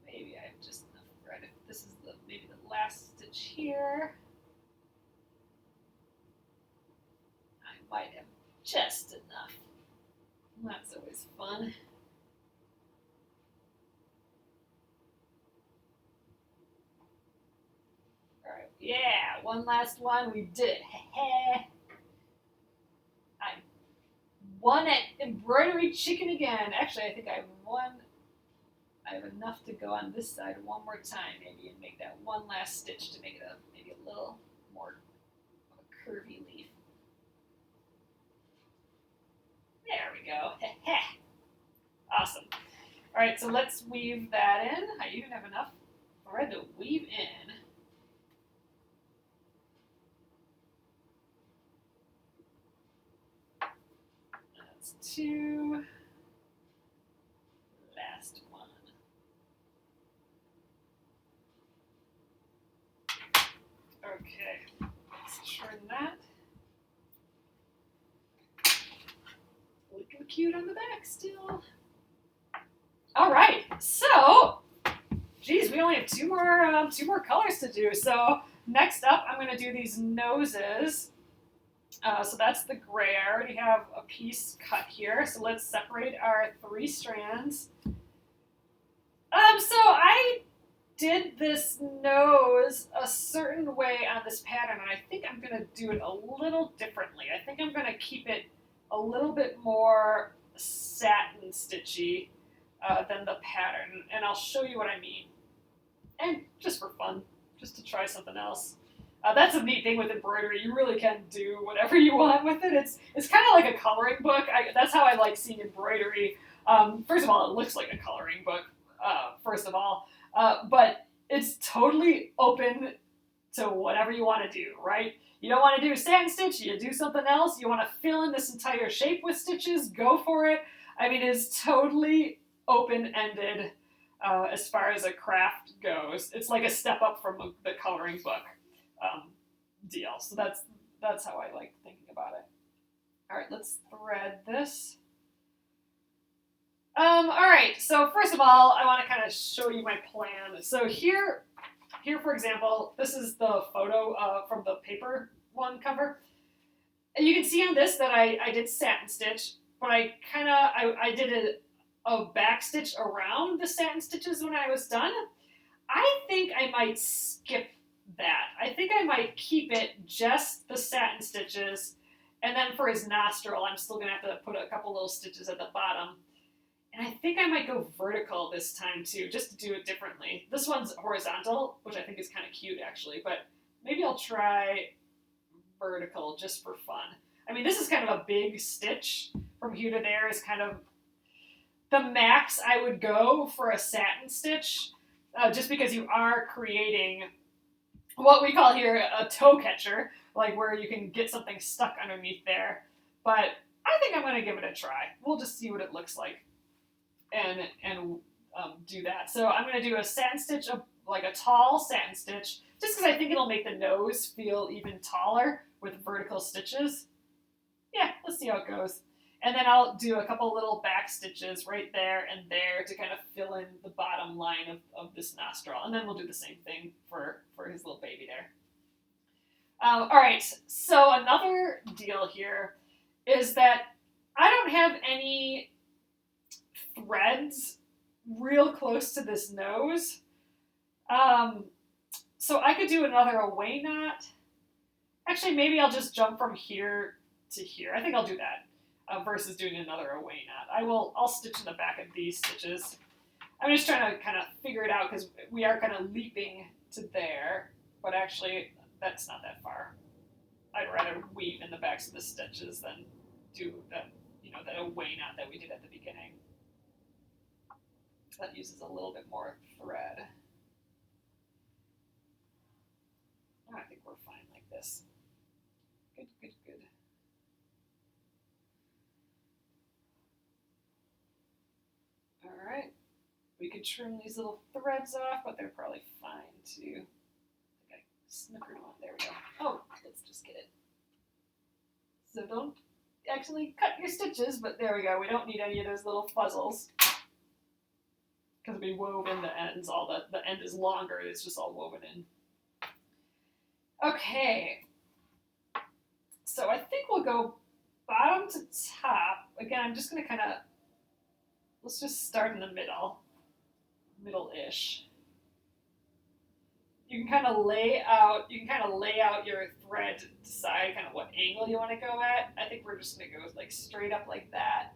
[SPEAKER 2] Maybe I have just enough thread. If this is maybe the last stitch here, I might have just enough. That's always fun. All right, yeah, one last one. We did it. I won at embroidery chicken again. Actually, I think I won. I have enough to go on this side one more time, maybe, and make that one last stitch to make it maybe a little more of a curvy leaf. There we go. Awesome. All right, so let's weave that in. I even have enough thread to weave in. That's 2. Last one. Okay, let's turn that. Looking cute on the back still. All right, so, geez, we only have two more colors to do. So next up, I'm going to do these noses. So that's the gray. I already have a piece cut here. So let's separate our 3 strands. So I did this nose a certain way on this pattern, and I think I'm going to do it a little differently. I think I'm going to keep it a little bit more satin stitchy than the pattern, and I'll show you what I mean. And just for fun, just to try something else. That's a neat thing with embroidery. You really can do whatever you want with it. It's kind of like a coloring book. That's how I like seeing embroidery. First of all, it looks like a coloring book, first of all. But it's totally open to whatever you want to do, right? You don't want to do a satin stitch, you do something else. You want to fill in this entire shape with stitches, go for it. I mean, it's totally open-ended as far as a craft goes. It's like a step up from the coloring book deal. So that's how I like thinking about it. All right, let's thread this. All right, so first of all, I want to kind of show you my plan. So here, for example, this is the photo from the paper one cover. And you can see on this that I did satin stitch, but I did a back stitch around the satin stitches when I was done. I think I might skip that. I think I might keep it just the satin stitches, and then for his nostril, I'm still gonna have to put a couple little stitches at the bottom. And I think I might go vertical this time too, just to do it differently. This one's horizontal, which I think is kind of cute actually, but maybe I'll try vertical just for fun. I mean, this is kind of a big stitch. From here to there is kind of the max I would go for a satin stitch, just because you are creating what we call here a toe catcher, like where you can get something stuck underneath there. But I think I'm going to give it a try. We'll just see what it looks like and do that. So I'm going to do a satin stitch, like a tall satin stitch, just because I think it'll make the nose feel even taller with vertical stitches. Yeah, let's see how it goes. And then I'll do a couple little back stitches right there and there to kind of fill in the bottom line of this nostril. And then we'll do the same thing for his little baby there. All right, so another deal here is that I don't have any threads real close to this nose. So I could do another away knot. Actually, maybe I'll just jump from here to here. I think I'll do that. Versus doing another away knot. I'll stitch in the back of these stitches. I'm just trying to kind of figure it out because we are kind of leaping to there, but actually that's not that far. I'd rather weave in the backs of the stitches than do that away knot that we did at the beginning. That uses a little bit more thread. Oh, I think we're fine like this. Good, good, good. All right, we could trim these little threads off, but they're probably fine too. I think I snookered one. There we go. Oh, let's just get it. So don't actually cut your stitches, but there we go. We don't need any of those little fuzzles because we wove in the ends. The end is longer. It's just all woven in. Okay, so I think we'll go bottom to top. Again, I'm just going to kind of, let's just start in the middle-ish. You can kind of lay out your thread to decide kind of what angle you want to go at. I think we're just going to go like straight up like that.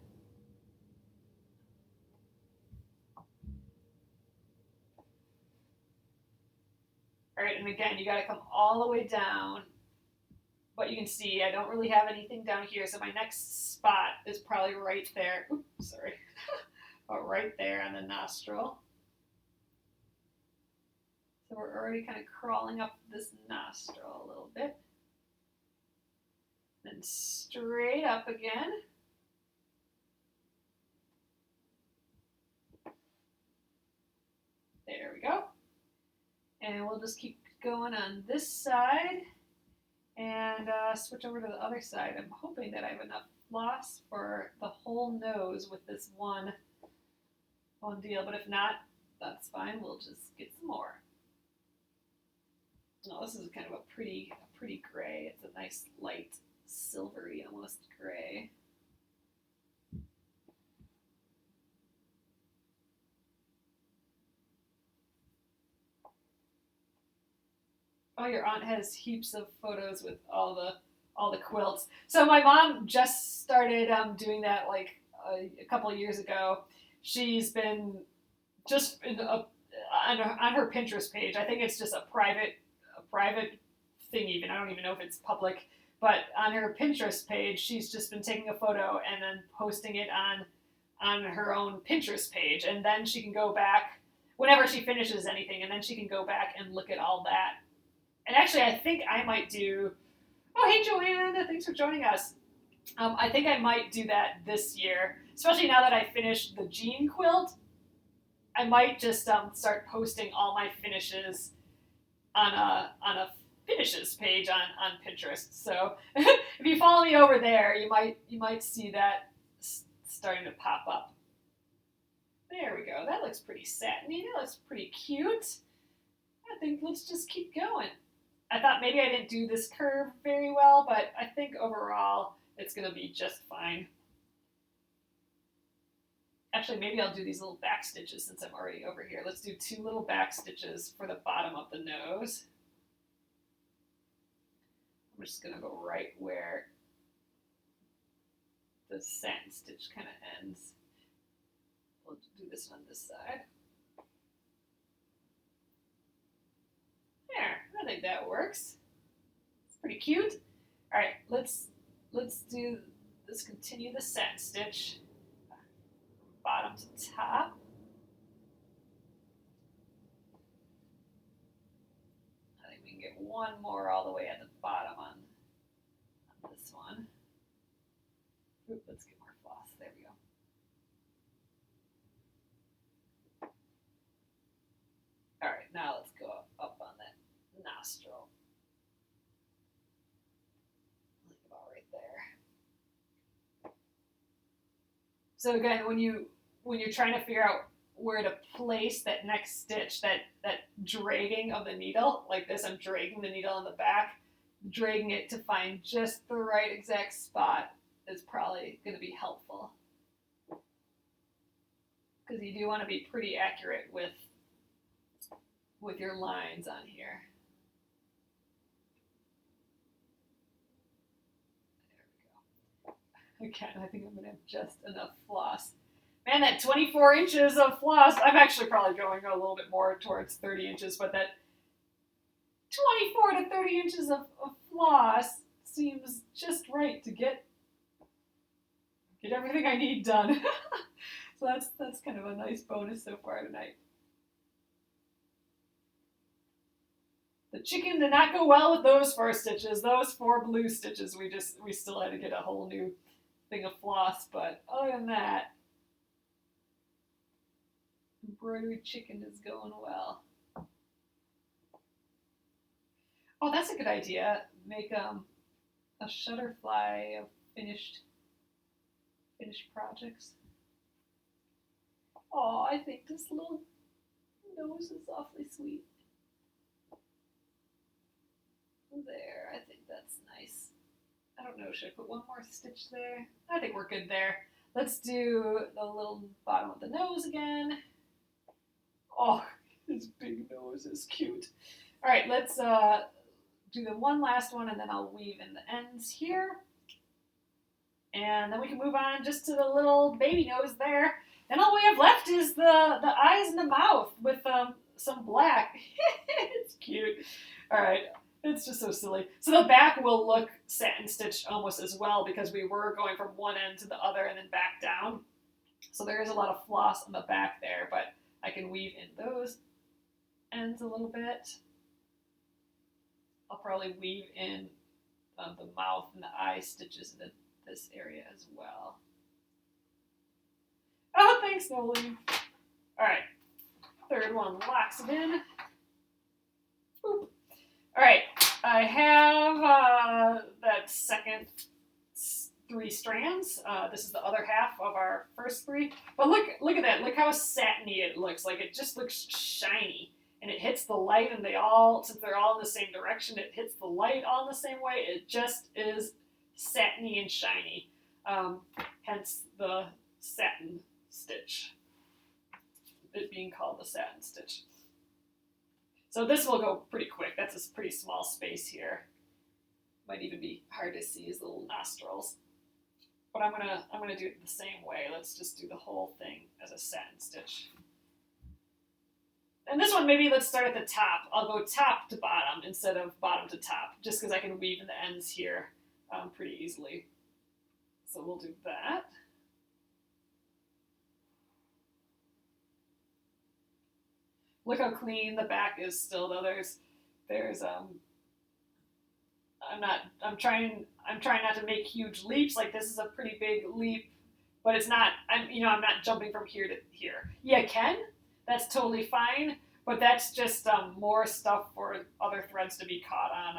[SPEAKER 2] All right, and again, you got to come all the way down. But you can see I don't really have anything down here, so my next spot is probably right there. Oops, sorry. But right there on the nostril. So we're already kind of crawling up this nostril a little bit. Then straight up again. There we go. And we'll just keep going on this side. and switch over to the other side. I'm hoping that I have enough floss for the whole nose with this one deal, but if not, that's fine. We'll just get some more. Oh, this is kind of a pretty gray. It's a nice light silvery almost gray. Oh, your aunt has heaps of photos with all the quilts. So my mom just started doing that like a couple of years ago. She's been just on her Pinterest page. I think it's just a private thing. Even I don't even know if it's public. But on her Pinterest page, she's just been taking a photo and then posting it on her own Pinterest page, and then she can go back whenever she finishes anything, and then she can go back and look at all that. And actually, I think I might do. Oh, hey, Joanna, thanks for joining us. I think I might do that this year, especially now that I finished the jean quilt. I might just start posting all my finishes on a finishes page on Pinterest. So if you follow me over there, you might see that starting to pop up. There we go. That looks pretty satiny. That looks pretty cute. I think let's just keep going. I thought maybe I didn't do this curve very well, but I think overall it's going to be just fine. Actually, maybe I'll do these little back stitches since I'm already over here. Let's do 2 little back stitches for the bottom of the nose. I'm just going to go right where the satin stitch kind of ends. We'll do this on this side. There, I think that works. It's pretty cute. All right, let's continue the satin stitch, bottom to top. I think we can get one more all the way at the bottom on this one. Oop, let's get more floss. There we go. All right, now let's go up on that nostril. Like about right there. So again, when you're trying to figure out where to place that next stitch, that dragging of the needle, like this, I'm dragging the needle on the back, dragging it to find just the right exact spot is probably going to be helpful. Because you do want to be pretty accurate with your lines on here. There we go. Again, I think I'm going to have just enough floss. Man, that 24 inches of floss, I'm actually probably going a little bit more towards 30 inches, but that 24 to 30 inches of floss seems just right to get everything I need done. So that's kind of a nice bonus so far tonight. The chicken did not go well with those 4 stitches. Those 4 blue stitches, we still had to get a whole new thing of floss, but other than that, embroidery chicken is going well. Oh, that's a good idea. Make a shutterfly of finished projects. Oh, I think this little nose is awfully sweet. There, I think that's nice. I don't know, should I put one more stitch there? I think we're good there. Let's do the little bottom of the nose again. Oh, his big nose is cute. All right, let's do the one last one, and then I'll weave in the ends here. And then we can move on just to the little baby nose there. Then all we have left is the eyes and the mouth with some black. It's cute. All right. It's just so silly. So the back will look satin stitched almost as well because we were going from one end to the other and then back down. So there is a lot of floss on the back there, but I can weave in those ends a little bit. I'll probably weave in the mouth and the eye stitches into this area as well. Oh, thanks, Nolan. All right, third one locks it in. Boop. All right, I have that second 3 strands. This is the other half of our first 3. But look at that. Look how satiny it looks. Like it just looks shiny. And it hits the light, and since they're all in the same direction, it hits the light all in the same way. It just is satiny and shiny. Hence the satin stitch. It being called the satin stitch. So this will go pretty quick. That's a pretty small space here. Might even be hard to see his little nostrils. But I'm gonna do it the same way. Let's just do the whole thing as a satin stitch. And this one, maybe let's start at the top. I'll go top to bottom instead of bottom to top, just because I can weave in the ends here pretty easily. So we'll do that. Look how clean the back is still, though. I'm trying not to make huge leaps. Like this is a pretty big leap, but it's not. I'm not jumping from here to here. Yeah, I can. That's totally fine, but that's just more stuff for other threads to be caught on.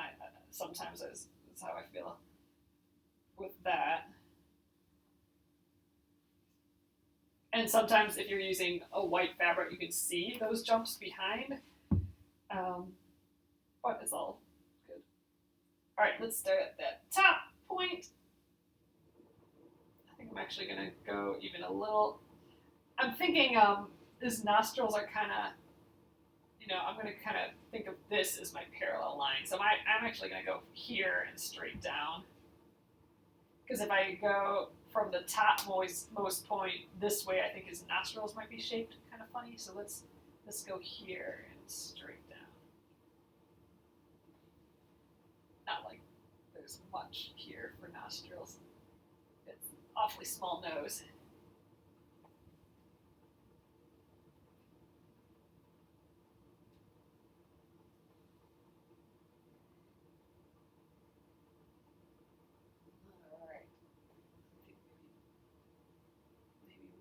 [SPEAKER 2] Sometimes that's how I feel with that. And sometimes if you're using a white fabric, you can see those jumps behind. But it's all good. All right, let's start at that top point. I think I'm actually going to go even a little. I'm thinking his nostrils are kind of, I'm going to kind of think of this as my parallel line. So I'm actually going to go here and straight down. Because if I go from the topmost point this way, I think his nostrils might be shaped kind of funny. So let's go here and straight down. Not like there's much here for nostrils. It's an awfully small nose.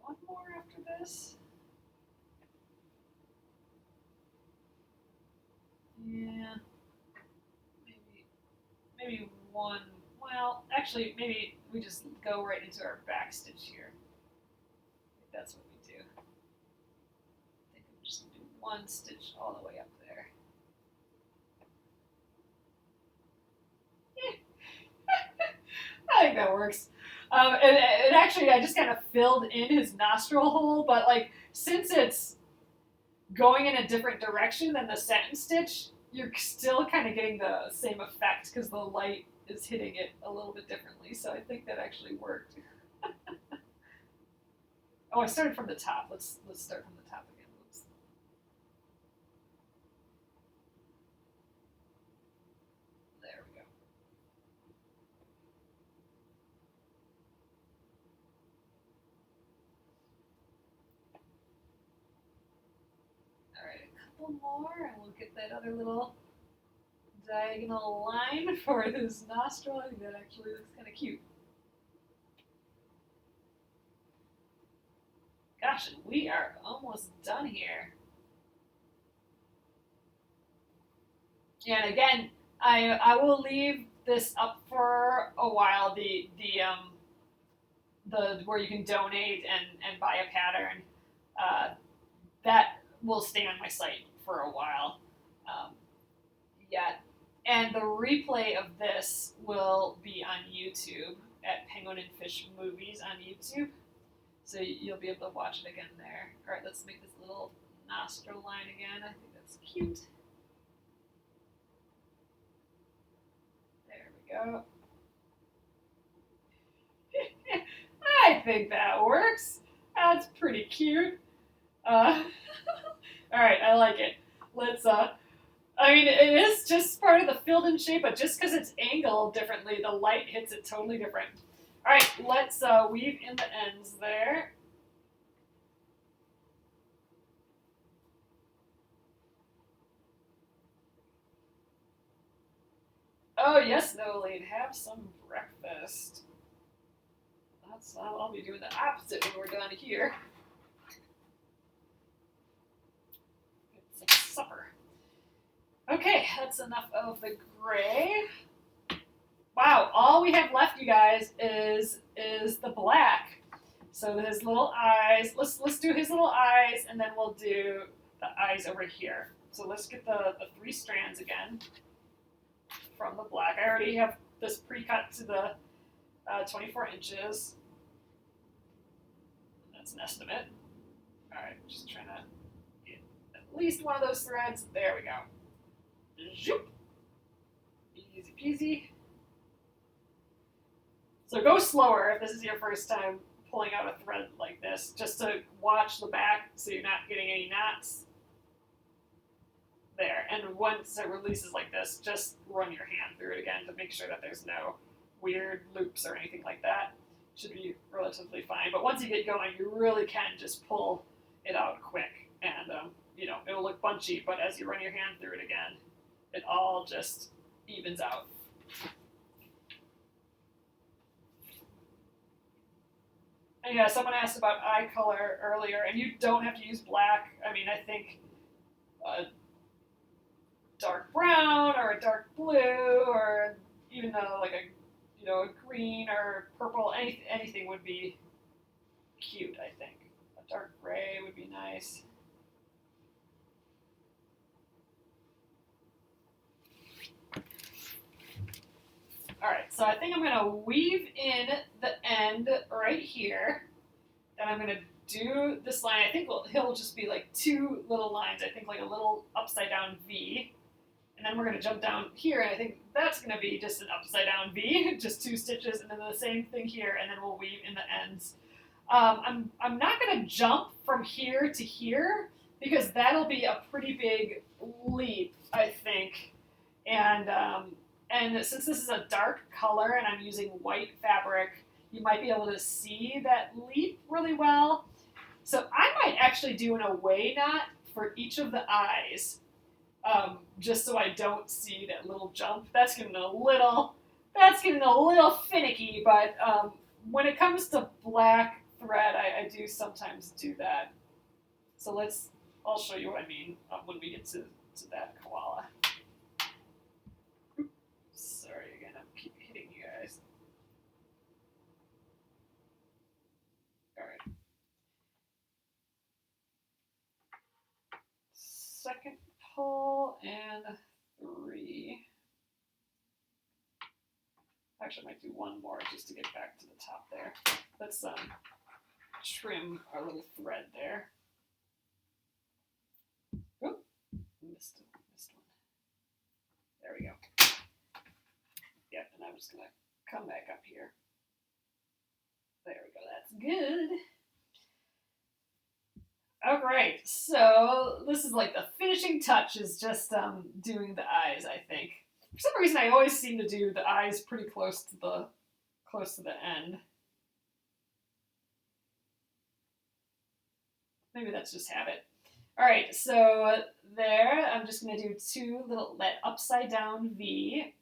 [SPEAKER 2] One more after this. Yeah. Maybe one. Well, actually, maybe we just go right into our back stitch here. I think that's what we do. I think we just do one stitch all the way up there. I think that works. And actually, I just kind of filled in his nostril hole, but like since it's going in a different direction than the satin stitch, you're still kind of getting the same effect because the light is hitting it a little bit differently. So I think that actually worked. Oh, I started from the top. Let's start from the top again. Oops. There we go. More, and we'll get that other little diagonal line for his nostril. I think that actually looks kind of cute. Gosh, we are almost done here. And again, I will leave this up for a while. The where you can donate and buy a pattern. That will stay on my site for a while yet. And the replay of this will be on YouTube at Penguin and Fish Movies on YouTube. So you'll be able to watch it again there. All right, let's make this little nostril line again. I think that's cute. There we go. I think that works. That's pretty cute. All right, I like it. Let's, I mean, it is just part of the filled-in shape, but just because it's angled differently, the light hits it totally different. All right, let's weave in the ends there. Oh, yes, Noeline, have some breakfast. I'll be doing the opposite when we're done here. Get some supper. Okay. Okay, that's enough of the gray. Wow, all we have left, you guys, is the black. So his little eyes. Let's do his little eyes, and then we'll do the eyes over here. So let's get the 3 strands again from the black. I already have this pre-cut to the 24 inches. That's an estimate. All right, just trying to get at least one of those threads. There we go. Zoop. Easy peasy. So go slower if this is your first time pulling out a thread like this, just to watch the back so you're not getting any knots. There, and once it releases like this, just run your hand through it again to make sure that there's no weird loops or anything like that. Should be relatively fine, but once you get going, you really can just pull it out quick, and you know, it'll look bunchy, but as you run your hand through it again, it all just evens out. And yeah, someone asked about eye color earlier, and you don't have to use black. I mean, I think dark brown or a dark blue, or even like a green or purple, anything would be cute. I think a dark gray would be nice. All right, so I think I'm gonna weave in the end right here. Then I'm gonna do this line. I think he'll just be like 2 little lines. I think like a little upside down V. And then we're going to jump down here, and I think that's going to be just an upside down V, just 2 stitches, and then the same thing here, and then we'll weave in the ends. I'm not going to jump from here to here, because that'll be a pretty big leap, I think. And since this is a dark color and I'm using white fabric, you might be able to see that leap really well. So I might actually do an away knot for each of the eyes. Just so I don't see that little jump. That's getting a little finicky, but when it comes to black thread, I do sometimes do that. So I'll show you what I mean when we get to that koala. Oops, sorry again, I keep hitting you guys. All right. Second pull and 3. Actually, I might do one more just to get back to the top there. Let's trim our little thread there. Oop, missed one. There we go. Yep, and I'm just gonna come back up here. There we go. That's good. All right, so this is like the finishing touch, is just doing the eyes, I think. For some reason, I always seem to do the eyes pretty close to the end. Maybe that's just habit. All right, so there, I'm just going to do 2 little, that upside down V.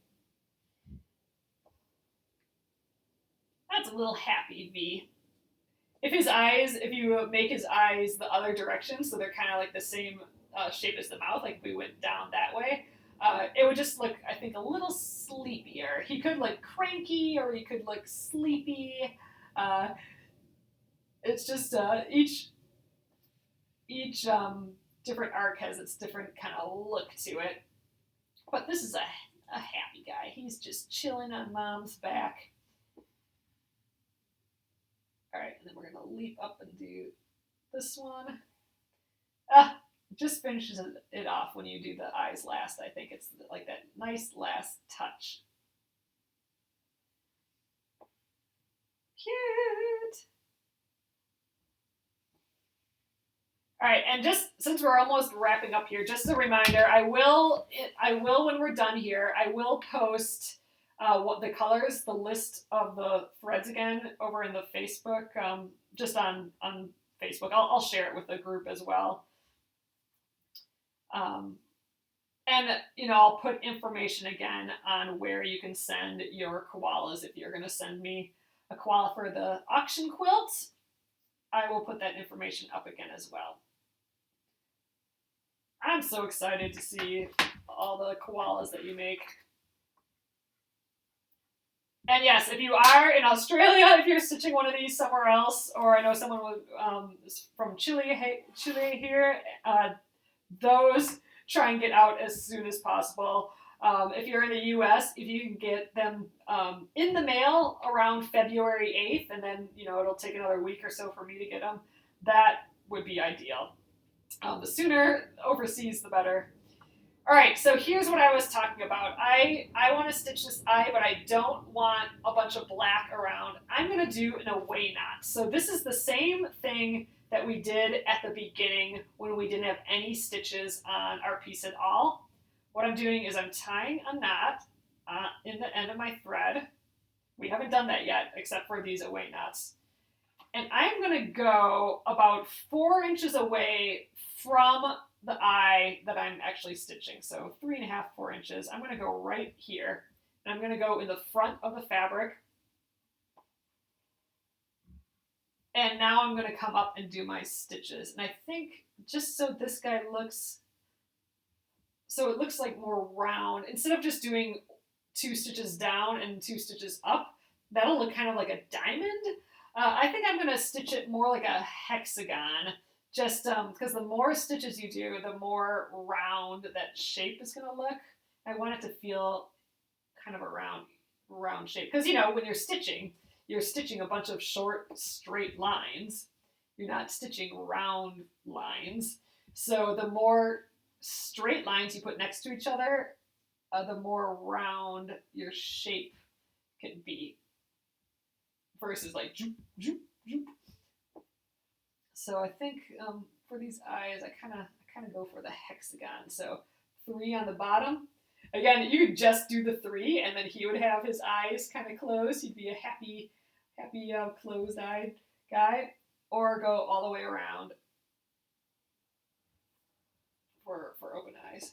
[SPEAKER 2] That's a little happy V. If you make his eyes the other direction, so they're kind of like the same shape as the mouth, like we went down that way, it would just look, I think, a little sleepier. He could look cranky, or he could look sleepy. It's just each different arc has its different kind of look to it. But this is a happy guy. He's just chilling on mom's back. All right, and then we're going to leap up and do this one. Just finishes it off when you do the eyes last. I think it's like that nice last touch. Cute. All right, and just since we're almost wrapping up here, just a reminder, I will when we're done here, I will post what the colors, the list of the threads again over in the Facebook, just on Facebook. I'll share it with the group as well. And I'll put information again on where you can send your koalas. If you're going to send me a koala for the auction quilt, I will put that information up again as well. I'm so excited to see all the koalas that you make. And yes, if you are in Australia, if you're stitching one of these somewhere else, or I know someone from Chile here, those try and get out as soon as possible. If you're in the U.S., if you can get them in the mail around February 8th, and then, it'll take another week or so for me to get them, that would be ideal. The sooner overseas, the better. All right, so here's what I was talking about. I want to stitch this eye, but I don't want a bunch of black around. I'm going to do an away knot. So this is the same thing that we did at the beginning when we didn't have any stitches on our piece at all. What I'm doing is I'm tying a knot in the end of my thread. We haven't done that yet, except for these away knots. And I'm going to go about 4 inches away from the eye that I'm actually stitching. So 3.5, 4 inches. I'm going to go right here. And I'm going to go in the front of the fabric. And now I'm going to come up and do my stitches. And I think just so this guy looks, so it looks like more round, instead of just doing 2 stitches down and 2 stitches up, that'll look kind of like a diamond. I think I'm going to stitch it more like a hexagon, just because the more stitches you do, the more round that shape is going to look. I want it to feel kind of a round shape. Because, when you're stitching a bunch of short, straight lines. You're not stitching round lines. So the more straight lines you put next to each other, the more round your shape can be. Versus like zoop, zoop, zoop. So I think for these eyes, I kind of go for the hexagon. So 3 on the bottom. Again, you could just do the 3, and then he would have his eyes kind of closed. He'd be a happy closed-eyed guy, or go all the way around for open eyes.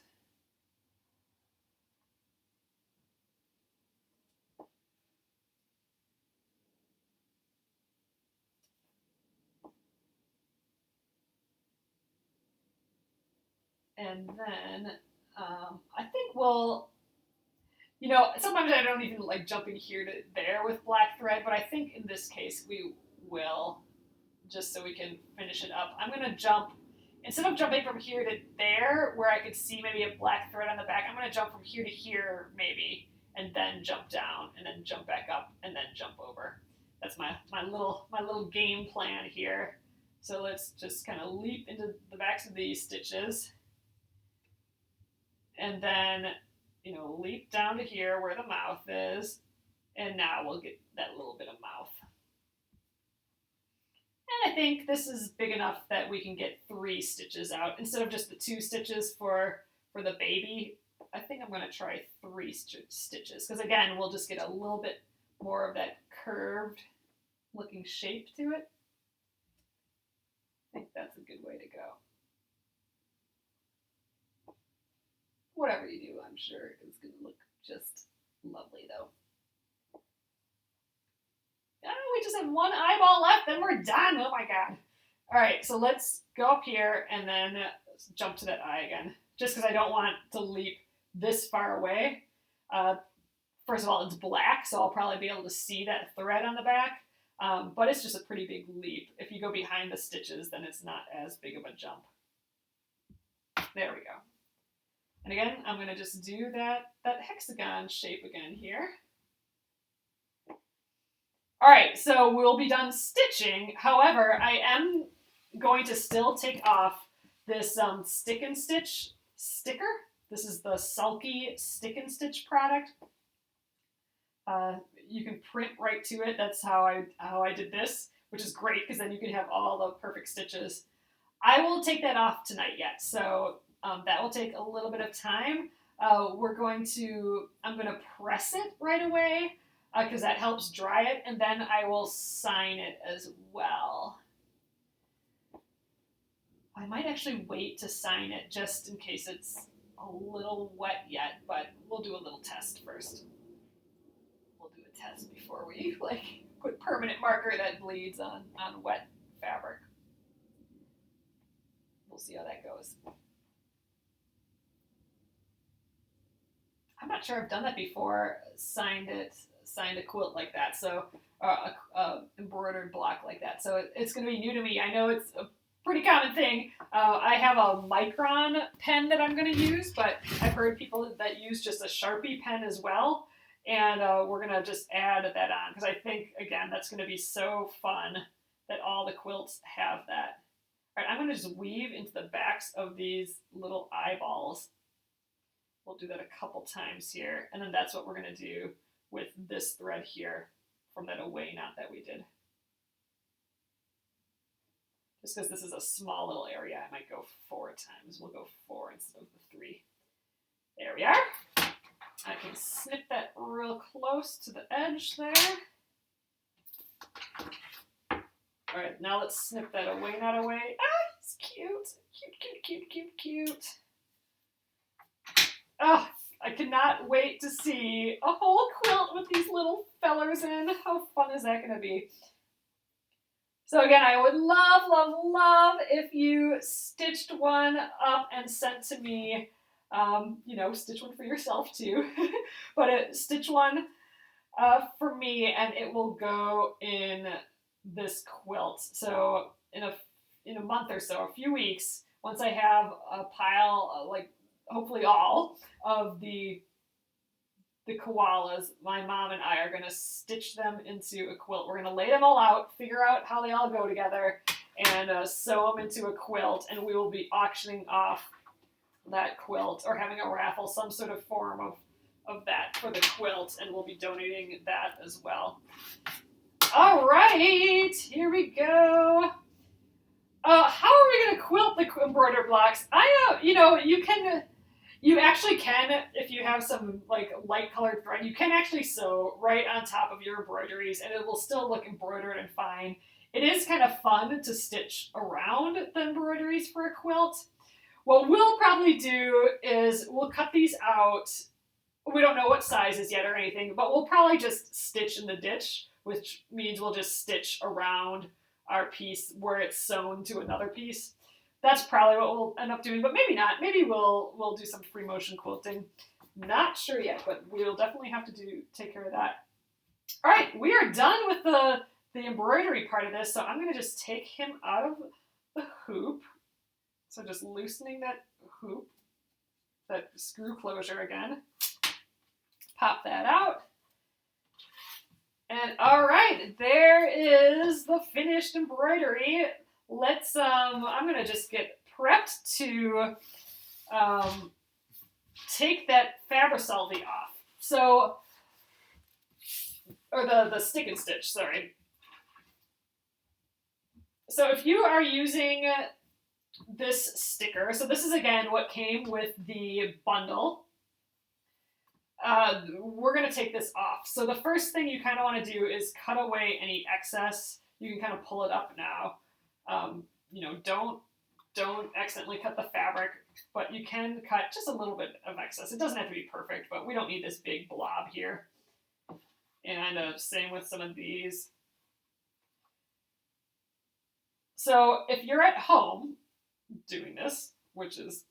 [SPEAKER 2] And then I think we'll, sometimes I don't even like jumping here to there with black thread, but I think in this case we will, just so we can finish it up. I'm going to jump, instead of jumping from here to there, where I could see maybe a black thread on the back, I'm going to jump from here to here maybe, and then jump down, and then jump back up, and then jump over. That's my little game plan here. So let's just kind of leap into the backs of these stitches. And then, leap down to here where the mouth is. And now we'll get that little bit of mouth. And I think this is big enough that we can get 3 stitches out. Instead of just the 2 stitches for the baby, I think I'm going to try 3 stitches. Because again, we'll just get a little bit more of that curved looking shape to it. I think that's a good way to go. Whatever you do, I'm sure it's going to look just lovely, though. Oh, we just have 1 eyeball left, then we're done. Oh, my God. All right, so let's go up here and then jump to that eye again, just because I don't want to leap this far away. First of all, it's black, so I'll probably be able to see that thread on the back, but it's just a pretty big leap. If you go behind the stitches, then it's not as big of a jump. There we go. And again, I'm going to just do that hexagon shape again here. All right, so we'll be done stitching. However, I am going to still take off this stick and stitch sticker. This is the Sulky Stick and Stitch product. You can print right to it. That's how I did this, which is great because then you can have all the perfect stitches. I will take that off tonight yet, so that will take a little bit of time. I'm going to press it right away because that helps dry it, and then I will sign it as well. I might actually wait to sign it just in case it's a little wet yet, but we'll do a little test first. We'll do a test before we put permanent marker that bleeds on wet fabric. We'll see how that goes. not sure I've done that before. Signed a quilt like that. So a embroidered block like that. So it's going to be new to me. I know it's a pretty common thing. I have a micron pen that I'm going to use, but I've heard people that use just a Sharpie pen as well. And we're going to just add that on because I think, again, that's going to be so fun that all the quilts have that. All right, I'm going to just weave into the backs of these little eyeballs. We'll do that a couple times here. And then that's what we're going to do with this thread here from that away knot that we did. Just because this is a small little area, I might go 4 times. We'll go 4 instead of the 3. There we are. I can snip that real close to the edge there. All right, now let's snip that away knot away. Ah, it's cute. Cute. Oh, I cannot wait to see a whole quilt with these little fellers in. How fun is that going to be? So again, I would love if you stitched one up and sent to me. Stitch one for yourself too, but stitch one for me, and it will go in this quilt. So in a month or so, a few weeks, once I have a pile, hopefully all of the koalas, my mom and I are going to stitch them into a quilt. We're going to lay them all out, figure out how they all go together, and sew them into a quilt, and we will be auctioning off that quilt or having a raffle, some sort of form of that for the quilt, and we'll be donating that as well. All right, here we go. How are we going to quilt the embroidered blocks? You actually can, if you have some light colored thread, you can actually sew right on top of your embroideries and it will still look embroidered and fine. It is kind of fun to stitch around the embroideries for a quilt. What we'll probably do is we'll cut these out. We don't know what sizes yet or anything, but we'll probably just stitch in the ditch, which means we'll just stitch around our piece where it's sewn to another piece. That's probably what we'll end up doing, but maybe not. Maybe we'll do some free motion quilting. Not sure yet, but we'll definitely have to take care of that. All right, we are done with the embroidery part of this, so I'm going to just take him out of the hoop. So just loosening that hoop, that screw closure again. Pop that out. And all right, there is the finished embroidery. Let's, I'm going to just get prepped to take that Fabricelli off. So, or the stick and stitch, sorry. So if you are using this sticker, so this is again what came with the bundle. We're going to take this off. So the first thing you kind of want to do is cut away any excess. You can kind of pull it up now. Don't accidentally cut the fabric, but you can cut just a little bit of excess. It doesn't have to be perfect, but we don't need this big blob here. And same with some of these. So if you're at home doing this, which is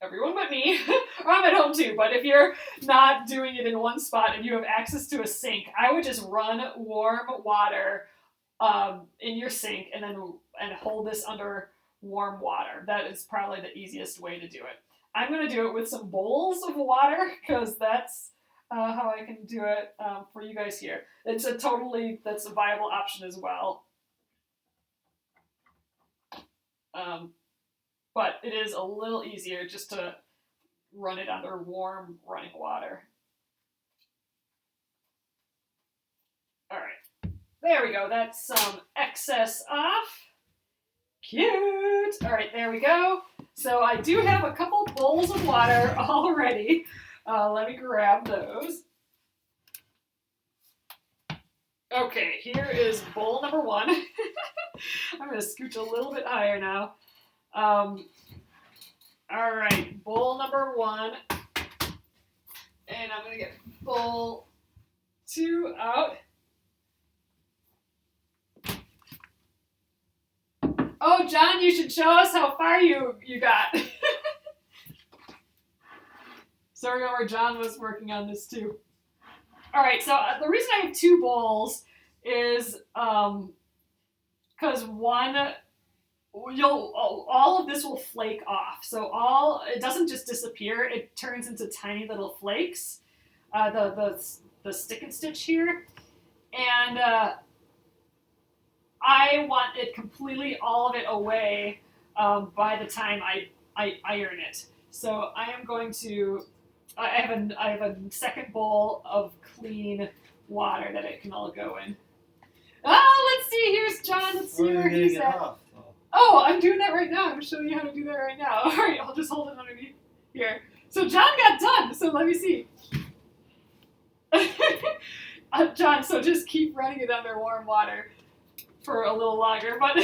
[SPEAKER 2] everyone but me, or I'm at home too, but if you're not doing it in one spot and you have access to a sink, I would just run warm water in your sink and hold this under warm water. That is probably the easiest way to do it. I'm going to do it with some bowls of water because that's how I can do it for you guys here. That's a viable option as well. But it is a little easier just to run it under warm running water. All right, there we go. That's some excess off. Cute. All right, there we go. So I do have a couple bowls of water already. Let me grab those. Okay, here is bowl number 1. I'm going to scooch a little bit higher now. All right, bowl number 1. And I'm going to get bowl 2 out. Oh, John, you should show us how far you got. So remember, John was working on this too. All right, so the reason I have 2 bowls is because one, all of this will flake off. So it doesn't just disappear; it turns into tiny little flakes. The stick and stitch here, and I want it completely, all of it away by the time I iron it. So I am going to. I have a second bowl of clean water that it can all go in. Oh, let's see. Here's John. Let's see where he's at. Oh, I'm doing that right now. I'm showing you how to do that right now. All right, I'll just hold it underneath here. So John got done. So let me see. John, so just keep running it under warm water for a little longer. But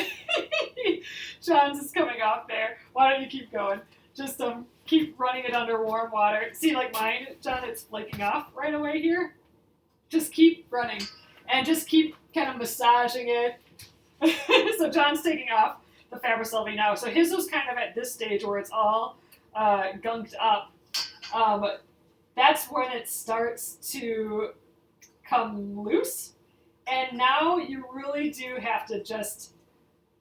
[SPEAKER 2] John's is coming off there. Why don't you keep going? Just keep running it under warm water. See, like mine, John, it's flaking off right away here. Just keep running. And just keep kind of massaging it. So John's taking off the Fabricelli now. So his was kind of at this stage where it's all gunked up. That's when it starts to come loose. And now you really do have to just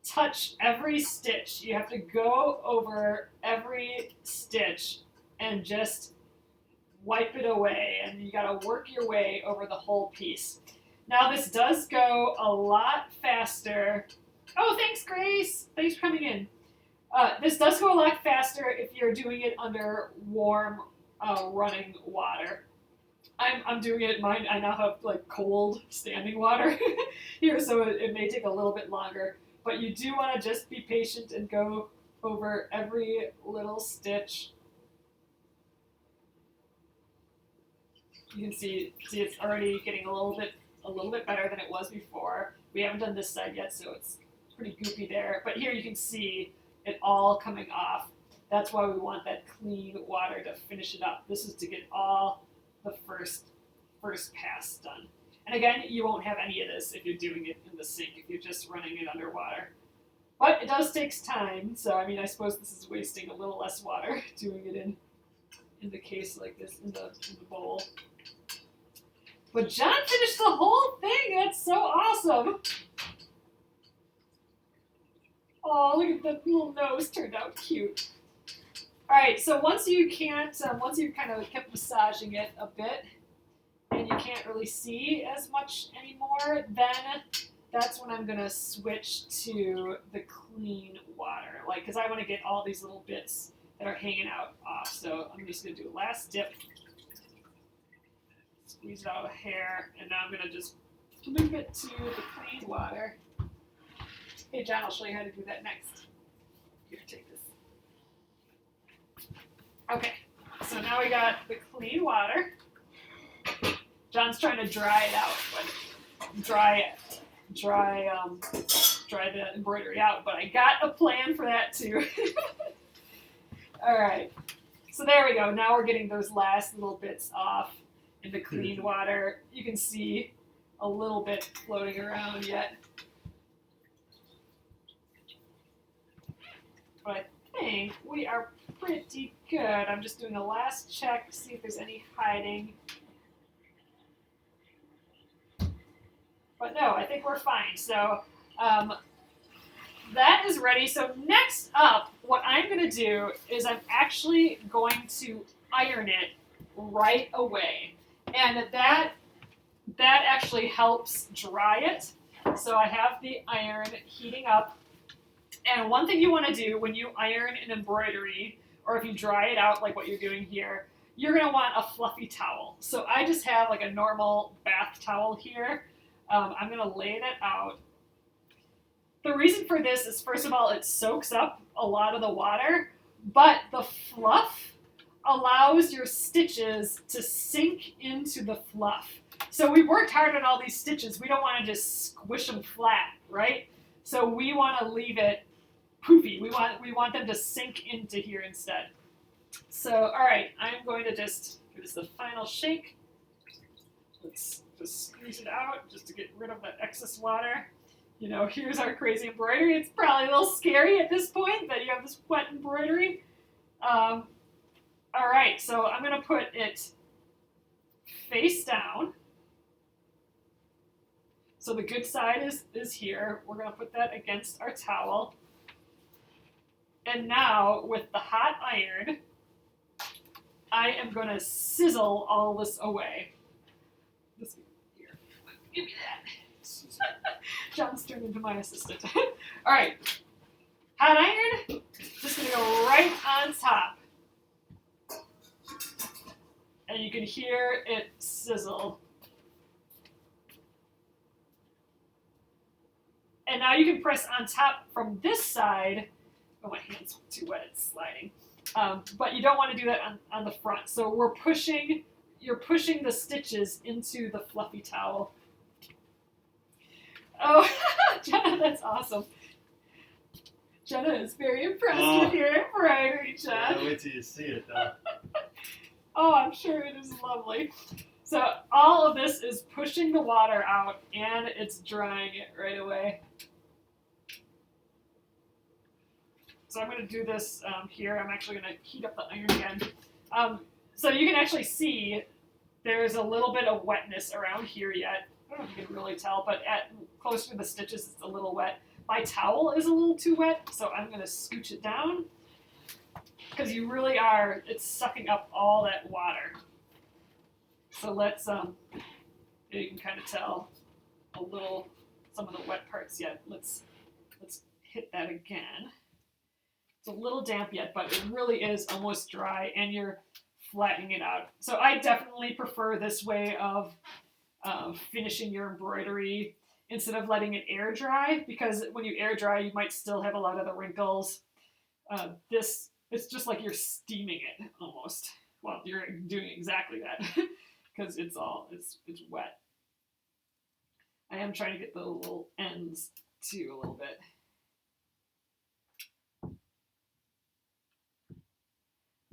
[SPEAKER 2] touch every stitch. You have to go over every stitch and just wipe it away. And you got to work your way over the whole piece. Now this does go a lot faster. Oh, thanks, Grace. Thanks for coming in. This does go a lot faster if you're doing it under warm, running water. I'm doing it. Mine, I now have like cold standing water here, so it may take a little bit longer. But you do want to just be patient and go over every little stitch. You can see it's already getting a little bit better than it was before. We haven't done this side yet, so it's pretty goopy there. But here you can see it all coming off. That's why we want that clean water to finish it up. This is to get all the first pass done. And again, you won't have any of this if you're doing it in the sink, if you're just running it underwater. But it does take time, so I mean, I suppose this is wasting a little less water doing it in the case like this, in the bowl. But John finished the whole thing. That's so awesome. Oh, look at that little nose. Turned out cute. All right, so once you've kind of kept massaging it a bit, and you can't really see as much anymore, then that's when I'm gonna switch to the clean water, like, because I want to get all these little bits that are hanging out off. So I'm just gonna do a last dip, squeeze it out of the hair, and now I'm gonna just move it to the clean water. Hey, John, I'll show you how to do that next. Here, take this. Okay, so now we got the clean water. John's trying to dry it out, but dry the embroidery out, but I got a plan for that too. All right, so there we go. Now we're getting those last little bits off in the clean water. You can see a little bit floating around yet. But I think we are pretty good. I'm just doing a last check to see if there's any hiding. But no, I think we're fine. So that is ready. So next up, what I'm going to do is I'm actually going to iron it right away. And that actually helps dry it. So I have the iron heating up. And one thing you want to do when you iron an embroidery, or if you dry it out like what you're doing here, you're going to want a fluffy towel. So I just have like a normal bath towel here. I'm going to lay that out. The reason for this is, first of all, it soaks up a lot of the water, but the fluff allows your stitches to sink into the fluff. So we worked hard on all these stitches. We don't want to just squish them flat, right? So we want to leave it poofy. We want them to sink into here instead. So, all right, I'm going to just give this the final shake. Let's just squeeze it out just to get rid of that excess water. You know, here's our crazy embroidery. It's probably a little scary at this point that you have this wet embroidery. All right, so I'm going to put it face down. So the good side is here. We're going to put that against our towel. And now with the hot iron, I am going to sizzle all this away. This here. Give me that. John's turned into my assistant. All right. Hot iron, just going to go right on top. And you can hear it sizzle. And now you can press on top from this side. Oh, my hand's too wet, it's sliding. But you don't want to do that on the front. So you're pushing the stitches into the fluffy towel. Oh, Jenna, that's awesome. Jenna is very impressed with your embroidery, Jen.
[SPEAKER 3] Yeah, wait till you see it, though.
[SPEAKER 2] Oh, I'm sure it is lovely. So all of this is pushing the water out, and it's drying it right away. So I'm going to do this here. I'm actually going to heat up the iron again. So you can actually see there's a little bit of wetness around here yet. I don't know if you can really tell, but close to the stitches, it's a little wet. My towel is a little too wet, so I'm going to scooch it down because it's sucking up all that water. So let's, you can kind of tell some of the wet parts yet. Let's hit that again. It's a little damp yet, but it really is almost dry, and you're flattening it out. So I definitely prefer this way of finishing your embroidery instead of letting it air dry, because when you air dry, you might still have a lot of the wrinkles. It's just like you're steaming it almost. Well, you're doing exactly that because it's wet. I am trying to get the little ends too a little bit.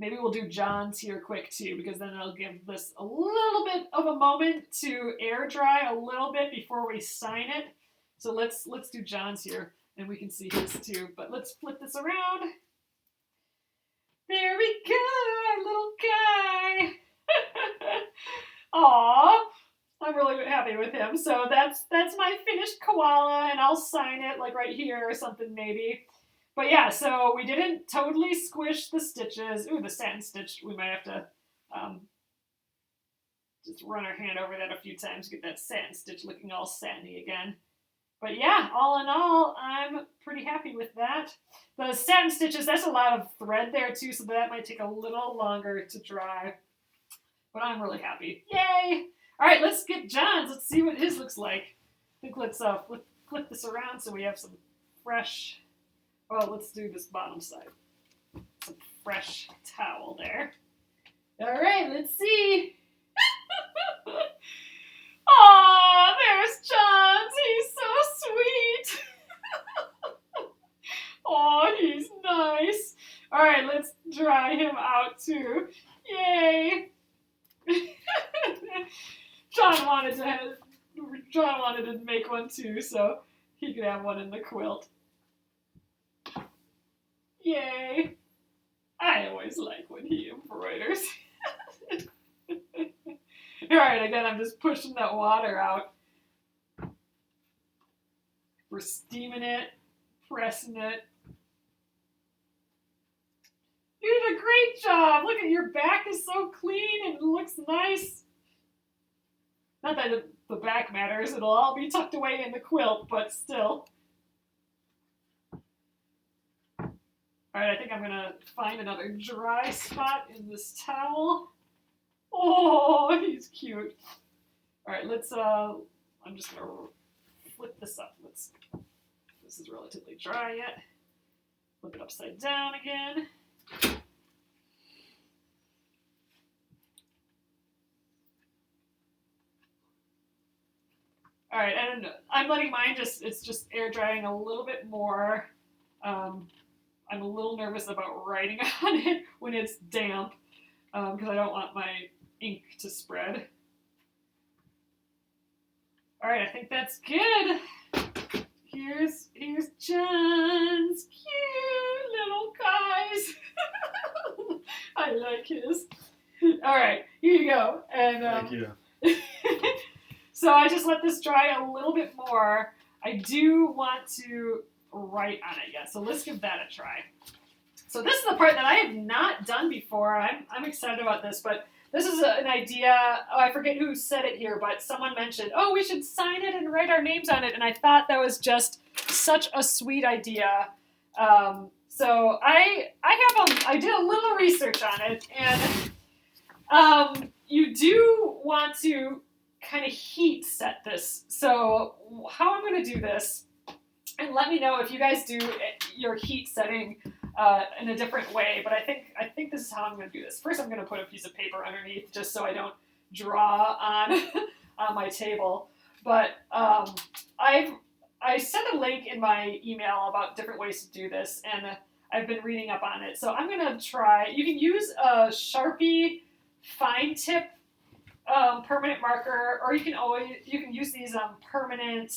[SPEAKER 2] Maybe we'll do John's here quick too, because then it'll give this a little bit of a moment to air dry a little bit before we sign it. So let's do John's here, and we can see his too. But let's flip this around. There we go, our little guy. Aw, I'm really happy with him. So that's my finished koala, and I'll sign it like right here or something maybe. But yeah, so we didn't totally squish the stitches. Ooh, the satin stitch, we might have to just run our hand over that a few times to get that satin stitch looking all satiny again. But yeah, all in all, I'm pretty happy with that. The satin stitches, that's a lot of thread there too, so that might take a little longer to dry. But I'm really happy. Yay! All right, let's get John's. Let's see what his looks like. I think let's flip this around so we have some fresh... Well, let's do this bottom side. Some fresh towel there. All right, let's see. Aw, there's John's. He's so sweet. Aw, he's nice. All right, let's dry him out too. Yay. John wanted to make one too, so he could have one in the quilt. Yay! I always like when he embroiders. Alright, again, I'm just pushing that water out. We're steaming it, pressing it. You did a great job! Look at your back is so clean and it looks nice. Not that the back matters, it'll all be tucked away in the quilt, but still. Alright, I think I'm going to find another dry spot in this towel. Oh, he's cute. Alright, I'm just going to flip this up. This is relatively dry yet. Flip it upside down again. Alright, and I'm letting mine it's just air drying a little bit more. I'm a little nervous about writing on it when it's damp because I don't want my ink to spread. All right, I think that's good. Here's John's cute little guys. I like his. All right, here you go. And
[SPEAKER 3] Thank you.
[SPEAKER 2] so I just let this dry a little bit more. I do want to write on it yet, so let's give that a try. So this is the part that I have not done before. I'm excited about this, but this is an idea. Oh, I forget who said it here, but someone mentioned, oh, we should sign it and write our names on it, and I thought that was just such a sweet idea. So I did a little research on it, and you do want to kind of heat set this. So how I'm going to do this, and let me know if you guys do your heat setting in a different way, but I think this is how I'm going to do this. First, I'm going to put a piece of paper underneath just so I don't draw on on my table. But I sent a link in my email about different ways to do this, and I've been reading up on it. So I'm going to try. You can use a Sharpie fine tip permanent marker, or you can use these permanent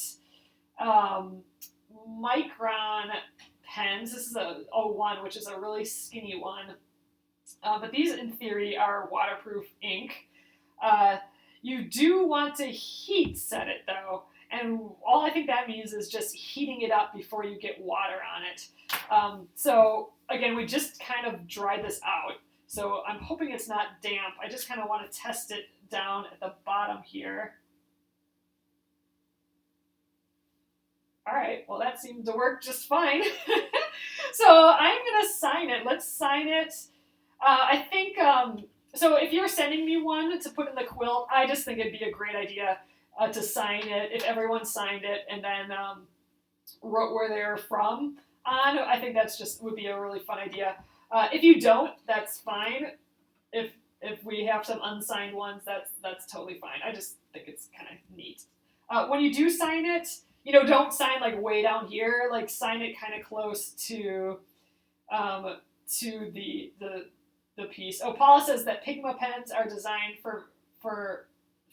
[SPEAKER 2] micron pens. This is a 01, which is a really skinny one. But these, in theory, are waterproof ink. You do want to heat set it, though. And all I think that means is just heating it up before you get water on it. So, again, we just kind of dried this out. So I'm hoping it's not damp. I just kind of want to test it down at the bottom here. All right, well, that seemed to work just fine. So I'm going to sign it. Let's sign it. I think, so if you're sending me one to put in the quilt, I just think it'd be a great idea to sign it. If everyone signed it and then wrote where they're from on, I think that's just would be a really fun idea. If you don't, that's fine. If we have some unsigned ones, that's totally fine. I just think it's kind of neat. When you do sign it, don't sign like way down here. Like sign it kind of close to the piece. Oh, Paula says that Pigma pens are designed for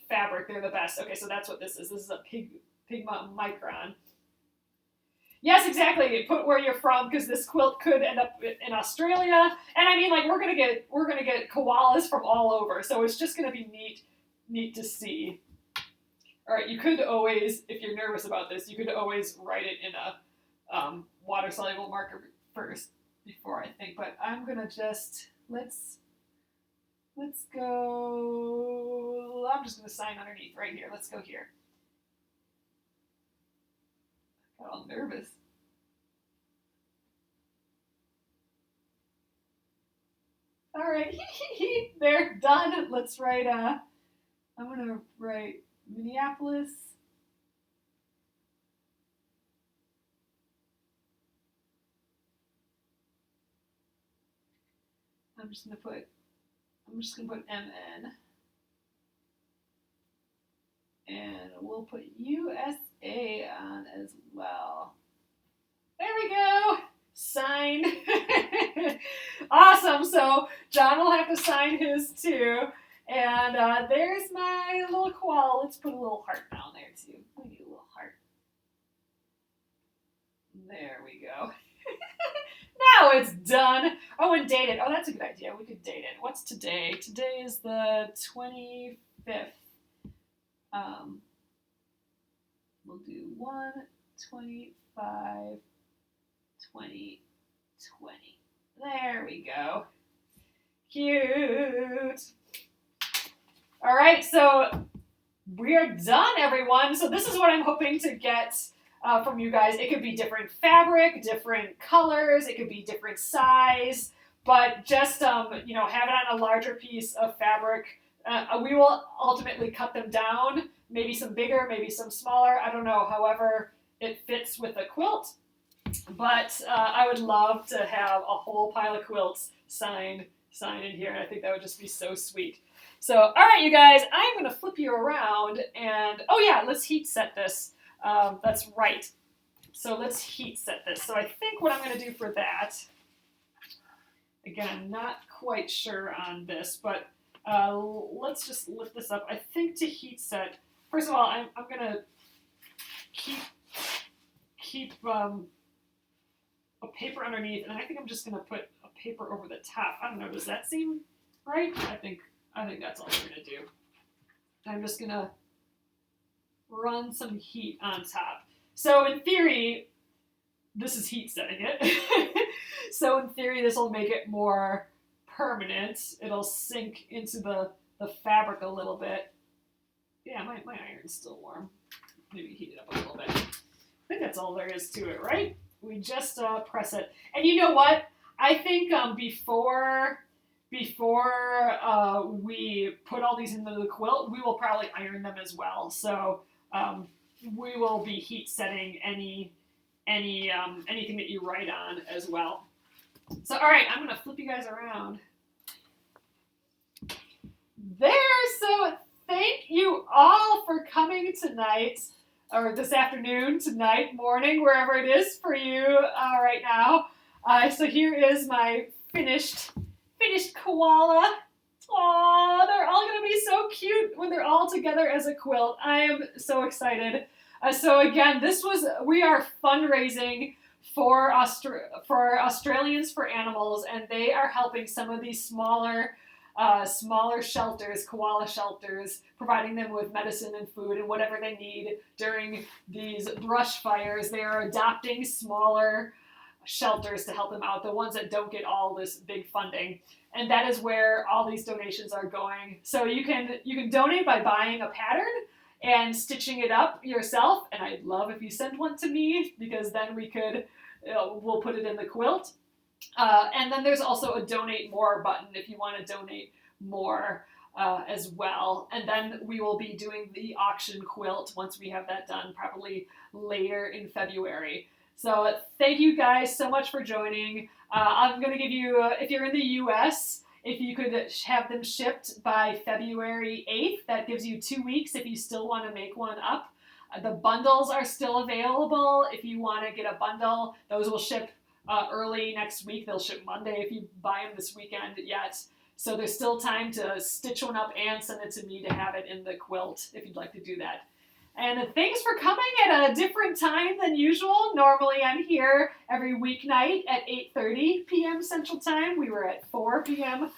[SPEAKER 2] fabric. They're the best. Okay, so that's what this is. This is a Pigma micron. Yes, exactly. Put where you're from, because this quilt could end up in Australia. And I mean, like we're gonna get koalas from all over. So it's just gonna be neat to see. All right, you could always, if you're nervous about this, you could always write it in a water-soluble marker first before I think. But I'm gonna just let's go. I'm just gonna sign underneath right here. Let's go here. Got all nervous. All right, they're done. Let's write. I'm gonna write Minneapolis. I'm just gonna put MN, and we'll put USA on as well. There we go. Signed. Awesome. So John will have to sign his too. And there's my little koala. Let's put a little heart down there too. We need a little heart. There we go. Now it's done. Oh, and date it. Oh, that's a good idea. We could date it. What's today? Today is the 25th. We'll do 1/25/2020. There we go. Cute. All right, so we're done, everyone. So this is what I'm hoping to get from you guys. It could be different fabric, different colors. It could be different size, but just have it on a larger piece of fabric. We will ultimately cut them down. Maybe some bigger, maybe some smaller. I don't know. However it fits with a quilt. But I would love to have a whole pile of quilts signed in here. And I think that would just be so sweet. So, all right, you guys, I'm going to flip you around. And, oh, yeah, let's heat set this. That's right. So let's heat set this. So I think what I'm going to do for that, again, I'm not quite sure on this, but let's just lift this up. I think to heat set, first of all, I'm going to keep a paper underneath, and I think I'm just going to put a paper over the top. I don't know, does that seem right? I think that's all we're gonna do. I'm just gonna run some heat on top. So in theory, this is heat setting it. So in theory, this will make it more permanent. It'll sink into the fabric a little bit. Yeah, my iron's still warm. Maybe heat it up a little bit. I think that's all there is to it, right? We just press it. And you know what? I think before we put all these into the quilt, we will probably iron them as well. So we will be heat setting anything that you write on as well. So all right, I'm gonna flip you guys around. There. So thank you all for coming tonight, or this afternoon, tonight, morning, wherever it is for you right now. So here is my finished koala. Aww, they're all gonna be so cute when they're all together as a quilt. I am so excited. So again, we are fundraising for Australians for Animals, and they are helping some of these smaller shelters, koala shelters, providing them with medicine and food and whatever they need during these brush fires. They are adopting smaller shelters to help them out, the ones that don't get all this big funding. And that is where all these donations are going. So you can donate by buying a pattern and stitching it up yourself. And I'd love if you send one to me, because then we'll put it in the quilt. And then there's also a donate more button if you want to donate more as well. And then we will be doing the auction quilt once we have that done, probably later in February. So thank you guys so much for joining. I'm going to give you, if you're in the US, if you could have them shipped by February 8th, that gives you 2 weeks if you still want to make one up. The bundles are still available. If you want to get a bundle, those will ship early next week. They'll ship Monday if you buy them this weekend yet. So there's still time to stitch one up and send it to me to have it in the quilt if you'd like to do that. And thanks for coming at a different time than usual. Normally I'm here every weeknight at 8:30 p.m. Central Time. We were at 4 p.m.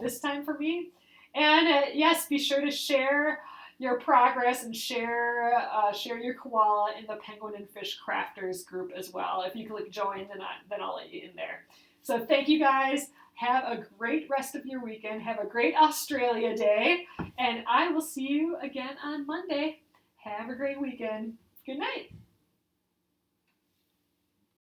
[SPEAKER 2] This time for me. And yes, be sure to share your progress and share your koala in the Penguin and Fish Crafters group as well. If you click join, then I'll let you in there. So thank you guys. Have a great rest of your weekend. Have a great Australia Day. And I will see you again on Monday. Have a great weekend. Good night.